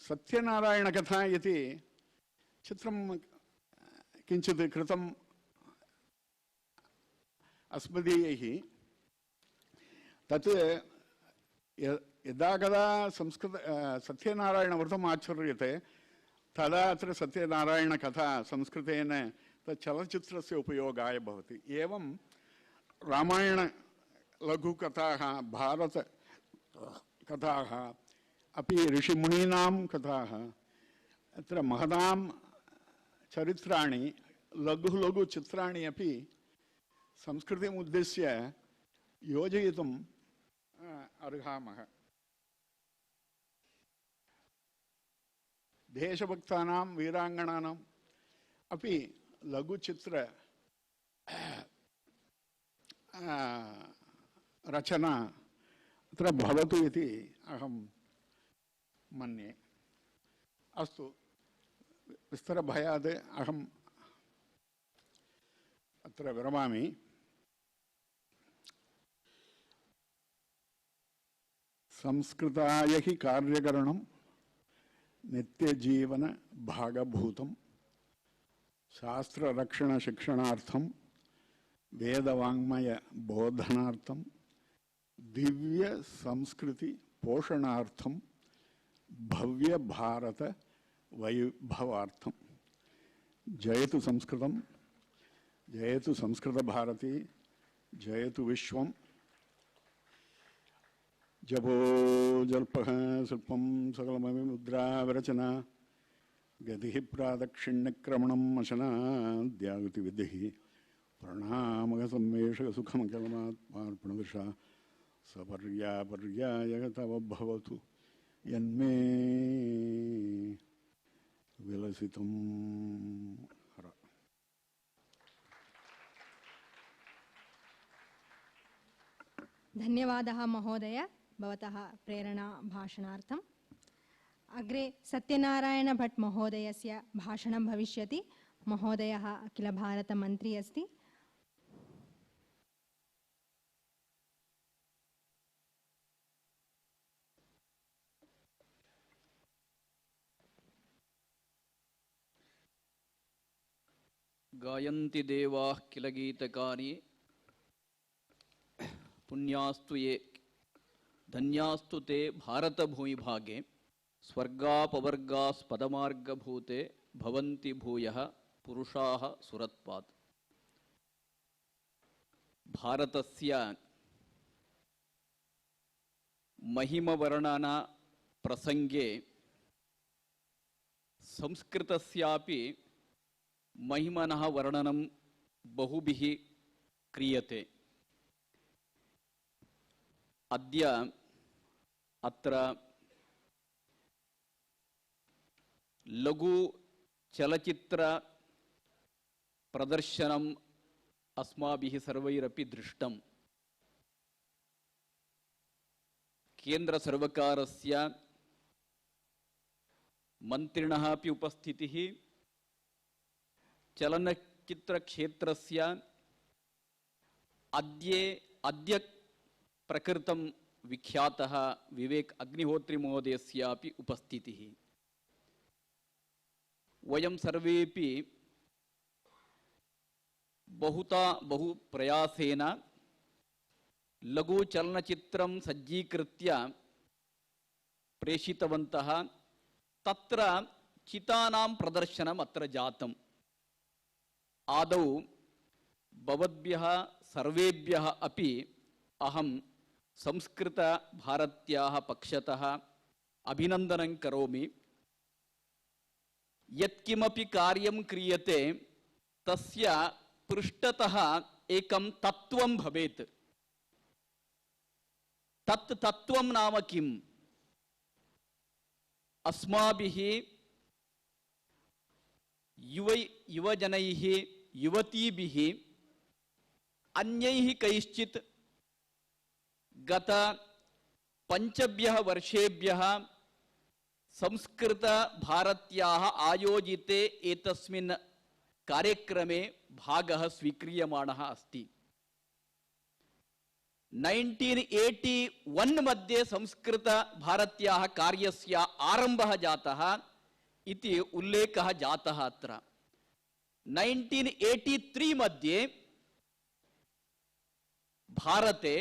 सत्यनारायणकथा इति चित्रं किञ्चित् कृतम् अस्मदीयैः तत् यदा कदा सत्यनारायणव्रतम् आचर्यते तदा अत्र सत्यनारायणकथा संस्कृतेन चलचित्रस्य उपयोगाय भवति एवं रामायण लघुकथाः भारत कथाः अपि ऋषिमुनीनां कथाः अत्र महदां चरित्राणि लघु लघु चित्राणि अपि संस्कृतिम् उद्देश्य योजयितुम् अर्हामः। देशभक्तानां वीराङ्गनानाम् अपि लघुचित्र रचना अत्र भवतु इति अहं मन्ये। अस्तु, विस्तरभयात् अहम् अत्र विरमामि। संस्कृताय हि कार्यकरणं नित्यजीवन भागभूतं शास्त्ररक्षणशिक्षणार्थं वेदवाङ्मय बोधनार्थं दिव्य संस्कृति पोषणार्थं भव्य भारत वैभवार्थं। जयतु संस्कृतं, जयतु संस्कृत भारती, जयतु विश्वं। जपो जल्पः शिल्पं सकलमपि मुद्रा विरचना गतिः प्रादक्षिण्यक्रमणं अशनाद्यागतिविधिः प्रणामकसम्मेषकसुखमखिलमात्मार्पणदृशा सपर्यापर्यायः तव भवतु यन्मे विलसितं हर। धन्यवादः महोदय भवतः प्रेरणा भाषणार्थम्। अग्रे सत्यनारायण भट्ट महोदयस्य भाषणं भविष्यति। महोदयः अखिलभारतमन्त्री अस्ति। गायन्ति देवाः किल गीतकानि पुण्यास्तु ये धन्यास्तु ते भारतभूमिभागे स्वर्गापवर्गास्पदमार्गभूते भवन्ति भूयः पुरुषाः सुरत्पात्। भारतस्य महिमवर्णना प्रसंगे संस्कृतस्यापि महिमनः वर्णनं बहुभिः क्रियते। अद्य अत्र लघु चलचित्र प्रदर्शनम् अस्माभिः सर्वैरपि दृष्टम्। केंद्र सर्वकारस्य मन्त्रिणः अपि उपस्थितिः, चलनचित्र क्षेत्रस्य अद्य प्रकृतं विख्यातः विवेक अग्निहोत्री महोदयस्यापि उपस्थितिः। वयं सर्वेपि बहु प्रयासेन लघु चलनचित्रं सज्जीकृत्य प्रेषितवन्तः। तत्र चितानां प्रदर्शनम् अत्र जातम्। आदौ भवद्भ्यः सर्वेभ्यः अपि अहं संस्कृत भारत्याः पक्षतः अभिनन्दनं करोमि। यत्किमपि कार्यं क्रियते तस्य पृष्ठतः एकं तत्त्वं भवेत्। तत् तत्त्वं नाम किम्? अस्माभिः युवजनैः युवतीभिः अन्यैः कैश्चित् गत 5 वर्षेभ्यः संस्कृत भारत्याः आयोजिते एतस्मिन् कार्यक्रमे भागः स्वीक्रियमाणः अस्ति। 1981 मध्ये संस्कृत भारत्याः कार्यस्य आरम्भः जातः इति उल्लेखः जातः अत्र। 1983 मध्ये भारते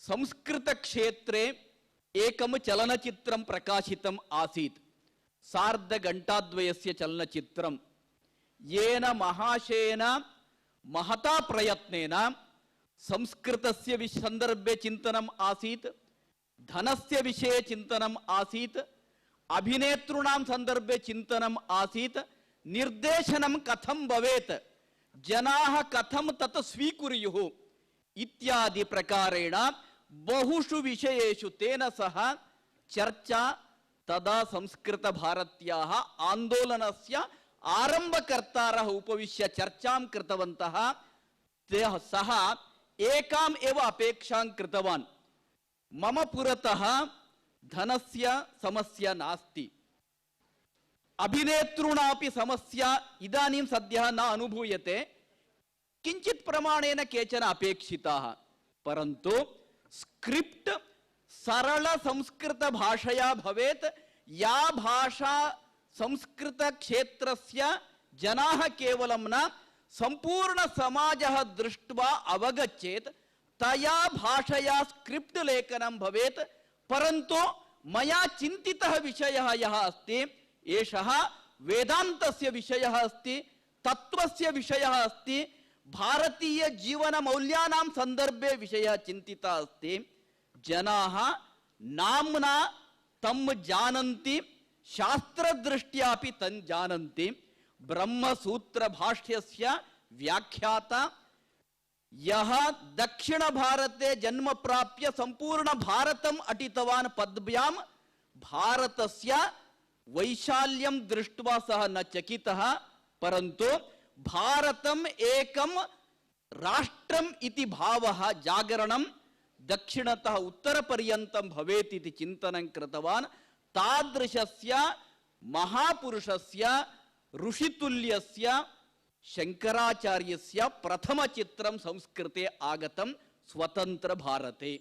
संस्कृतक्षेत्रे एकं चलनचित्रं प्रकाशितम् आसीत्। सार्धघण्टाद्वयस्य चलनचित्रं, येन महाशयेन महता प्रयत्नेन संस्कृतस्य सन्दर्भे चिन्तनम् आसीत्, धनस्य विषये चिन्तनम् आसीत्, अभिनेतॄणां सन्दर्भे चिन्तनम् आसीत् निर्देशनं कथं भवेत्, जनाः कथं तत् स्वीकुर्युः इत्यादि प्रकारेण बहुषु विषयेषु तेन सह चर्चा। तदा संस्कृतभारत्याः आन्दोलनस्य आरम्भकर्तारः उपविश्य चर्चां कृतवन्तः। सः एकाम् एव अपेक्षां कृतवान्, मम पुरतः धनस्य समस्या नास्ति, अभिनेतॄणापि समस्या इदानीं सद्यः न अनुभूयते, किञ्चित् प्रमाणेन केचन अपेक्षिताः, परन्तु स्क्रिप्ट सरल संस्कृत भाषया भवेत्, या भाषा संस्कृत क्षेत्रस्य जनाः केवलं न संपूर्ण समाजः दृष्ट्वा अवगच्छेत्, तया भाषया स्क्रिप्ट लेखनं भवेत्। परन्तु मया चिन्तितः विषयः यः अस्ति एषः वेदान्तस्य विषयः अस्ति, तत्त्वस्य विषयः अस्ति, भारतीय जीवन मौल्यानां सन्दर्भे विषयः चिन्तितः अस्ति। जनाः नाम्ना तं जानन्ति, शास्त्रदृष्ट्यापि तं जानन्ति। ब्रह्मसूत्रभाष्यस्य व्याख्याता यः दक्षिण भारते जन्म प्राप्य संपूर्ण भारतम् अटितवान् पद्भ्यां, भारतस्य वैशाल्यं दृष्ट्वा सः न चकितः, परन्तु भारतम् एकं राष्ट्रम् इति भावः जागरणं दक्षिणतः उत्तरपर्यन्तं भवेत् इति चिन्तनं कृतवान्। तादृशस्य महापुरुषस्य ऋषितुल्यस्य शंकराचार्यस्य प्रथमचित्रं संस्कृते आगतं स्वतंत्र भारते।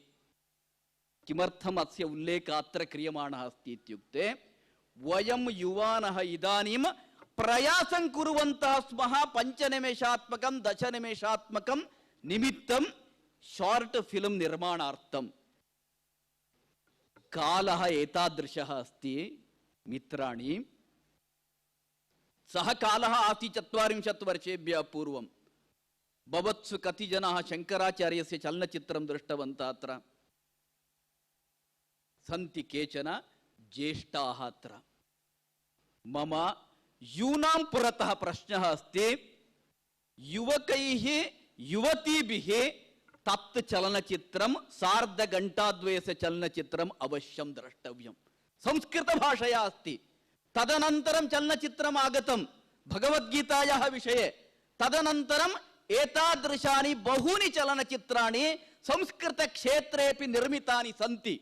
किमर्थम् अस्य उल्लेखः अत्र क्रियमाणः अस्ति इत्युक्ते, वयं युवानः इदानीं प्रयासं कुर्वन्तः स्मः 5 निमेषात्मकं 10 निमेषात्मकं निमित्तं शार्ट फिल्म निर्माणार्थं। कालः एतादृशः अस्ति मित्राणि, सः कालः आसीत् 40 वर्षेभ्यः पूर्वं। भवत्सु कति जनाः शंकराचार्यस्य चलनचित्रं दृष्टवन्तः? अत्र सन्ति केचन ज्येष्ठाः। अत्र मम यूनां पुरतः प्रश्नः अस्ति, युवकैः युवतीभिः तत् चलनचित्रं सार्धघण्टाद्वयस्य चलनचित्रम् अवश्यं द्रष्टव्यं। संस्कृतभाषया अस्ति। तदनन्तरं चलनचित्रम् आगतं भगवद्गीतायाः विषये। तदनन्तरम् एतादृशानि बहूनि चलनचित्राणि संस्कृतक्षेत्रेपि निर्मितानि सन्ति।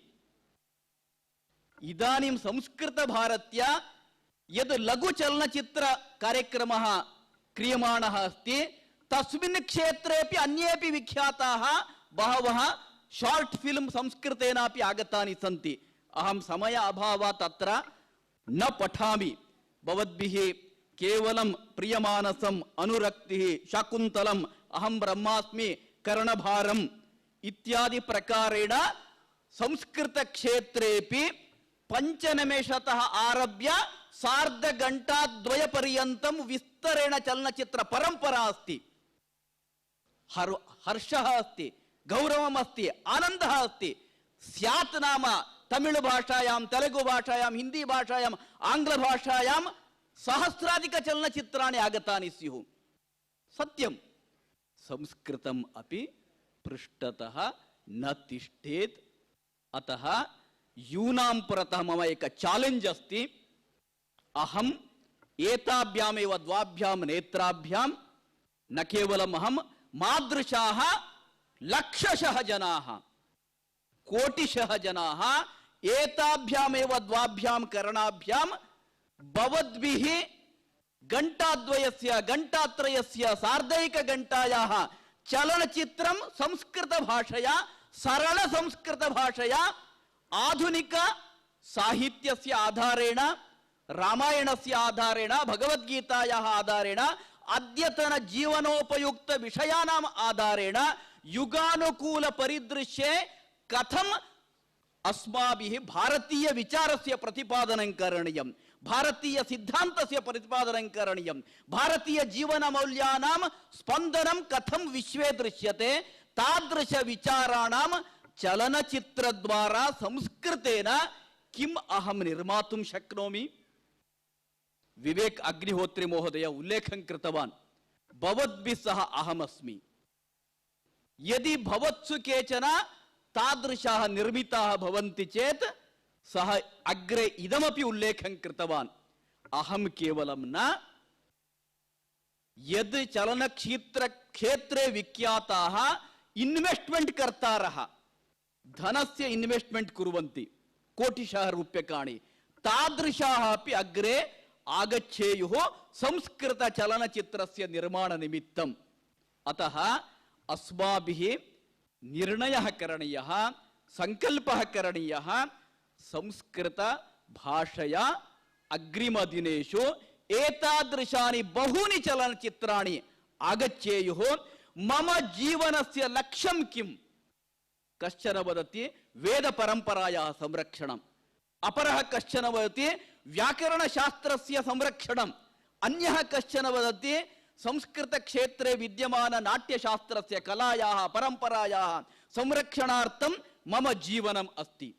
इदानीं संस्कृतभारत्या यद् लघुचलनचित्र कार्यक्रमः क्रियमाणः अस्ति, तस्मिन् क्षेत्रेपि अन्येपि विख्याताः बहवः शार्ट फिल्म संस्कृतेनापि आगतानि सन्ति। अहं समय अभावात् अत्र न पठामि। भवद्भिः केवलं प्रियमानसम्, अनुरक्तिः, शाकुन्तलम्, अहं ब्रह्मास्मि, कर्णभारम् इत्यादि प्रकारेण संस्कृतक्षेत्रेपि 5 निमेषतः आरभ्य सार्धघण्टाद्वयपर्यन्तं विस्तरेण चलनचित्र परम्परा अस्ति। हर्षः अस्ति, गौरवम् अस्ति, आनन्दः अस्ति। स्यात् नाम तमिळु भाषायां, तेलुगु भाषायां, हिंदी भाषायां, आंग्ल भाषायां सहस्राधिक चलनचित्राणि आगतानि स्युः। सत्यं संस्कृतम् अपि पृष्ठतः न तिष्ठेत्। अतः यूनां पुरतः मम एक चैलेंज अस्ति। अहम् एताभ्यामेव द्वाभ्यां नेत्राभ्यां न केवलम् अहं, मादृशाः लक्षशः जनाः, कोटिशः जनाः एताभ्यामेव द्वाभ्यां करणाभ्यां भवद्भिः घण्टाद्वयस्य, घण्टात्रयस्य, सार्धैकघण्टायाः चलनचित्रं संस्कृतभाषया, सरल संस्कृतभाषया, आधुनिक साहित्यस्य आधारेण, रामायणस्य आधारेण, भगवद्गीतायाः आधारेण, अद्यतन जीवनोपयुक्त विषयाणाम् आधारेण युगानुकूल परिदृश्ये कथम् अस्माभिः भारतीय विचारस्य प्रतिपादनं करणीयं, भारतीय सिद्धान्तस्य प्रतिपादनं करणीयं, भारतीय जीवन मौल्यानां स्पन्दनं कथं विश्वे दृश्यते, तादृश विचाराणां चलनचित्रद्वारा संस्कृतेन किम अहम निर्मातुं शक्नोमि? विवेक अग्निहोत्री महोदय उल्लेखं कृतवान्, भवद्भिः सह अहमस्मि। यदि भवत्सु केचन तादृशाः निर्मिताः भवन्ति चेत् सः अग्रे इदमपि उल्लेखं कृतवान्, अहं केवलं न, यद् चलनक्षेत्रे विख्याताः इन्वेस्टमेंट कर्तारः धनस्य इन्वेस्टमेंट कुर्वन्ति कोटिशः रूप्यकाणि, तादृशाः अपि अग्रे आगच्छेयुः संस्कृत चलनचित्रस्य निर्माणनिमित्तम्। अतः अस्माभिः निर्णयः करणीयः, संकल्पः करणीयः, संस्कृत भाषया अग्रिमदिनेषु एतादृशानि बहूनि चलनचित्राणि आगच्छेयुः। मम जीवनस्य लक्ष्यं किम्? कश्चन वदति वेदपरम्परायाः संरक्षणम्, अपरः कश्चन वदति व्याकरणशास्त्रस्य संरक्षणम्, अन्यः कश्चन वदति संस्कृतक्षेत्रे विद्यमान नाट्यशास्त्रस्य कलायाः परम्परायाः संरक्षणार्थं मम जीवनम् अस्ति।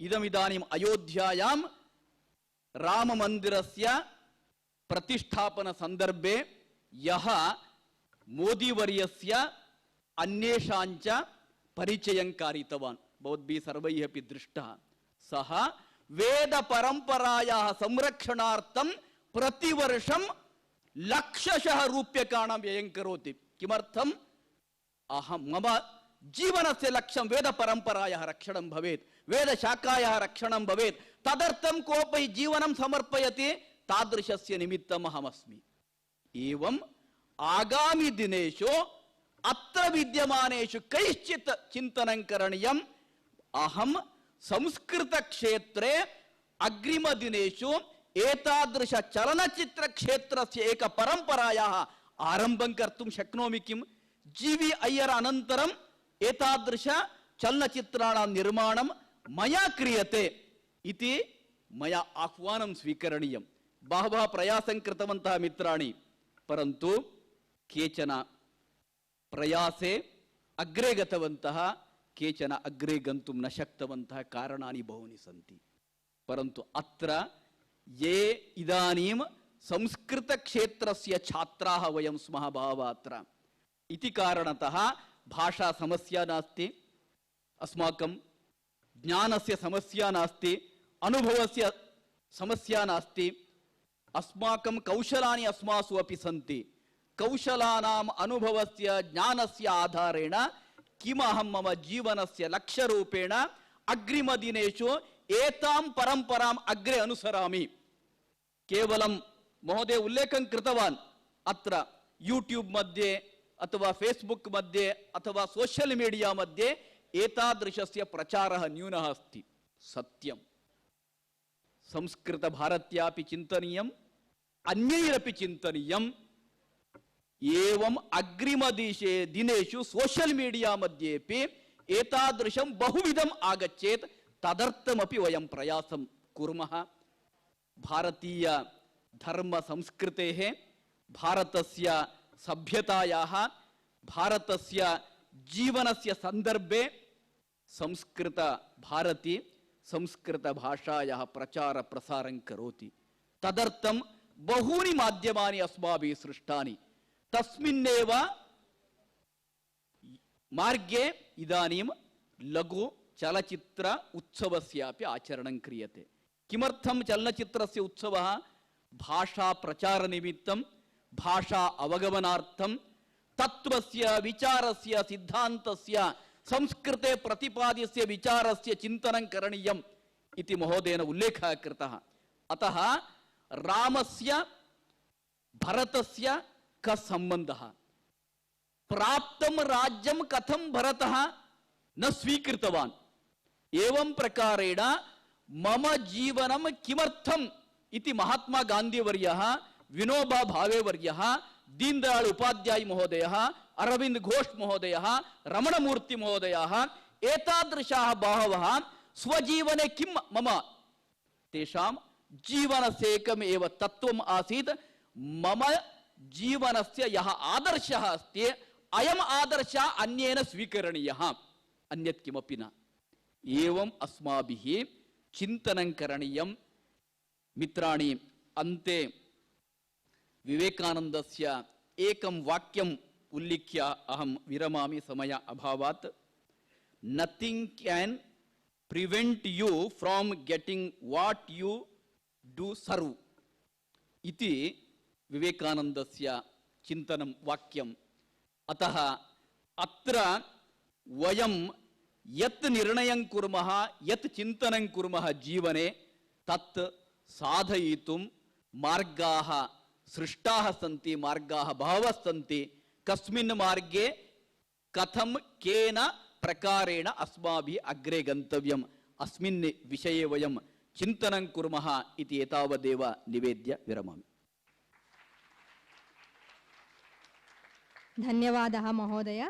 इदमिदानीम् अयोध्यायां राममन्दिरस्य प्रतिष्ठापन सन्दर्भे यः मोदीवर्यस्य अन्येषाञ्च परिचयं कारितवान्, भवद्भिः सर्वैः अपि दृष्टः, सः वेदपरम्परायाः संरक्षणार्थं प्रतिवर्षं लक्षशः रूप्यकाणां व्ययं करोति। किमर्थम्? अहं मम जीवनस्य लक्ष्यं वेदपरम्परायाः रक्षणं भवेत्, वेदशाखायाः रक्षणं भवेत्, तदर्थं कोऽपि जीवनं समर्पयति, तादृशस्य निमित्तम् अहमस्मि। एवम् आगामि दिनेषु अत्र विद्यमानेषु कैश्चित् चिन्तनं करणीयम्। अहं संस्कृतक्षेत्रे अग्रिमदिनेषु एतादृश चलनचित्रक्षेत्रस्य एक परम्परायाः आरम्भं कर्तुं शक्नोमि किम्? जीवी अय्यर अनन्तरम् एतादृश चलनचित्राणां निर्माणं मया क्रियते इति मया आह्वानं स्वीकरणीयम्। बहवः प्रयासं कृतवन्तः मित्राणि, परन्तु केचन प्रयासे अग्रे गतवन्तः, केचन अग्रे गन्तुं न शक्तवन्तः। कारणानि बहूनि सन्ति, परन्तु अत्र ये इदानीं संस्कृतक्षेत्रस्य छात्राः वयं स्मः बहवः अत्र, इति कारणतः भाषा समस्या नास्ति, अस्माकं ज्ञानस्य समस्या नास्ति, अनुभवस्य समस्या नास्ति, अस्माकं कौशलानि अस्मासु अपि सन्ति। कौशलानाम् अनुभवस्य ज्ञानस्य आधारेण किमहं मम जीवनस्य लक्ष्यरूपेण अग्रिमदिनेषु एतां परम्पराम् अग्रे अनुसरामि। केवलं महोदय उल्लेखं कृतवान्, अत्र यूट्यूब् मध्ये अथवा फेस्बुक् मध्ये अथवा सोशल मीडिया मध्ये एतादृशस्य प्रचारः न्यूनः अस्ति। सत्यं संस्कृतभारत्यापि चिन्तनीयम्, अन्यैरपि चिन्तनीयम्। एवम् दिनेषु सोशल मीडिया मध्येपि एतादृशं बहुविधम् आगच्छेत्, तदर्थमपि वयं प्रयासं कुर्मः। भारतीय धर्म संस्कृतेः, भारतस्य सभ्यतायाः, भारतस्य जीवनस्य सन्दर्भे संस्कृत भारती संस्कृत भाषायाः प्रचार प्रसारं करोति। तदर्थं बहूनि माध्यमानि अस्माभिः सृष्टानि। तस्मिन्नेव मार्गे इदानीं लघु चलचित्र उत्सवस्यापि आचरणं क्रियते। किमर्थं चलनचित्रस्य उत्सवः? भाषा प्रचारनिमित्तं, भाषा अवगमनार्थं, तत्त्वस्य विचारस्य सिद्धान्तस्य संस्कृते प्रतिपाद्यस्य विचारस्य चिन्तनं करणीयम् इति महोदयेन उल्लेखः कृतः। अतः रामस्य भरतस्य कः सम्बन्धः? प्राप्तं राज्यं कथं भरतः न स्वीकृतवान्? एवं प्रकारेण मम जीवनं किमर्थम् इति महात्मा गांधी वर्यः, विनोबा भावे वर्यः, दीनदयाळ उपाध्याय महोदयः, अरविंद घोष महोदयः, रमणमूर्ति महोदयः, एतादृशाः बहवः स्वजीवने किं मम तेषां जीवनस्य एकमेव तत्त्वम् आसीत्, मम जीवनस्य यः आदर्शः अस्ति अयम् आदर्शः अन्येन स्वीकरणीयः, अन्यत् किमपि न। एवम् अस्माभिः चिन्तनं करणीयं। मित्राणि, अन्ते विवेकानन्दस्य एकं वाक्यम् उल्लिख्य अहं विरमामि समय अभावात्। Nothing can prevent you from getting what you deserve इति विवेकानन्दस्य चिन्तनं वाक्यम्। अतः अत्र वयं यत् निर्णयं कुर्मः, यत् चिन्तनं कुर्मः जीवने, तत् साधयितुं मार्गाः सृष्टाः सन्ति, मार्गाः बहवः सन्ति। कस्मिन् मार्गे कथं केन प्रकारेण अस्माभिः अग्रे गन्तव्यम्, अस्मिन् विषये वयं चिन्तनं कुर्मः इति एतावदेव निवेद्य विरमामि। धन्यवादः महोदय।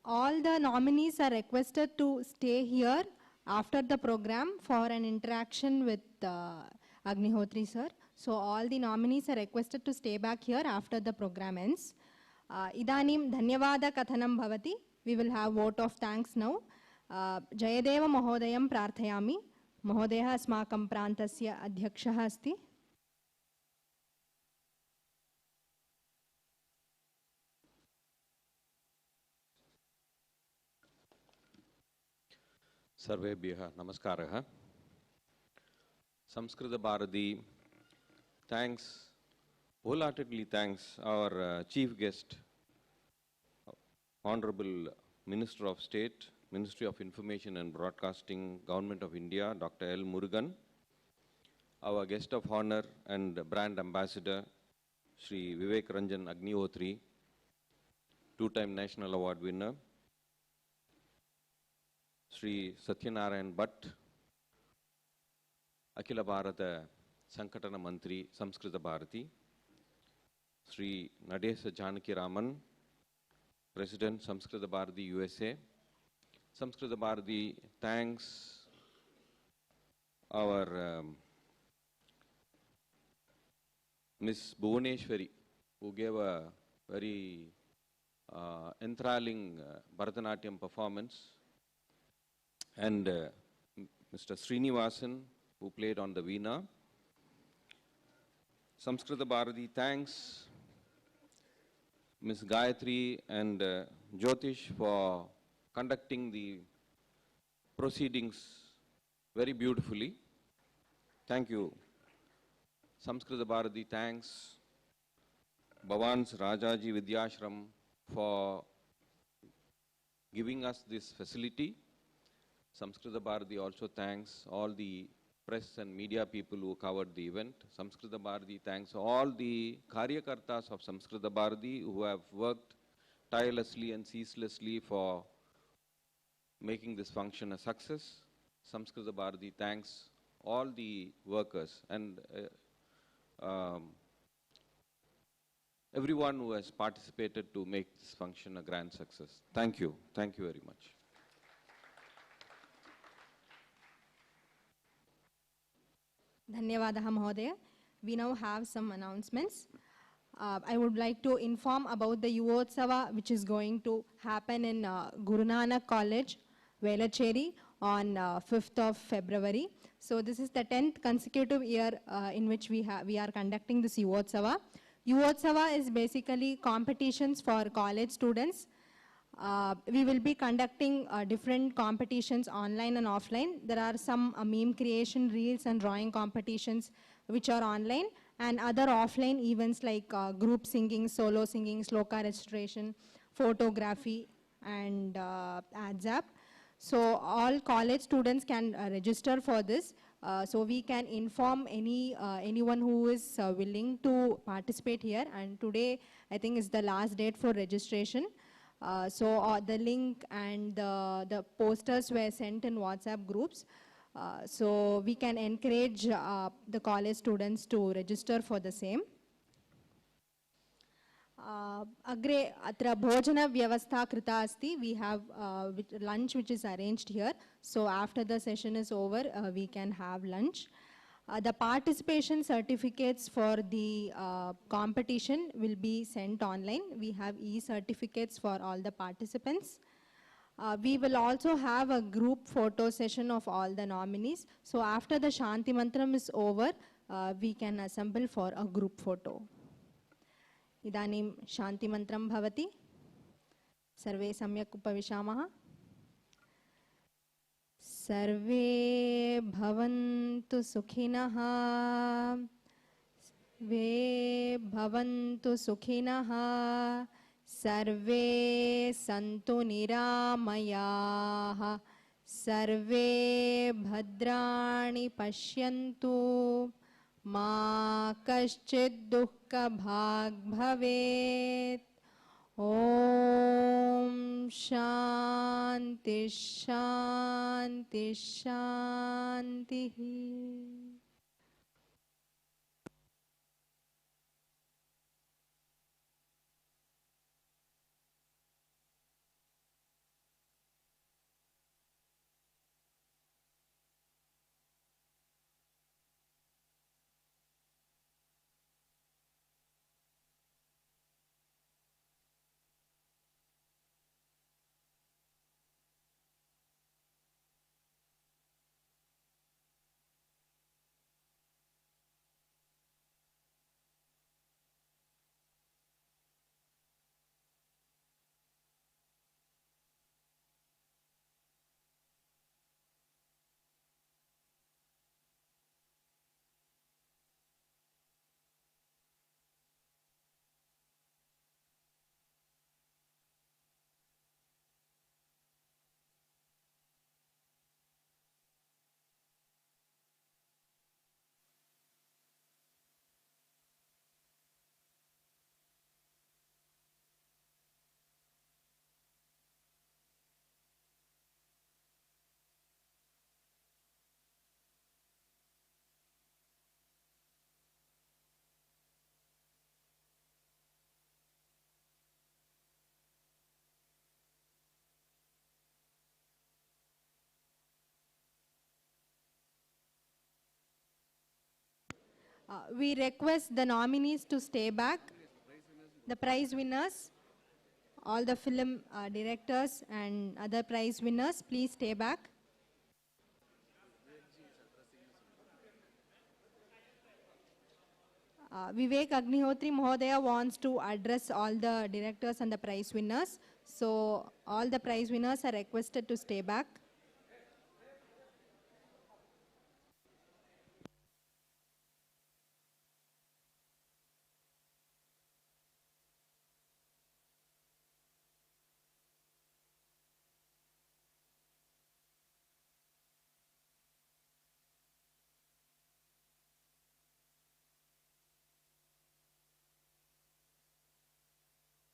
All the nominees are requested to stay here after the program for an interaction with Agnihotri sir. So all the nominees are requested to stay back here after the program ends. Idanim dhanyavada kathanam bhavati. We will have vote of thanks now. Jayadeva Mahodayam prarthayami. Mahodayah asmakam prantasya adhyakshah asti. सर्वेभ्यः नमस्कारः। Samskrita Bharati wholeheartedly thanks our chief guest, Honorable Minister of State, Ministry of Information and Broadcasting, Government of India, Dr. L. Murugan, our guest of honor and brand ambassador, Shri Vivek Ranjan Agnihotri, two-time National Award winner, Shri Satyanarayan Bhatt, Akhila Bharata Sankatana Mantri, Samskrita Bharati, Shri Nadesa Janaki Raman, President, Samskrita Bharati, USA. Samskrita Bharati thanks our Miss Bhuvaneshwari, who gave a very enthralling Bharatanatyam performance, and Mr. Srinivasan, who played on the veena. Samskrita Bharati thanks Ms. Gayatri and Jyotish for conducting the proceedings very beautifully. Thank you. Samskrita Bharati thanks Bhavan's Rajaji Vidyashram for giving us this facility. Samskrita Bharati also thanks all the press and media people who covered the event. Samskrita Bharati thanks all the Karyakartas of Samskrita Bharati who have worked tirelessly and ceaselessly for making this function a success. Samskrita Bharati thanks all the workers and everyone who has participated to make this function a grand success. Thank you. Thank you very much. Dhanyavadaha Mahodaya. We now have some announcements. I would like to inform about the Yuvotsava, which is going to happen in Guru Nanak College, Velachery, on 5th of February. So this is the 10th consecutive year in which we are conducting this Yuvotsava. Yuvotsava is basically competitions for college students. We will be conducting different competitions online and offline. There are some meme creation, reels and drawing competitions which are online, and other offline events like group singing, solo singing, sloka registration, photography and AdZap. So all college students can register for this. So we can inform anyone who is willing to participate here, and today I think is the last date for registration. So the link and the posters were sent in WhatsApp groups. So we can encourage the college students to register for the same. Agre atra bhojana vyavastha krita asti. We have lunch which is arranged here. So after the session is over, we can have lunch. The participation certificates for the competition will be sent online. We have e-certificates for all the participants. We will also have a group photo session of all the nominees. So after the Shanti Mantram is over, we can assemble for a group photo. Idanim Shanti Mantram Bhavati. Sarve Samyak Upavishamaha. Sarve Bhavantu Sukhinaha. Ve Bhavantu Sukhinaha. Sarve Santu Niramayaha. Sarve Bhadrani Pashyantu. Ma Kaschid Dukkha Bhag Bhavet. Om Shanti Shanti Shanti. We request the nominees to stay back. The prize winners, all the film directors and other prize winners, please stay back. Vivek Agnihotri Mahodaya wants to address all the directors and the prize winners. So all the prize winners are requested to stay back.